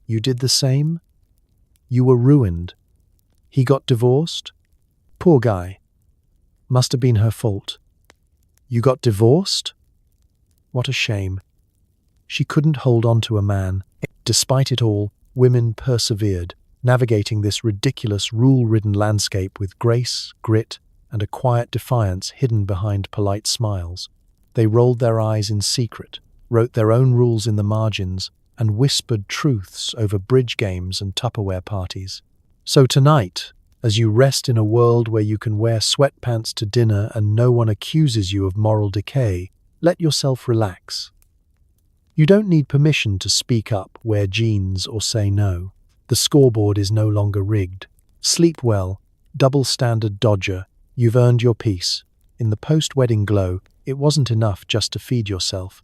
You did the same? You were ruined. He got divorced? Poor guy. Must have been her fault. You got divorced? What a shame. She couldn't hold on to a man. Despite it all, women persevered, navigating this ridiculous, rule-ridden landscape with grace, grit, and a quiet defiance hidden behind polite smiles. They rolled their eyes in secret, wrote their own rules in the margins, and whispered truths over bridge games and Tupperware parties. So tonight, as you rest in a world where you can wear sweatpants to dinner and no one accuses you of moral decay, let yourself relax. You don't need permission to speak up, wear jeans, or say no. The scoreboard is no longer rigged. Sleep well, double-standard dodger. You've earned your peace. In the post-wedding glow, it wasn't enough just to feed yourself.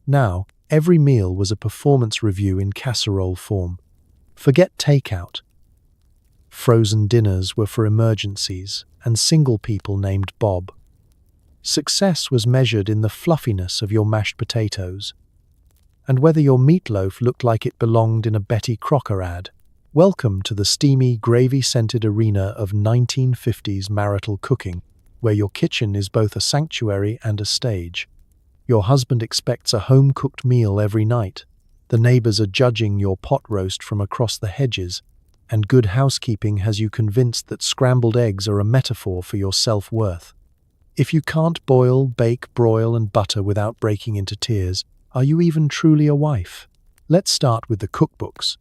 Now, every meal was a performance review in casserole form. Forget takeout. Frozen dinners were for emergencies and single people named Bob. Success was measured in the fluffiness of your mashed potatoes, and whether your meatloaf looked like it belonged in a Betty Crocker ad. Welcome to the steamy, gravy-scented arena of 1950s marital cooking, where your kitchen is both a sanctuary and a stage. Your husband expects a home-cooked meal every night. The neighbors are judging your pot roast from across the hedges, and good housekeeping has you convinced that scrambled eggs are a metaphor for your self-worth. If you can't boil, bake, broil, and butter without breaking into tears, are you even truly a wife? Let's start with the cookbooks.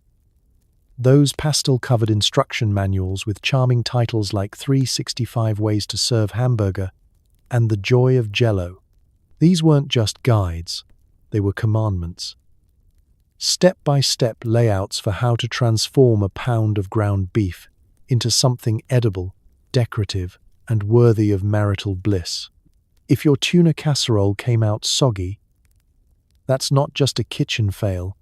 Those pastel-covered instruction manuals with charming titles like 365 Ways to Serve Hamburger and The Joy of Jell-O. These weren't just guides, they were commandments. Step-by-step layouts for how to transform a pound of ground beef into something edible, decorative, and worthy of marital bliss. If your tuna casserole came out soggy, that's not just a kitchen fail.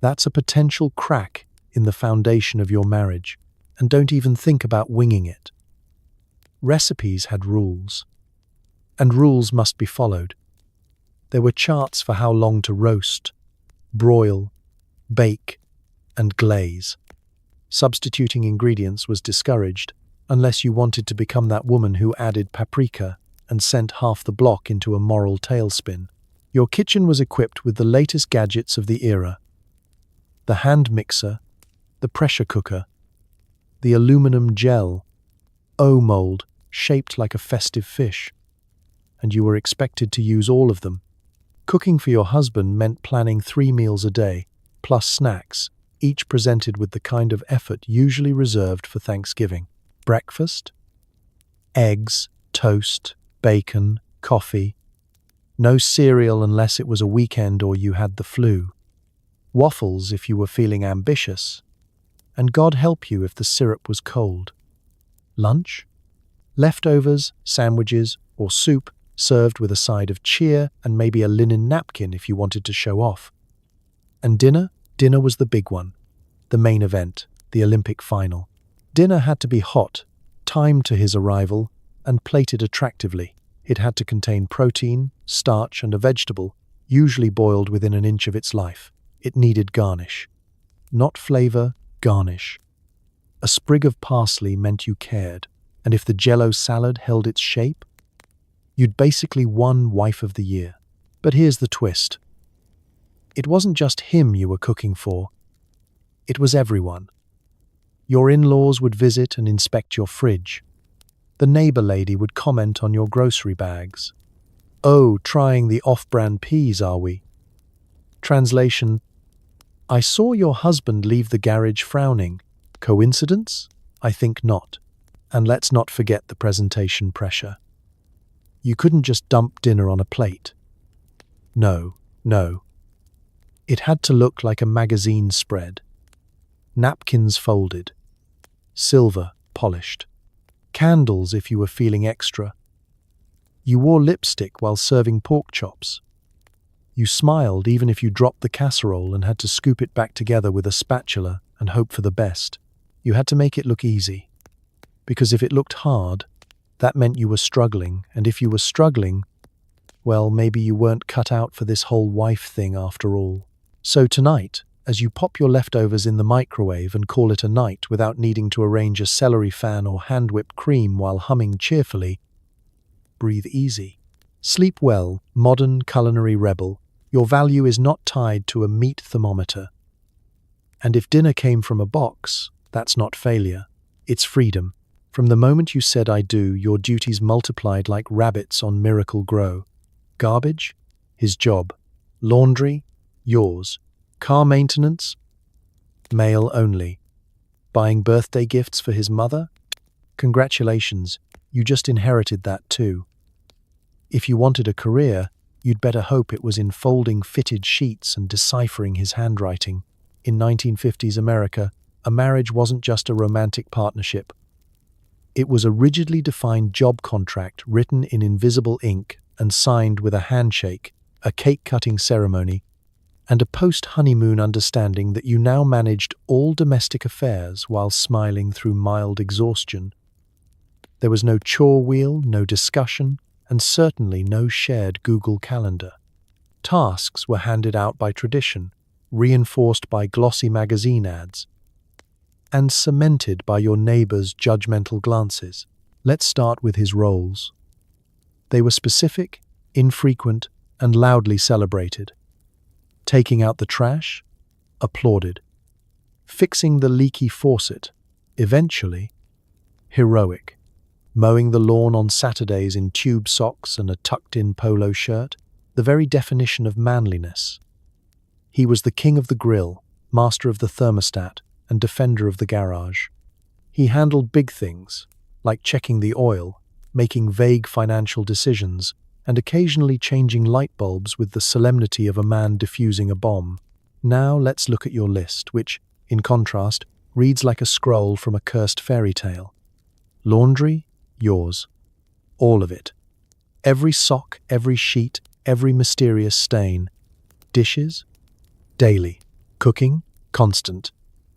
That's a potential crack in the foundation of your marriage, and don't even think about winging it. Recipes had rules, and rules must be followed. There were charts for how long to roast, broil, bake, and glaze. Substituting ingredients was discouraged, unless you wanted to become that woman who added paprika and sent half the block into a moral tailspin. Your kitchen was equipped with the latest gadgets of the era. The hand mixer, the pressure cooker, the aluminum gel, O-mold shaped like a festive fish, and you were expected to use all of them. Cooking for your husband meant planning 3 meals a day, plus snacks, each presented with the kind of effort usually reserved for Thanksgiving. Breakfast, eggs, toast, bacon, coffee. No cereal unless it was a weekend or you had the flu. Waffles if you were feeling ambitious. And God help you if the syrup was cold. Lunch? Leftovers, sandwiches, or soup served with a side of cheer and maybe a linen napkin if you wanted to show off. And dinner? Dinner was the big one. The main event, the Olympic final. Dinner had to be hot, timed to his arrival, and plated attractively. It had to contain protein, starch, and a vegetable, usually boiled within an inch of its life. It needed garnish. Not flavor, garnish. A sprig of parsley meant you cared, and if the Jell-O salad held its shape, you'd basically won Wife of the Year. But here's the twist. It wasn't just him you were cooking for. It was everyone. Your in-laws would visit and inspect your fridge. The neighbor lady would comment on your grocery bags. Oh, trying the off-brand peas, are we? Translation: I saw your husband leave the garage frowning. Coincidence? I think not. And let's not forget the presentation pressure. You couldn't just dump dinner on a plate. No, no. It had to look like a magazine spread. Napkins folded. Silver polished. Candles if you were feeling extra. You wore lipstick while serving pork chops. You smiled even if you dropped the casserole and had to scoop it back together with a spatula and hope for the best. You had to make it look easy. Because if it looked hard, that meant you were struggling, and if you were struggling, well, maybe you weren't cut out for this whole wife thing after all. So tonight, as you pop your leftovers in the microwave and call it a night without needing to arrange a celery fan or hand-whipped cream while humming cheerfully, breathe easy. Sleep well, modern culinary rebel. Your value is not tied to a meat thermometer. And if dinner came from a box, that's not failure. It's freedom. From the moment you said I do, your duties multiplied like rabbits on Miracle Grow. Garbage? His job. Laundry? Yours. Car maintenance? Male only. Buying birthday gifts for his mother? Congratulations, you just inherited that too. If you wanted a career, you'd better hope it was in folding fitted sheets and deciphering his handwriting. In 1950s America, a marriage wasn't just a romantic partnership. It was a rigidly defined job contract written in invisible ink and signed with a handshake, a cake-cutting ceremony, and a post-honeymoon understanding that you now managed all domestic affairs while smiling through mild exhaustion. There was no chore wheel, no discussion, and certainly no shared Google Calendar. Tasks were handed out by tradition, reinforced by glossy magazine ads, and cemented by your neighbor's judgmental glances. Let's start with his roles. They were specific, infrequent, and loudly celebrated. Taking out the trash? Applauded. Fixing the leaky faucet? Eventually, heroic. Mowing the lawn on Saturdays in tube socks and a tucked-in polo shirt? The very definition of manliness. He was the king of the grill, master of the thermostat, and defender of the garage. He handled big things, like checking the oil, making vague financial decisions, and occasionally changing light bulbs with the solemnity of a man defusing a bomb. Now let's look at your list, which, in contrast, reads like a scroll from a cursed fairy tale. Laundry? Yours. All of it. Every sock, every sheet, every mysterious stain. Dishes? Daily. Cooking? Constant.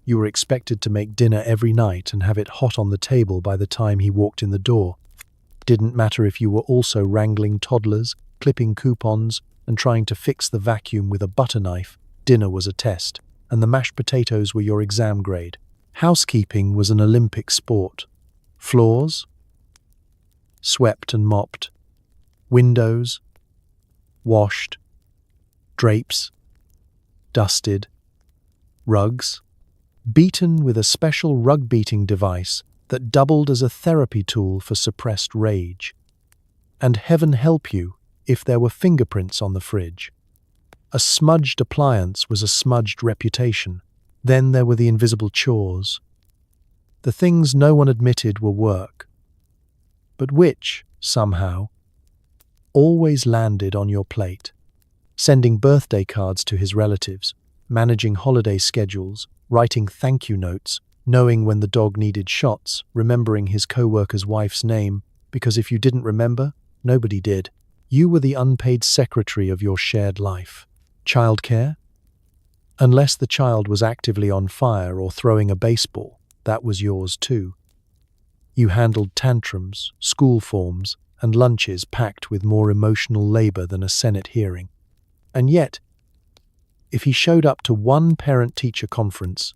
You were expected to make dinner every night and have it hot on the table by the time he walked in the door. Didn't matter if you were also wrangling toddlers, clipping coupons, and trying to fix the vacuum with a butter knife. Dinner was a test, and the mashed potatoes were your exam grade. Housekeeping was an Olympic sport. Floors? Swept and mopped. Windows? Washed. Drapes? Dusted. Rugs? Beaten with a special rug-beating device that doubled as a therapy tool for suppressed rage. And heaven help you if there were fingerprints on the fridge. A smudged appliance was a smudged reputation. Then there were the invisible chores. The things no one admitted were work, but which, somehow, always landed on your plate. Sending birthday cards to his relatives, managing holiday schedules, writing thank you notes, knowing when the dog needed shots, remembering his co-worker's wife's name, because if you didn't remember, nobody did. You were the unpaid secretary of your shared life. Childcare? Unless the child was actively on fire or throwing a baseball, that was yours too. You handled tantrums, school forms, and lunches packed with more emotional labor than a Senate hearing. And yet, if he showed up to one parent-teacher conference,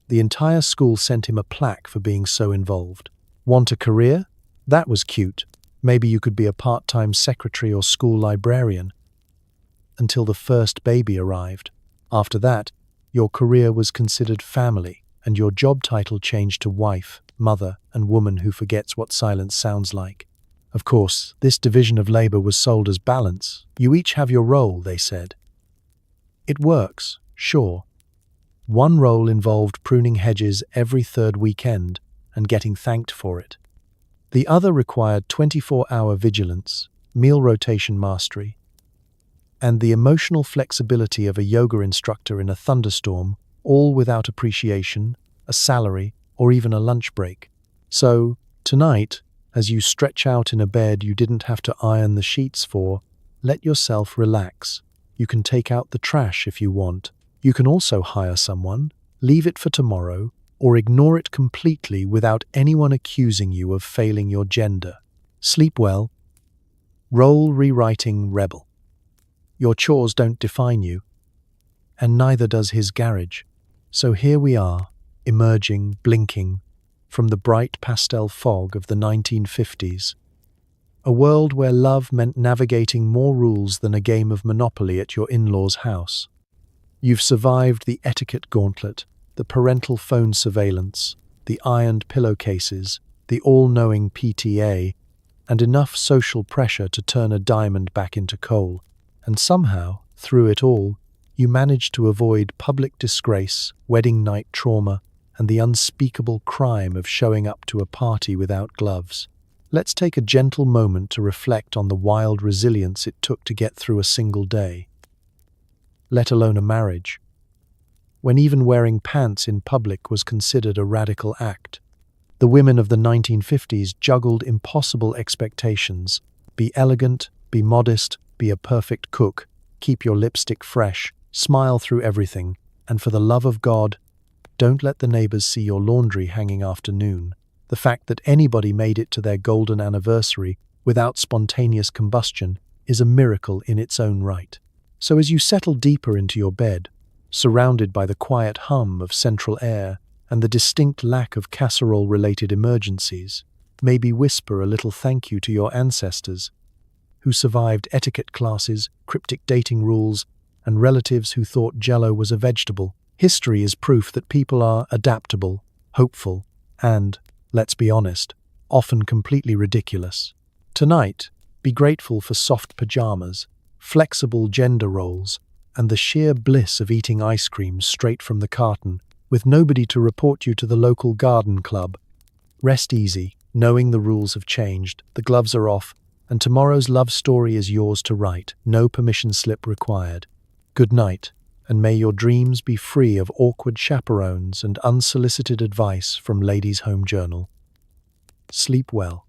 the entire school sent him a plaque for being so involved. Want a career? That was cute. Maybe you could be a part-time secretary or school librarian. Until the first baby arrived. After that, your career was considered family, and your job title changed to wife, mother, and woman who forgets what silence sounds like. Of course, this division of labor was sold as balance. You each have your role, they said. It works, sure. One role involved pruning hedges every third weekend and getting thanked for it. The other required 24-hour vigilance, meal rotation mastery, and the emotional flexibility of a yoga instructor in a thunderstorm, all without appreciation, a salary, or even a lunch break. So, tonight, as you stretch out in a bed you didn't have to iron the sheets for, let yourself relax. You can take out the trash if you want. You can also hire someone, leave it for tomorrow, or ignore it completely without anyone accusing you of failing your gender. Sleep well. Role rewriting rebel. Your chores don't define you, and neither does his garage. So here we are, emerging, blinking, from the bright pastel fog of the 1950s. A world where love meant navigating more rules than a game of Monopoly at your in-laws' house. You've survived the etiquette gauntlet, the parental phone surveillance, the ironed pillowcases, the all-knowing PTA, and enough social pressure to turn a diamond back into coal. And somehow, through it all, you managed to avoid public disgrace, wedding night trauma, and the unspeakable crime of showing up to a party without gloves. Let's take a gentle moment to reflect on the wild resilience it took to get through a single day, let alone a marriage, when even wearing pants in public was considered a radical act. The women of the 1950s juggled impossible expectations. Be elegant, be modest, be a perfect cook, keep your lipstick fresh, smile through everything, and for the love of God, don't let the neighbors see your laundry hanging after noon. The fact that anybody made it to their golden anniversary without spontaneous combustion is a miracle in its own right. So as you settle deeper into your bed, surrounded by the quiet hum of central air and the distinct lack of casserole-related emergencies, maybe whisper a little thank you to your ancestors, who survived etiquette classes, cryptic dating rules, and relatives who thought Jell-O was a vegetable. History is proof that people are adaptable, hopeful, and, let's be honest, often completely ridiculous. Tonight, be grateful for soft pajamas, flexible gender roles, and the sheer bliss of eating ice cream straight from the carton, with nobody to report you to the local garden club. Rest easy, knowing the rules have changed, the gloves are off, and tomorrow's love story is yours to write, no permission slip required. Good night, and may your dreams be free of awkward chaperones and unsolicited advice from Ladies' Home Journal. Sleep well.